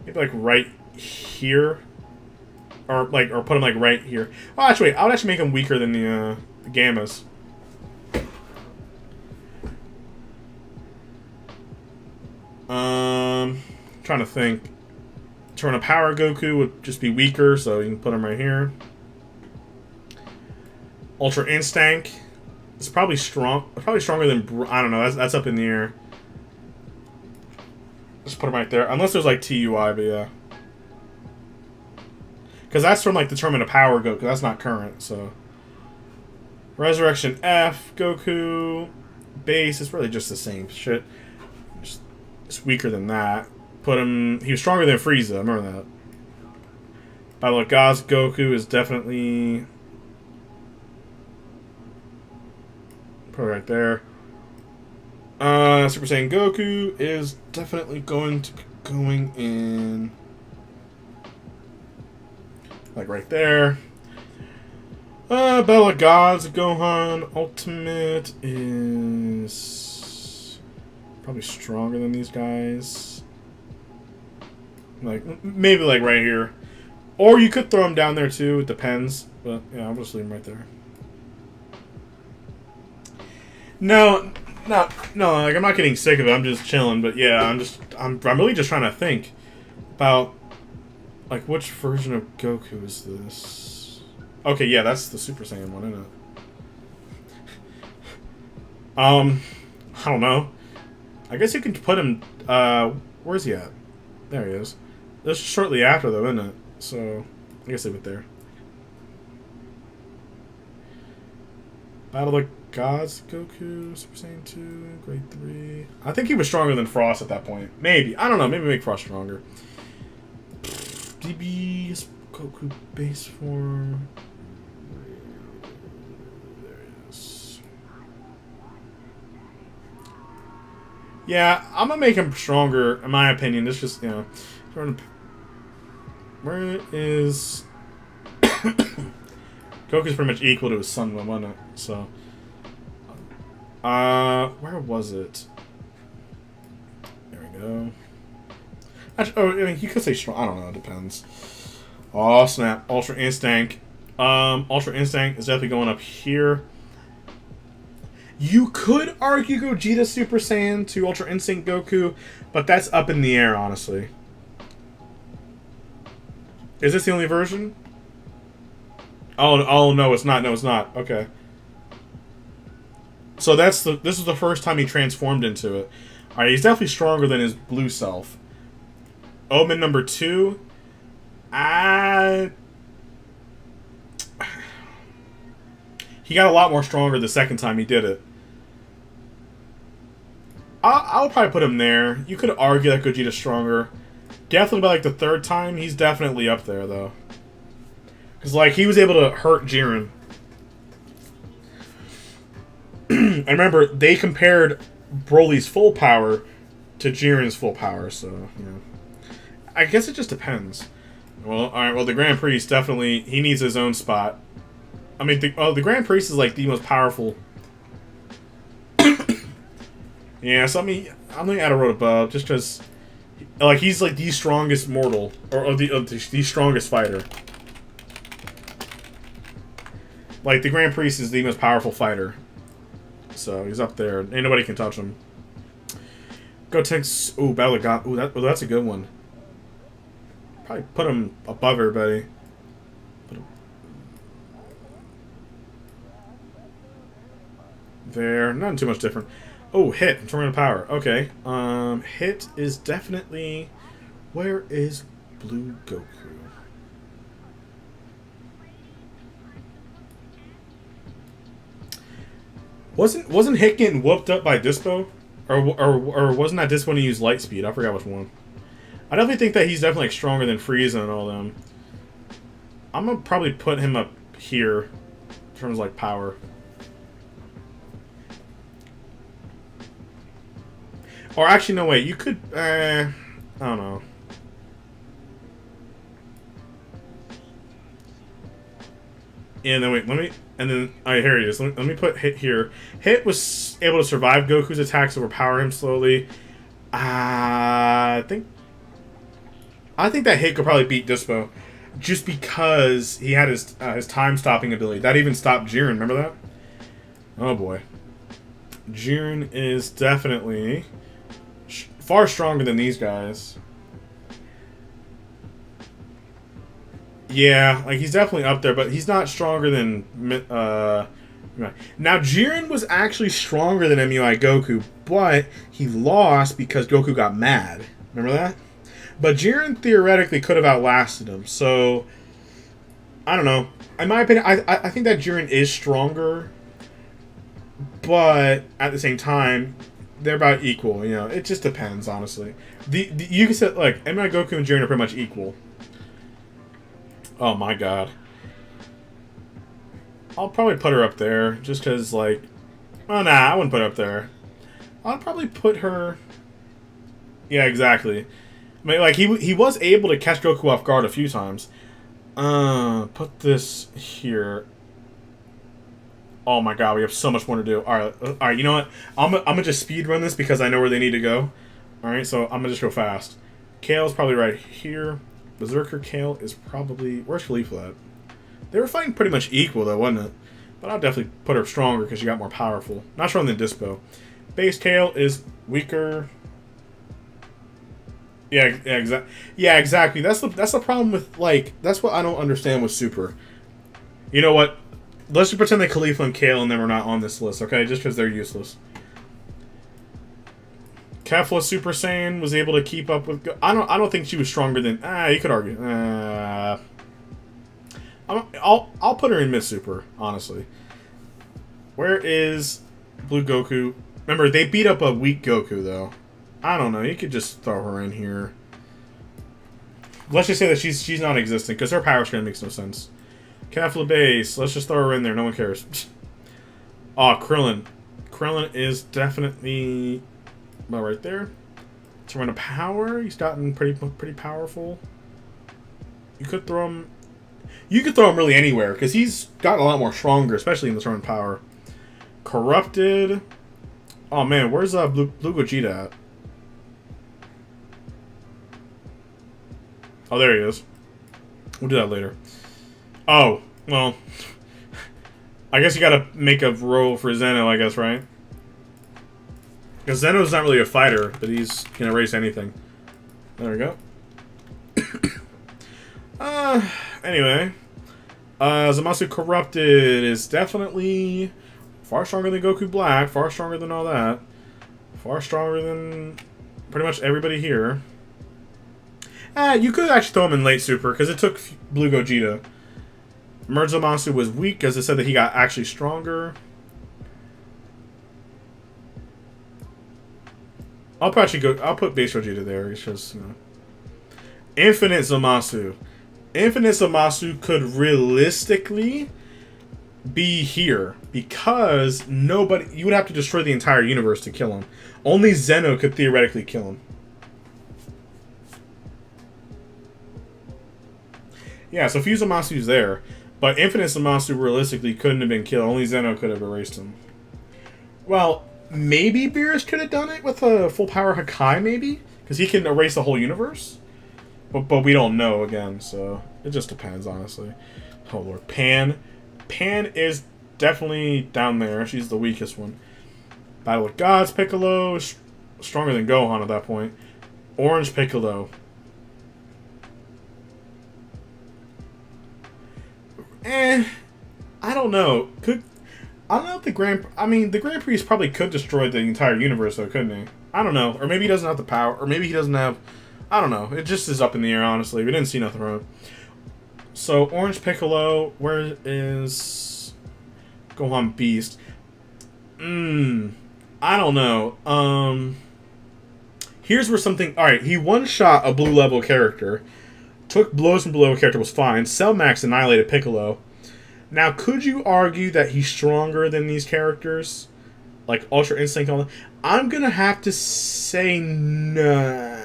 S1: maybe like right here. Or put him like right here. Oh, actually, wait, I would actually make him weaker than the Gammas. Trying to think. Turn of Power Goku would just be weaker, so you can put him right here. Ultra Instinct. It's probably stronger than... I don't know. That's up in the air. Just put him right there. Unless there's like TUI, but yeah. Because that's from like the Tournament of Power Goku. That's not current, so... Resurrection F, Goku. Base is really just the same shit. It's weaker than that. Put him... He was stronger than Frieza. I remember that. Battle of Gods Goku is definitely... Put it right there. Super Saiyan Goku is definitely going to be going in... Like right there. Battle of Gods Gohan Ultimate is... probably stronger than these guys. Like, maybe like right here. Or you could throw him down there too, it depends. But yeah, I'll just leave him right there. No, like I'm not getting sick of it. I'm just chilling. But yeah, I'm really just trying to think about like which version of Goku is this? Okay, yeah, that's the Super Saiyan one, isn't it? I don't know. I guess you can put him. Where's he at? There he is. This is shortly after though, isn't it? So I guess leave it there. Battle of Gods Goku, Super Saiyan 2, Grade 3. I think he was stronger than Frost at that point. Maybe. I don't know. Maybe make Frost stronger. DB Goku base form. There it is. Yeah, I'm gonna make him stronger, in my opinion. It's just, you know. Where is... Goku's pretty much equal to his son, wasn't it? So... where was it? There we go. Actually, oh, I mean, you could say strong. I don't know. It depends. Oh, snap. Ultra Instinct. Ultra Instinct is definitely going up here. You could argue Gogeta Super Saiyan to Ultra Instinct Goku, but that's up in the air, honestly. Is this the only version? Oh no, it's not. No, it's not. Okay. So this is the first time he transformed into it. Alright, he's definitely stronger than his blue self. Omen number 2. He got a lot more stronger the second time he did it. I'll probably put him there. You could argue that Gogeta's stronger. Definitely by like the third time, he's definitely up there though. Because like he was able to hurt Jiren. I remember they compared Broly's full power to Jiren's full power, so you know. I guess it just depends. Well, alright, well the Grand Priest definitely he needs his own spot. I mean the Grand Priest is like the most powerful. Yeah, so I'm gonna add a road above just because like he's like the strongest mortal or the strongest fighter. Like the Grand Priest is the most powerful fighter. So he's up there. Ain't nobody can touch him. Gotenks. Ooh, Battle of God. Ooh, that's a good one. Probably put him above everybody. Put him there. Not too much different. Oh, Hit. I'm turning power. Okay. Hit is definitely. Where is Blue Goku? Wasn't Hit getting whooped up by Dispo? Or wasn't that Dispo when he used light speed? I forgot which one. I definitely think that he's definitely like, stronger than Frieza and all them. I'm gonna probably put him up here in terms of like power. Or actually, no wait. You could. I don't know. And then wait, let me. And then, alright, here he is. Let me put Hit here. Hit was able to survive Goku's attacks, overpower him slowly. I think that Hit could probably beat Dispo, just because he had his time stopping ability. That even stopped Jiren. Remember that? Oh boy, Jiren is definitely far stronger than these guys. Yeah, like he's definitely up there, but he's not stronger than now Jiren was actually stronger than MUI Goku, but he lost because Goku got mad. Remember that? But Jiren theoretically could have outlasted him, so I don't know. In my opinion, I think that Jiren is stronger, but at the same time, they're about equal. You know, it just depends, honestly. You can say like MUI Goku and Jiren are pretty much equal. Oh my god. I'll probably put her up there, just because, like... Oh, nah, I wouldn't put her up there. I'll probably put her... Yeah, exactly. I mean, like, he was able to catch Goku off guard a few times. Put this here. Oh my god, we have so much more to do. Alright, you know what? I'm gonna just speed run this because I know where they need to go. Alright, so I'm gonna just go fast. Kale's probably right here. Berserker Kale is probably... Where's Khalifa at? They were fighting pretty much equal, though, wasn't it? But I'll definitely put her stronger because she got more powerful. Not stronger than Dispo. Base Kale is weaker. Yeah, exactly. That's the problem with, like... That's what I don't understand with Super. You know what? Let's just pretend that Khalifa and Kale and them are not on this list, okay? Just because they're useless. Kefla Super Saiyan was able to keep up with... I don't think she was stronger than... you could argue. I'll put her in Mid Super, honestly. Where is Blue Goku? Remember, they beat up a weak Goku, though. I don't know. You could just throw her in here. Let's just say that she's non-existent, because her power strand makes no sense. Kefla Base. Let's just throw her in there. No one cares. Oh, Krillin. Krillin is definitely... about right there. To run a power, he's gotten pretty powerful. You could throw him. You could throw him really anywhere because he's gotten a lot more stronger, especially in the turn power. Corrupted. Oh man, where's Blue Gogeta at? Oh, there he is. We'll do that later. Oh well. I guess you gotta make a roll for Zeno, I guess, right? Because Zeno's not really a fighter, but he's can erase anything. There we go. Anyway. Zamasu Corrupted is definitely far stronger than Goku Black, far stronger than all that. Far stronger than pretty much everybody here. You could actually throw him in late super, because it took Blue Gogeta. Merge Zamasu was weak, because it said that he got actually stronger. I'll put base Gogeta there. It's just, you know. Infinite Zamasu. Infinite Zamasu could realistically be here, because nobody, you would have to destroy the entire universe to kill him. Only Zeno could theoretically kill him. Yeah, so Fuse Zamasu's there, but Infinite Zamasu realistically couldn't have been killed. Only Zeno could have erased him. Well, maybe Beerus could have done it with a full power Hakai, maybe, because he can erase the whole universe. But we don't know again, so it just depends, honestly. Oh lord, Pan is definitely down there. She's the weakest one. Battle of Gods, Piccolo, stronger than Gohan at that point. Orange Piccolo. I don't know. I don't know if the Grand Priest probably could destroy the entire universe, though, couldn't he? I don't know. Or maybe he doesn't have the power, or maybe he doesn't have. I don't know. It just is up in the air, honestly. We didn't see nothing from it. So Orange Piccolo, where is Gohan Beast? I don't know. Here's where something. All right, he one-shot a blue level character. Took blows from blue level character, was fine. Cell Max annihilated Piccolo. Now, could you argue that he's stronger than these characters? Like Ultra Instinct and all that? I'm going to have to say no.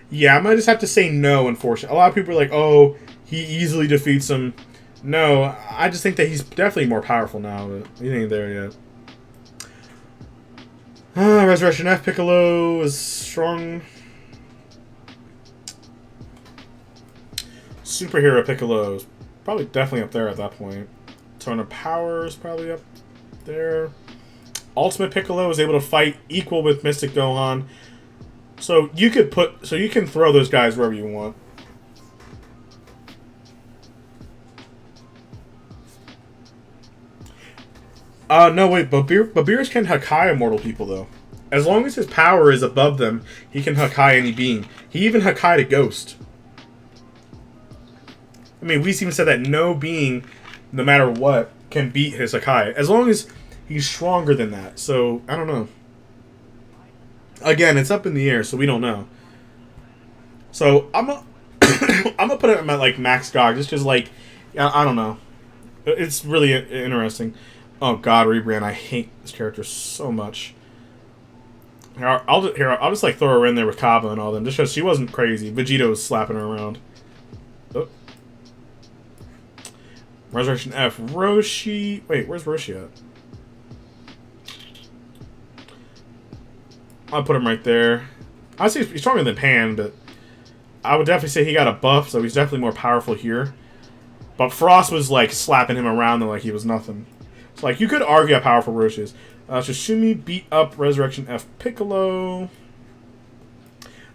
S1: Yeah, I might just have to say no, unfortunately. A lot of people are like, oh, he easily defeats him. No, I just think that he's definitely more powerful now, but he ain't there yet. Resurrection F Piccolo is strong. Superhero Piccolo is probably definitely up there at that point. Tone of Power is probably up there. Ultimate Piccolo is able to fight equal with Mystic Gohan. So you can throw those guys wherever you want. No wait, but Beerus can Hakai immortal people though. As long as his power is above them, he can Hakai any being. He even Hakai'd a Ghost. I mean, we even said that no being, no matter what, can beat his Hakai. As long as he's stronger than that. So, I don't know. Again, it's up in the air, so we don't know. So, I'm gonna put it at like Max Gog, just because, like, I don't know. It's really interesting. Oh God, Rebrand, I hate this character so much. I'll just like throw her in there with Kaba and all them, just because she wasn't crazy. Vegeta was slapping her around. Oh. Resurrection F. Roshi. Wait, where's Roshi at? I'll put him right there. I'd say he's stronger than Pan, but I would definitely say he got a buff, so he's definitely more powerful here. But Frost was like slapping him around like he was nothing. So like you could argue how powerful Roshi is. Shishumi beat up Resurrection F Piccolo.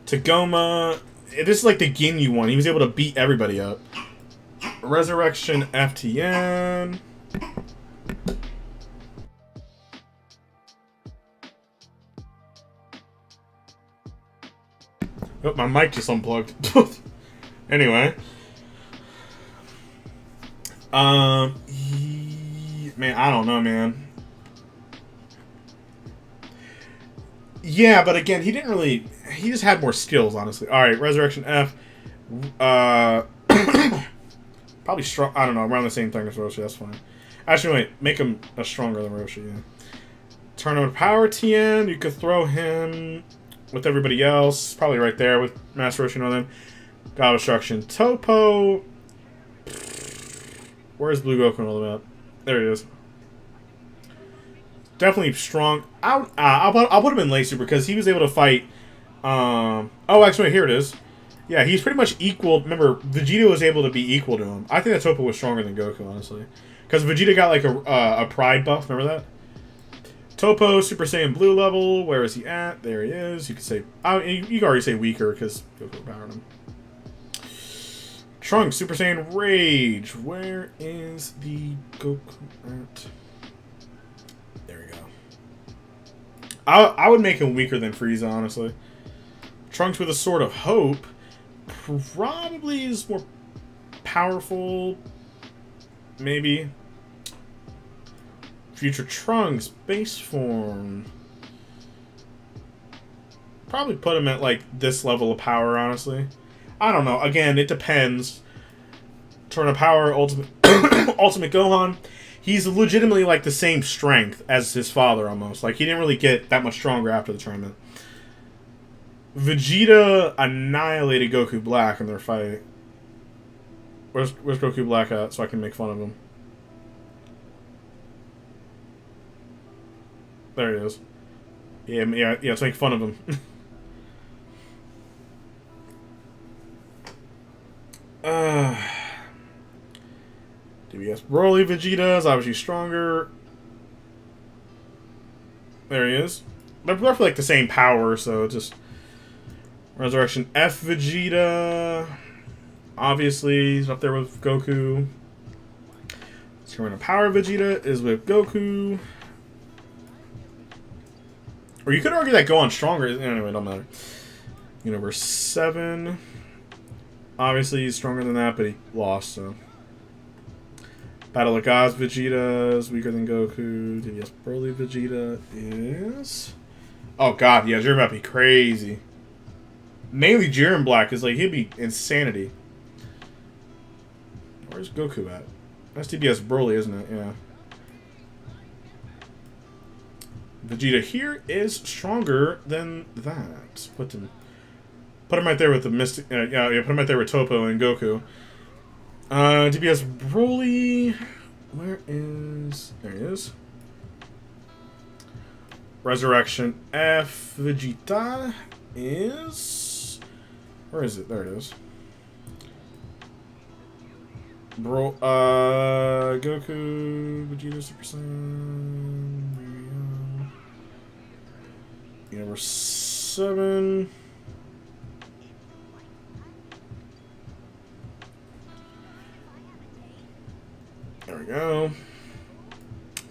S1: Tagoma. This is like the Ginyu one. He was able to beat everybody up. Resurrection FTN. Oh, my mic just unplugged. Anyway. Man, I don't know, man. Yeah, but again, he didn't really. He just had more skills, honestly. All right, Resurrection F. Probably strong. I don't know, around the same thing as Roshi. That's fine. Actually, wait, make him stronger than Roshi. Yeah. Tournament Power TN. You could throw him with everybody else. Probably right there with Master Roshi and all them. God Destruction Topo. Where's Blue Goku and all that? There he is. Definitely strong. I'll put him in late super because he was able to fight. Oh, actually, here it is. Yeah, he's pretty much equal. Remember, Vegeta was able to be equal to him. I think that Topo was stronger than Goku, honestly, because Vegeta got like a pride buff. Remember that? Topo, Super Saiyan Blue level. Where is he at? There he is. You could say. You can already say weaker because Goku powered him. Trunks, Super Saiyan Rage. Where is the Goku at? There we go. I would make him weaker than Frieza, honestly. Trunks with a Sword of Hope probably is more powerful. Maybe. Future Trunks, base form. Probably put him at, like, this level of power, honestly. I don't know. Again, it depends. Turn of Power, Ultimate, Ultimate Gohan. He's legitimately, like, the same strength as his father, almost. Like, he didn't really get that much stronger after the tournament. Vegeta annihilated Goku Black in their fight. Where's Goku Black at, so I can make fun of him? There he is. Yeah, let's make fun of him. DBS Broly Vegeta is obviously stronger. There he is. They're roughly like the same power, so just Resurrection F Vegeta. Obviously, he's up there with Goku. Turn of Power Vegeta is with Goku. Or you could argue that Gohan's stronger. Anyway, don't matter. Universe 7. Obviously, he's stronger than that, but he lost, so. Battle of Gods Vegeta is weaker than Goku. DBS Broly Vegeta is... Oh, God, yeah, Jiren might be crazy. Mainly Jiren Black is like, he'd be insanity. Where's Goku at? That's DBS Broly, isn't it? Yeah. Vegeta here is stronger than that. Put him right there with the Mystic. Yeah, put him right there with Toppo and Goku. DBS Broly. Where is? There he is. Resurrection F Vegeta is. Where is it? There it is. Goku, Vegeta, Super Saiyan. Universe 7. There we go.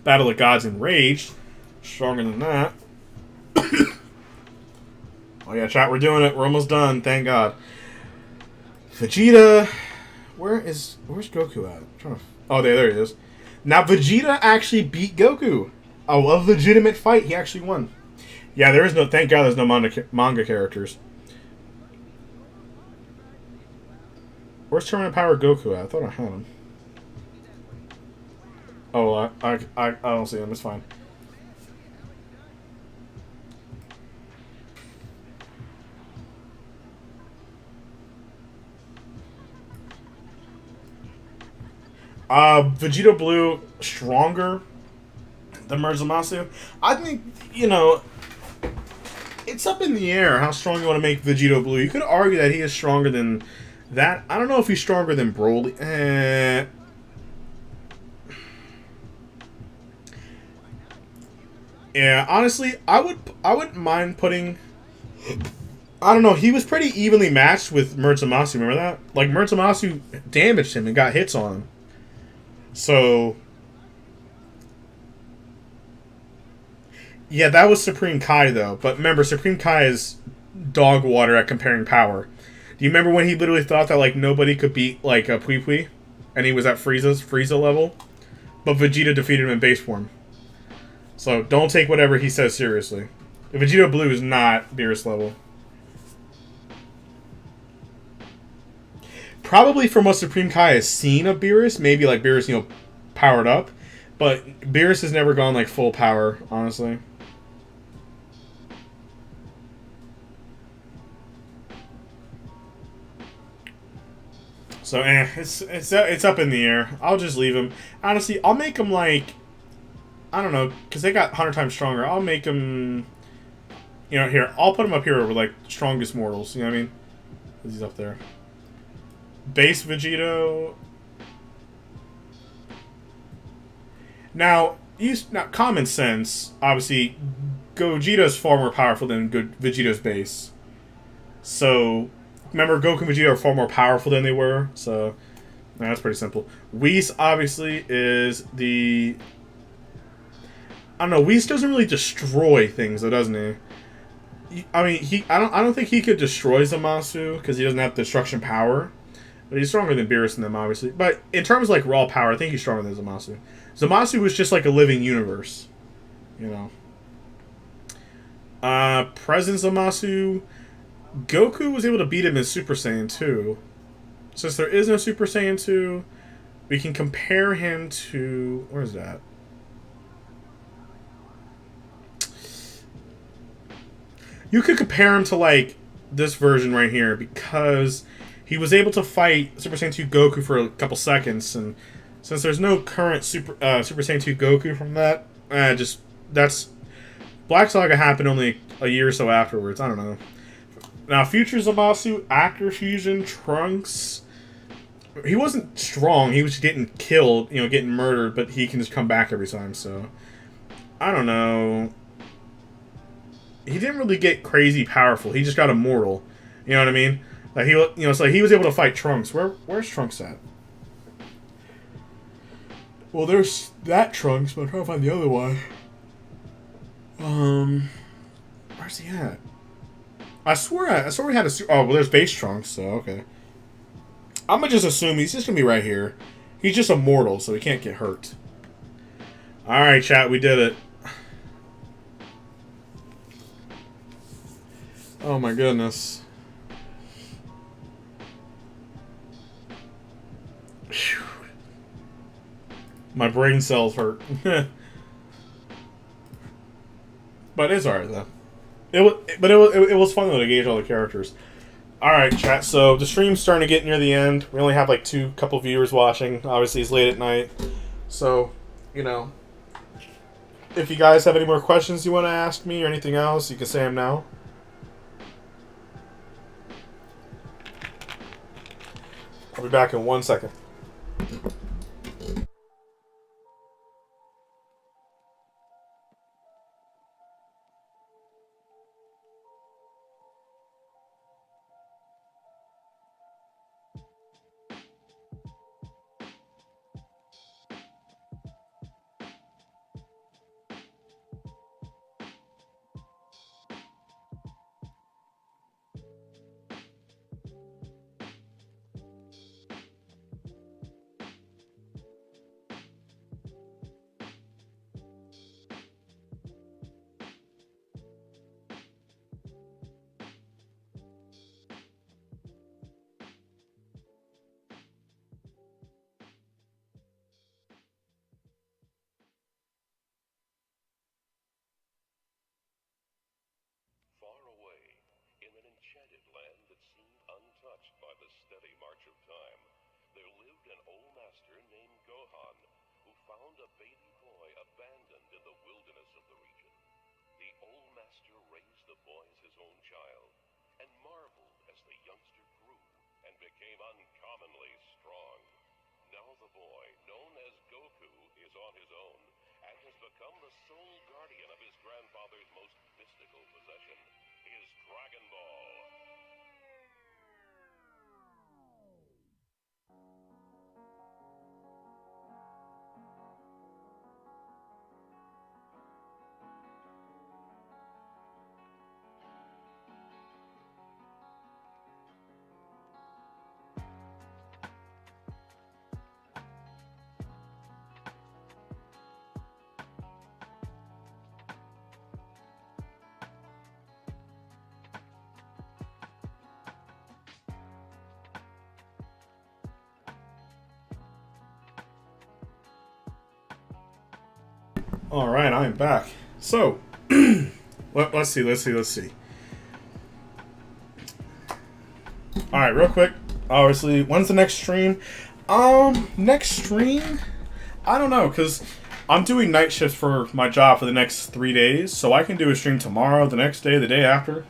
S1: Battle of Gods Enraged. Stronger than that. Oh yeah, chat, we're doing it. We're almost done, thank God. Vegeta. Where's Goku at? Oh, there he is. Now Vegeta actually beat Goku. A legitimate fight. He actually won. Yeah, there is no. Thank God, there's no manga characters. Where's Tournament Power Goku at? I thought I had him. Oh, I don't see him. It's fine. Vegeta Blue stronger than Mirza. I think, you know, it's up in the air how strong you want to make Vegeta Blue. You could argue that he is stronger than that. I don't know if he's stronger than Broly. Yeah, honestly, I wouldn't mind putting. I don't know. He was pretty evenly matched with Mirza. Remember that? Like Mirza damaged him and got hits on him. So. Yeah, that was Supreme Kai, though. But remember, Supreme Kai is dog water at comparing power. Do you remember when he literally thought that, like, nobody could beat, like, a Pui Pui? And he was at Frieza level? But Vegeta defeated him in base form. So, don't take whatever he says seriously. Vegeta Blue is not Beerus level. Probably from what Supreme Kai has seen of Beerus, maybe, like, Beerus, you know, powered up. But Beerus has never gone, like, full power, honestly. So, it's up in the air. I'll just leave him. Honestly, I'll make him, like, I don't know, because they got 100 times stronger. I'll make him, you know, here. I'll put him up here with, like, strongest mortals. You know what I mean? Because he's up there. Base Vegito. Now, common sense, obviously, Gogeta's far more powerful than Vegito's base. So, remember, Goku and Vegeta are far more powerful than they were, so that's pretty simple. Whis obviously is the... I don't know. Whis doesn't really destroy things, though, doesn't he? I mean, I don't think he could destroy Zamasu because he doesn't have destruction power. But he's stronger than Beerus and them, obviously. But in terms of like raw power, I think he's stronger than Zamasu. Zamasu was just like a living universe, you know. Present Zamasu, Goku was able to beat him in Super Saiyan 2. Since there is no Super Saiyan 2, we can compare him to... Where's that? You could compare him to, like, this version right here, because he was able to fight Super Saiyan 2 Goku for a couple seconds, and since there's no current Super Saiyan 2 Goku from that, that's... Black Saga happened only a year or so afterwards, I don't know. Now, Future Zamasu, Actor Fusion, Trunks... He wasn't strong, he was getting killed, you know, getting murdered, but he can just come back every time, so... I don't know... He didn't really get crazy powerful, he just got immortal. You know what I mean? Like so he was able to fight Trunks. Where's Trunks at? Well, there's that Trunks, but I'm trying to find the other one. Where's he at? I swear we had a... Oh, well, there's base Trunks, so okay. I'm gonna just assume he's just gonna be right here. He's just immortal, so he can't get hurt. Alright, chat, we did it. Oh my goodness. Whew. My brain cells hurt. But it's alright though. It was fun though to gauge all the characters. Alright, chat, so the stream's starting to get near the end. We only have like couple viewers watching. Obviously, it's late at night. So, you know, if you guys have any more questions you want to ask me or anything else, you can say them now. I'll be back in 1 second.
S2: Far away, in an enchanted land that seemed untouched by the steady march of time, there lived an old master named Gohan, who found a baby boy abandoned in the wilderness of the region. The old master raised the boy as his own child, and marveled as the youngster grew and became uncommonly strong. Now the boy, known as Goku, is on his own, and has become the sole guardian of his grandfather's most mystical possession, his Dragon Ball.
S1: Alright, I am back. So, let's see. Alright, real quick. Obviously, when's the next stream? Next stream? I don't know, because I'm doing night shifts for my job for the next 3 days, so I can do a stream tomorrow, the next day, the day after.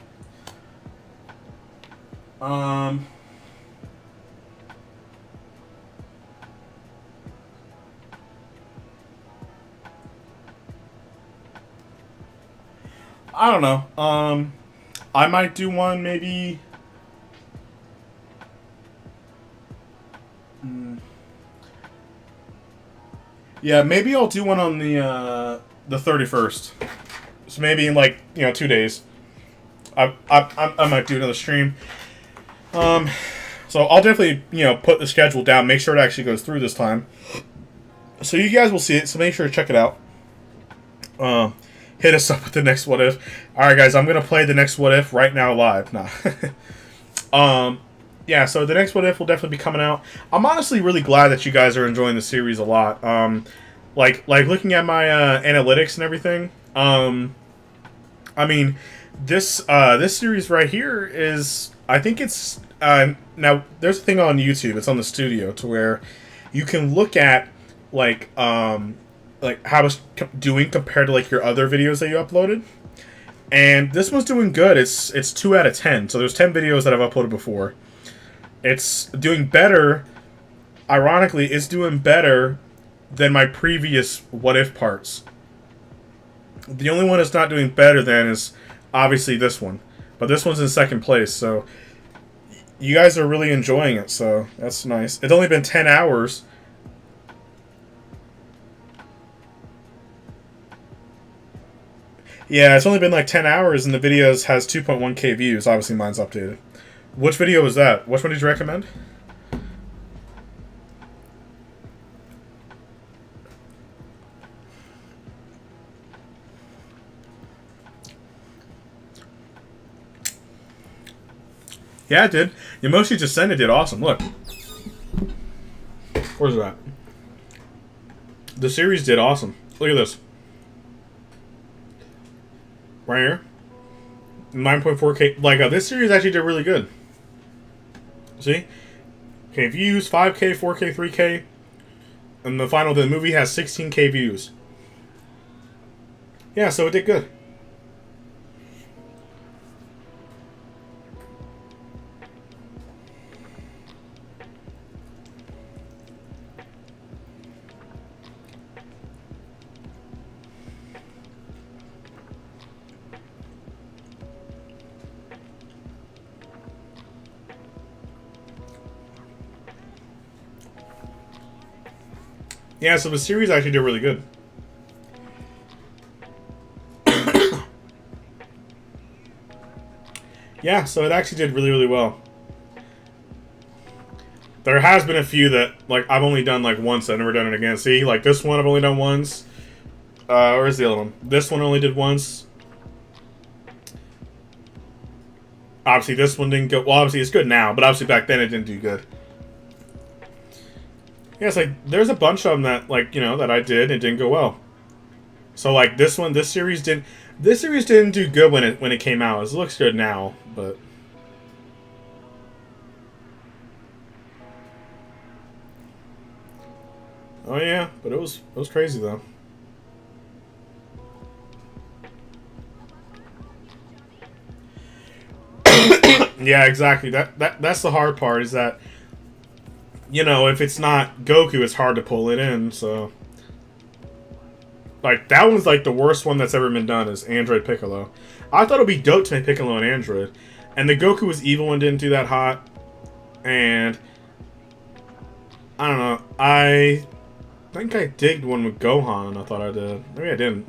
S1: I don't know. I might do one maybe Yeah, maybe I'll do one on the 31st. So maybe in like 2 days. I might do another stream. Um, so I'll definitely put the schedule down. Make sure it actually goes through this time. So you guys will see it. So make sure to check it out. Hit us up with the next what if. All right, guys. I'm gonna play the next what if right now live. Nah. Yeah. So the next what if will definitely be coming out. I'm honestly really glad that you guys are enjoying the series a lot. Like looking at my analytics and everything. I mean, this series right here is, I think it's now there's a thing on YouTube. It's on the studio to where you can look at like how it's doing compared to like your other videos that you uploaded. And this one's doing good. It's 2 out of 10. So there's 10 videos that I've uploaded before. It's doing better. Ironically, it's doing better than my previous what if parts. The only one that's not doing better than is obviously this one. But this one's in second place, so you guys are really enjoying it, so that's nice. It's only been 10 hours. Yeah, it's only been like 10 hours and the videos has 2.1k views. Obviously mine's updated. Which video was that? Which one did you recommend? Yeah, it did. Yomoshi just sent it. Did awesome. Look. Where's that? The series did awesome. Look at this. Right here. 9.4k. Like, this series actually did really good. See? Okay, views, 5k, 4k, 3k. And the movie has 16k views. Yeah, so it did good. Yeah, so the series actually did really good. Yeah, so it actually did really, really well. There has been a few that, like, I've only done, like, once. I've never done it again. See, like, this one I've only done once. Where's the other one? This one only did once. Obviously, this one didn't go... Well, obviously, it's good now, but obviously back then it didn't do good. Yeah, it's like, there's a bunch of them that, like, that I did and it didn't go well. So, like, this series didn't do good when it came out. It looks good now, but... Oh, yeah, but it was crazy, though. Yeah, exactly. That's the hard part, is that... if it's not Goku, it's hard to pull it in, so... Like, that one's, like, the worst one that's ever been done, is Android Piccolo. I thought it would be dope to make Piccolo and Android. And the Goku was evil one didn't do that hot. And... I don't know. I think I digged one with Gohan, I thought I did. Maybe I didn't.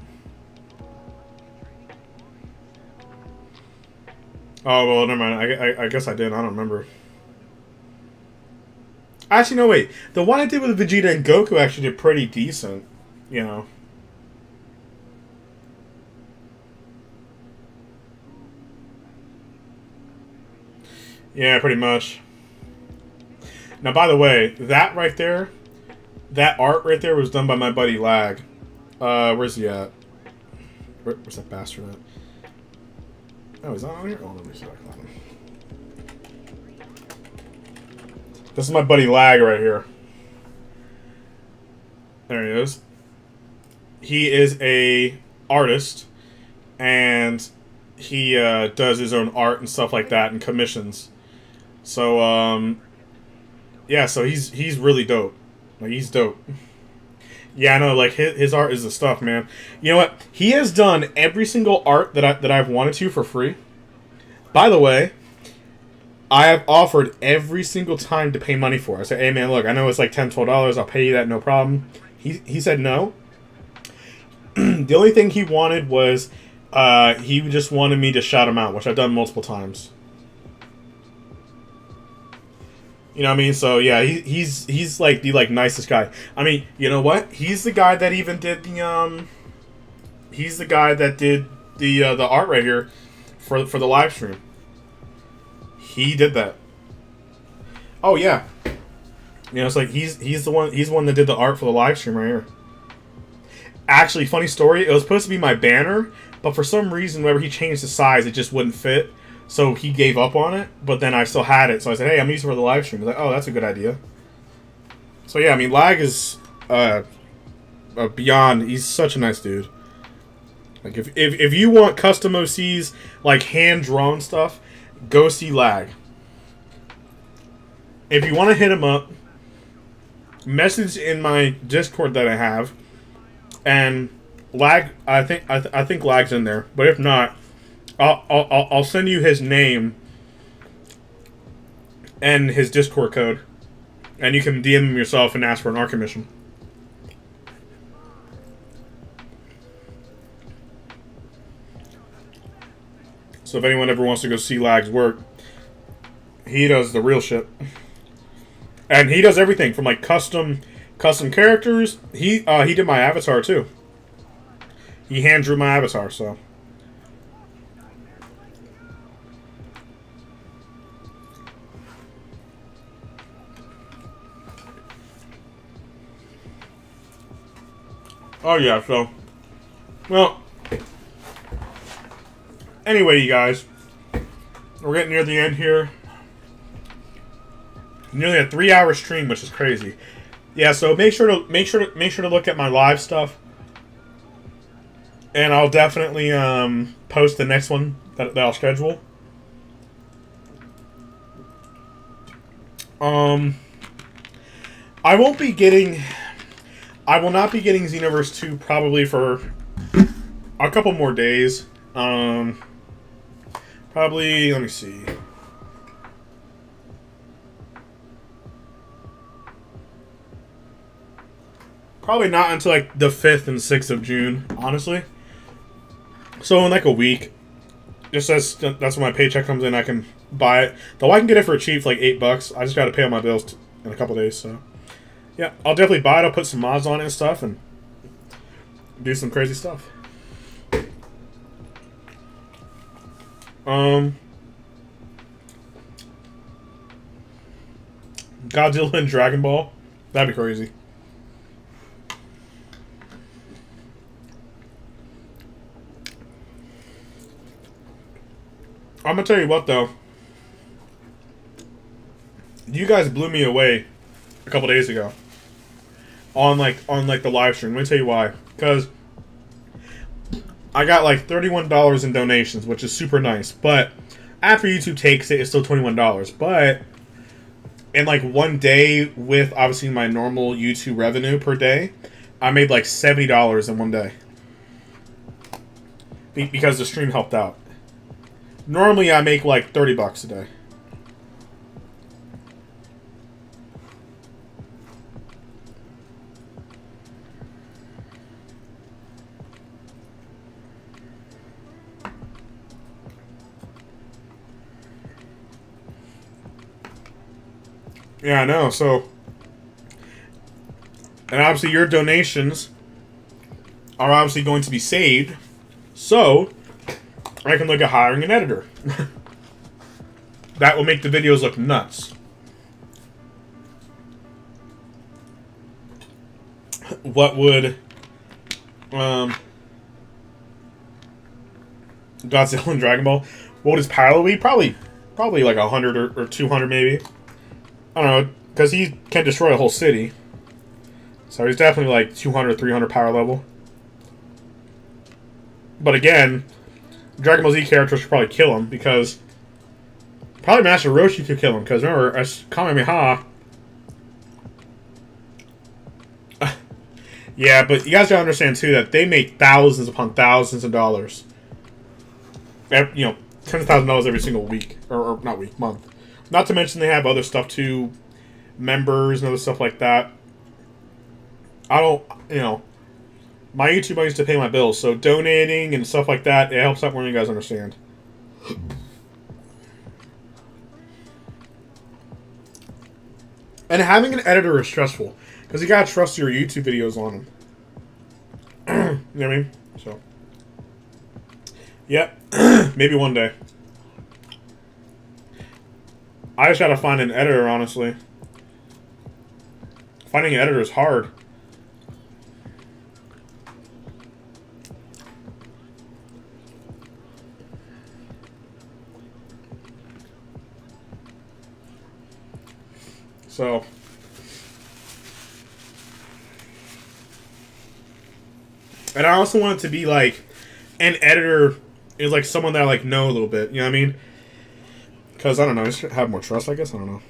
S1: Oh, well, never mind. I guess I did. I don't remember. Actually, no, wait. The one I did with Vegeta and Goku actually did pretty decent. Yeah, pretty much. Now, by the way, that right there, that art right there was done by my buddy Lag. Where's he at? Where's that bastard at? Oh, he's not on here? Oh, let me see if I can find him. This is my buddy Lag right here. There he is. He is a artist, and he does his own art and stuff like that and commissions. So, yeah, so he's really dope. Like, he's dope. Yeah, I know, like, his art is the stuff, man. You know what? He has done every single art that I've wanted to for free. By the way, I have offered every single time to pay money for it. I say, hey, man, look, I know it's like $10, $12. I'll pay you that, no problem. He said no. The only thing he wanted was he just wanted me to shout him out, which I've done multiple times. You know what I mean? So yeah, he's like the nicest guy. I mean, you know what? He's the guy that even did the he's the guy that did the art right here for the live stream. He did that. Oh yeah. You know, it's like he's the one that did the art for the live stream right here. Actually, funny story, it was supposed to be my banner, but for some reason whenever he changed the size, it just wouldn't fit. So he gave up on it, but then I still had it. So I said, hey, I'm using it for the live stream. He's like, oh, that's a good idea. So yeah, I mean, Lag is beyond. He's such a nice dude. Like if you want custom OCs, like hand drawn stuff, go see Lag. If you want to hit him up, message in my Discord that I have, and Lag. I think Lag's in there, but if not, I'll send you his name and his Discord code, and you can DM him yourself and ask for an art commission. So if anyone ever wants to go see Lag's work, he does the real shit. And he does everything from like custom characters. He did my avatar too. He hand drew my avatar, so. Oh yeah, so. Well. Anyway, you guys, we're getting near the end here. Nearly a 3-hour stream, which is crazy. Yeah, so make sure to look at my live stuff, and I'll definitely post the next one that I'll schedule. I will not be getting Xenoverse 2 probably for a couple more days. Probably, let me see. Probably not until like the 5th and 6th of June, honestly. So in like a week, just as that's when my paycheck comes in, I can buy it. Though I can get it for cheap, for like $8. I just got to pay all my bills in a couple days. So yeah, I'll definitely buy it. I'll put some mods on it and stuff, and do some crazy stuff. Godzilla and Dragon Ball, that'd be crazy. I'm gonna tell you what though, you guys blew me away a couple days ago on the live stream. Let me tell you why. Because I got like $31 in donations, which is super nice. But after YouTube takes it, it's still $21. But in like one day, with obviously my normal YouTube revenue per day, I made like $70 in one day because the stream helped out. Normally, I make like $30 a day. Yeah, I know. So, and obviously your donations are obviously going to be saved. So, I can look at hiring an editor. That will make the videos look nuts. What would Godzilla and Dragon Ball? What would his power be? Probably like 100 or 200 maybe. I don't know, because he can destroy a whole city. So he's definitely like 200, 300 power level. But again, Dragon Ball Z characters should probably kill him, because probably Master Roshi could kill him, because remember, as Kamehameha. Yeah, but you guys gotta understand too that they make thousands upon thousands of dollars. You know, $10,000 every single week, or not week, month. Not to mention they have other stuff too, members and other stuff like that. I don't, you know, my YouTube money is to pay my bills, so donating and stuff like that, it helps out more than you guys understand. And having an editor is stressful because you gotta trust your YouTube videos on them. You know what I mean? So, yep, maybe one day. I just gotta find an editor, honestly. Finding an editor is hard. So, and I also want it to be like an editor is like someone that I like know a little bit. You know what I mean? Because I don't know, I just have more trust. I guess I don't know.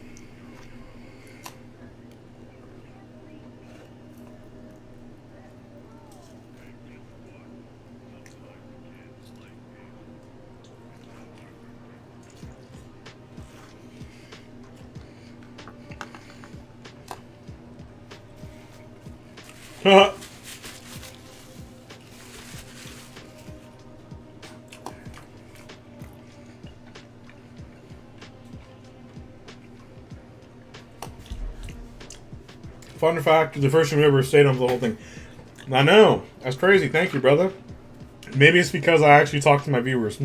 S1: Fun fact, the first time we ever stayed on the whole thing. I know. That's crazy. Thank you, brother. Maybe it's because I actually talk to my viewers.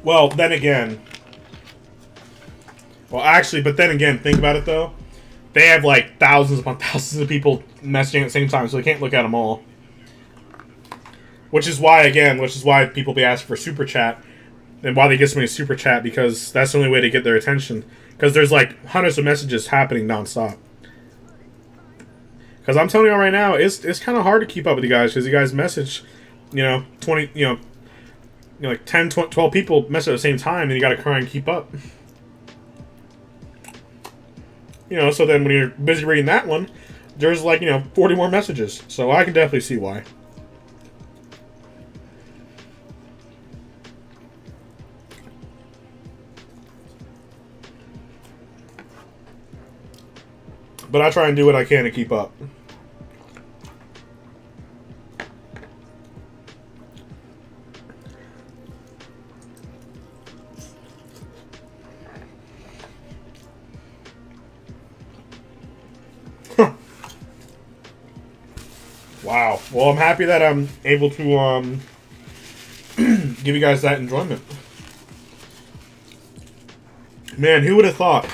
S1: Well, then again. Well, actually, but then again, think about it, though. They have, like, thousands upon thousands of people messaging at the same time, so they can't look at them all. Which is why people be asking for Super Chat. And why they get so many Super Chat, because that's the only way to get their attention. Because there's, like, hundreds of messages happening nonstop. Because I'm telling you right now, it's kind of hard to keep up with you guys, because you guys message, 20, like 10, 12 people message at the same time, and you gotta try and keep up. So then when you're busy reading that one, there's like, 40 more messages. So I can definitely see why. But I try and do what I can to keep up. Wow. Well, I'm happy that I'm able to give you guys that enjoyment. Man, who would have thought?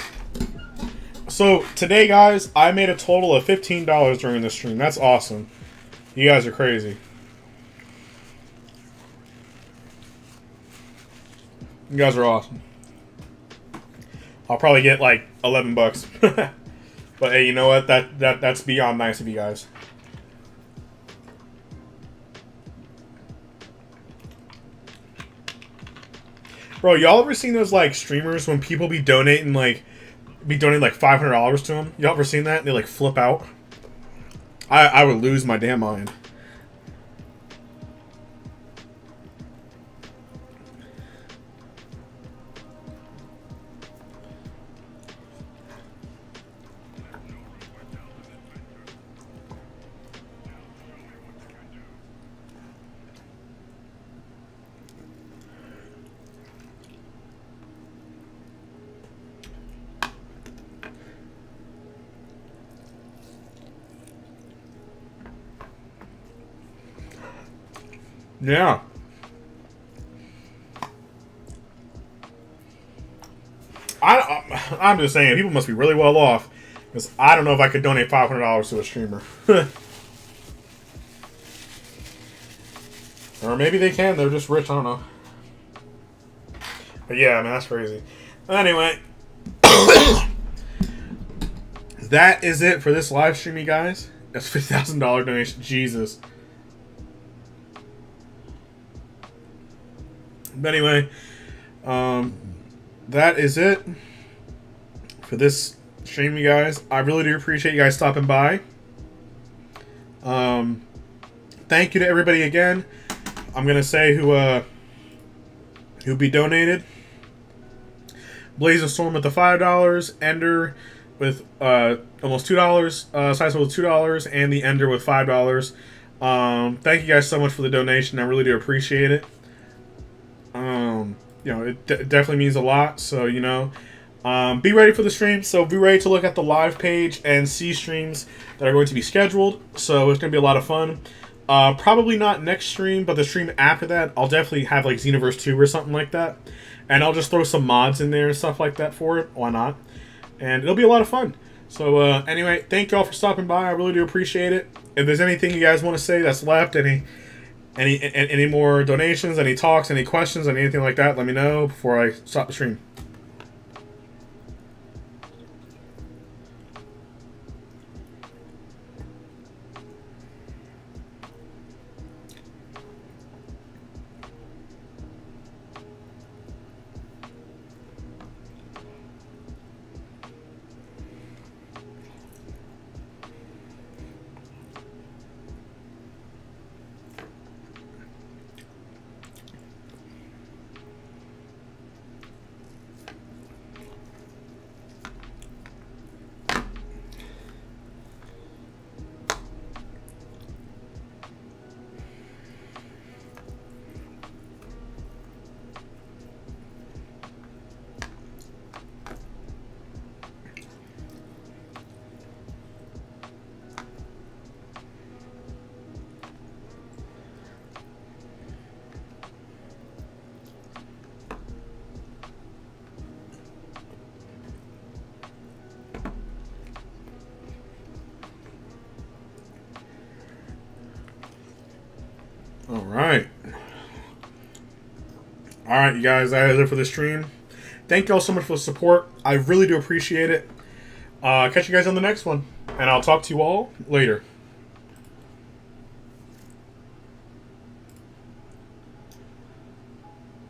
S1: So, today, guys, I made a total of $15 during this stream. That's awesome. You guys are crazy. You guys are awesome. I'll probably get, like, $11. But, hey, you know what? That's beyond nice of you guys. Bro, y'all ever seen those, like, streamers when people be donating, like, $500 to them? Y'all ever seen that? And they, like, flip out? I would lose my damn mind. Yeah. I'm just saying, people must be really well off. Because I don't know if I could donate $500 to a streamer. Or maybe they can, they're just rich, I don't know. But yeah, man, that's crazy. Anyway. That is it for this live stream, you guys. That's $50,000 donation. Jesus. But anyway, that is it for this stream, you guys. I really do appreciate you guys stopping by. Thank you to everybody again. I'm gonna say who be donated. Blazing Storm with the $5, Ender with almost $2, Sizewell with $2, and the Ender with $5. Thank you guys so much for the donation. I really do appreciate it. It definitely means a lot. So be ready for the stream. So be ready to look at the live page and see streams that are going to be scheduled. So it's going to be a lot of fun. Probably not next stream, but the stream after that, I'll definitely have like Xenoverse 2 or something like that. And I'll just throw some mods in there and stuff like that for it. Why not? And it'll be a lot of fun. So anyway, thank y'all for stopping by. I really do appreciate it. If there's anything you guys want to say that's left, any more donations, any talks, any questions, anything like that, let me know before I stop the stream. Alright, you guys, that is it for the stream. Thank you all so much for the support. I really do appreciate it. Catch you guys on the next one. And I'll talk to you all later.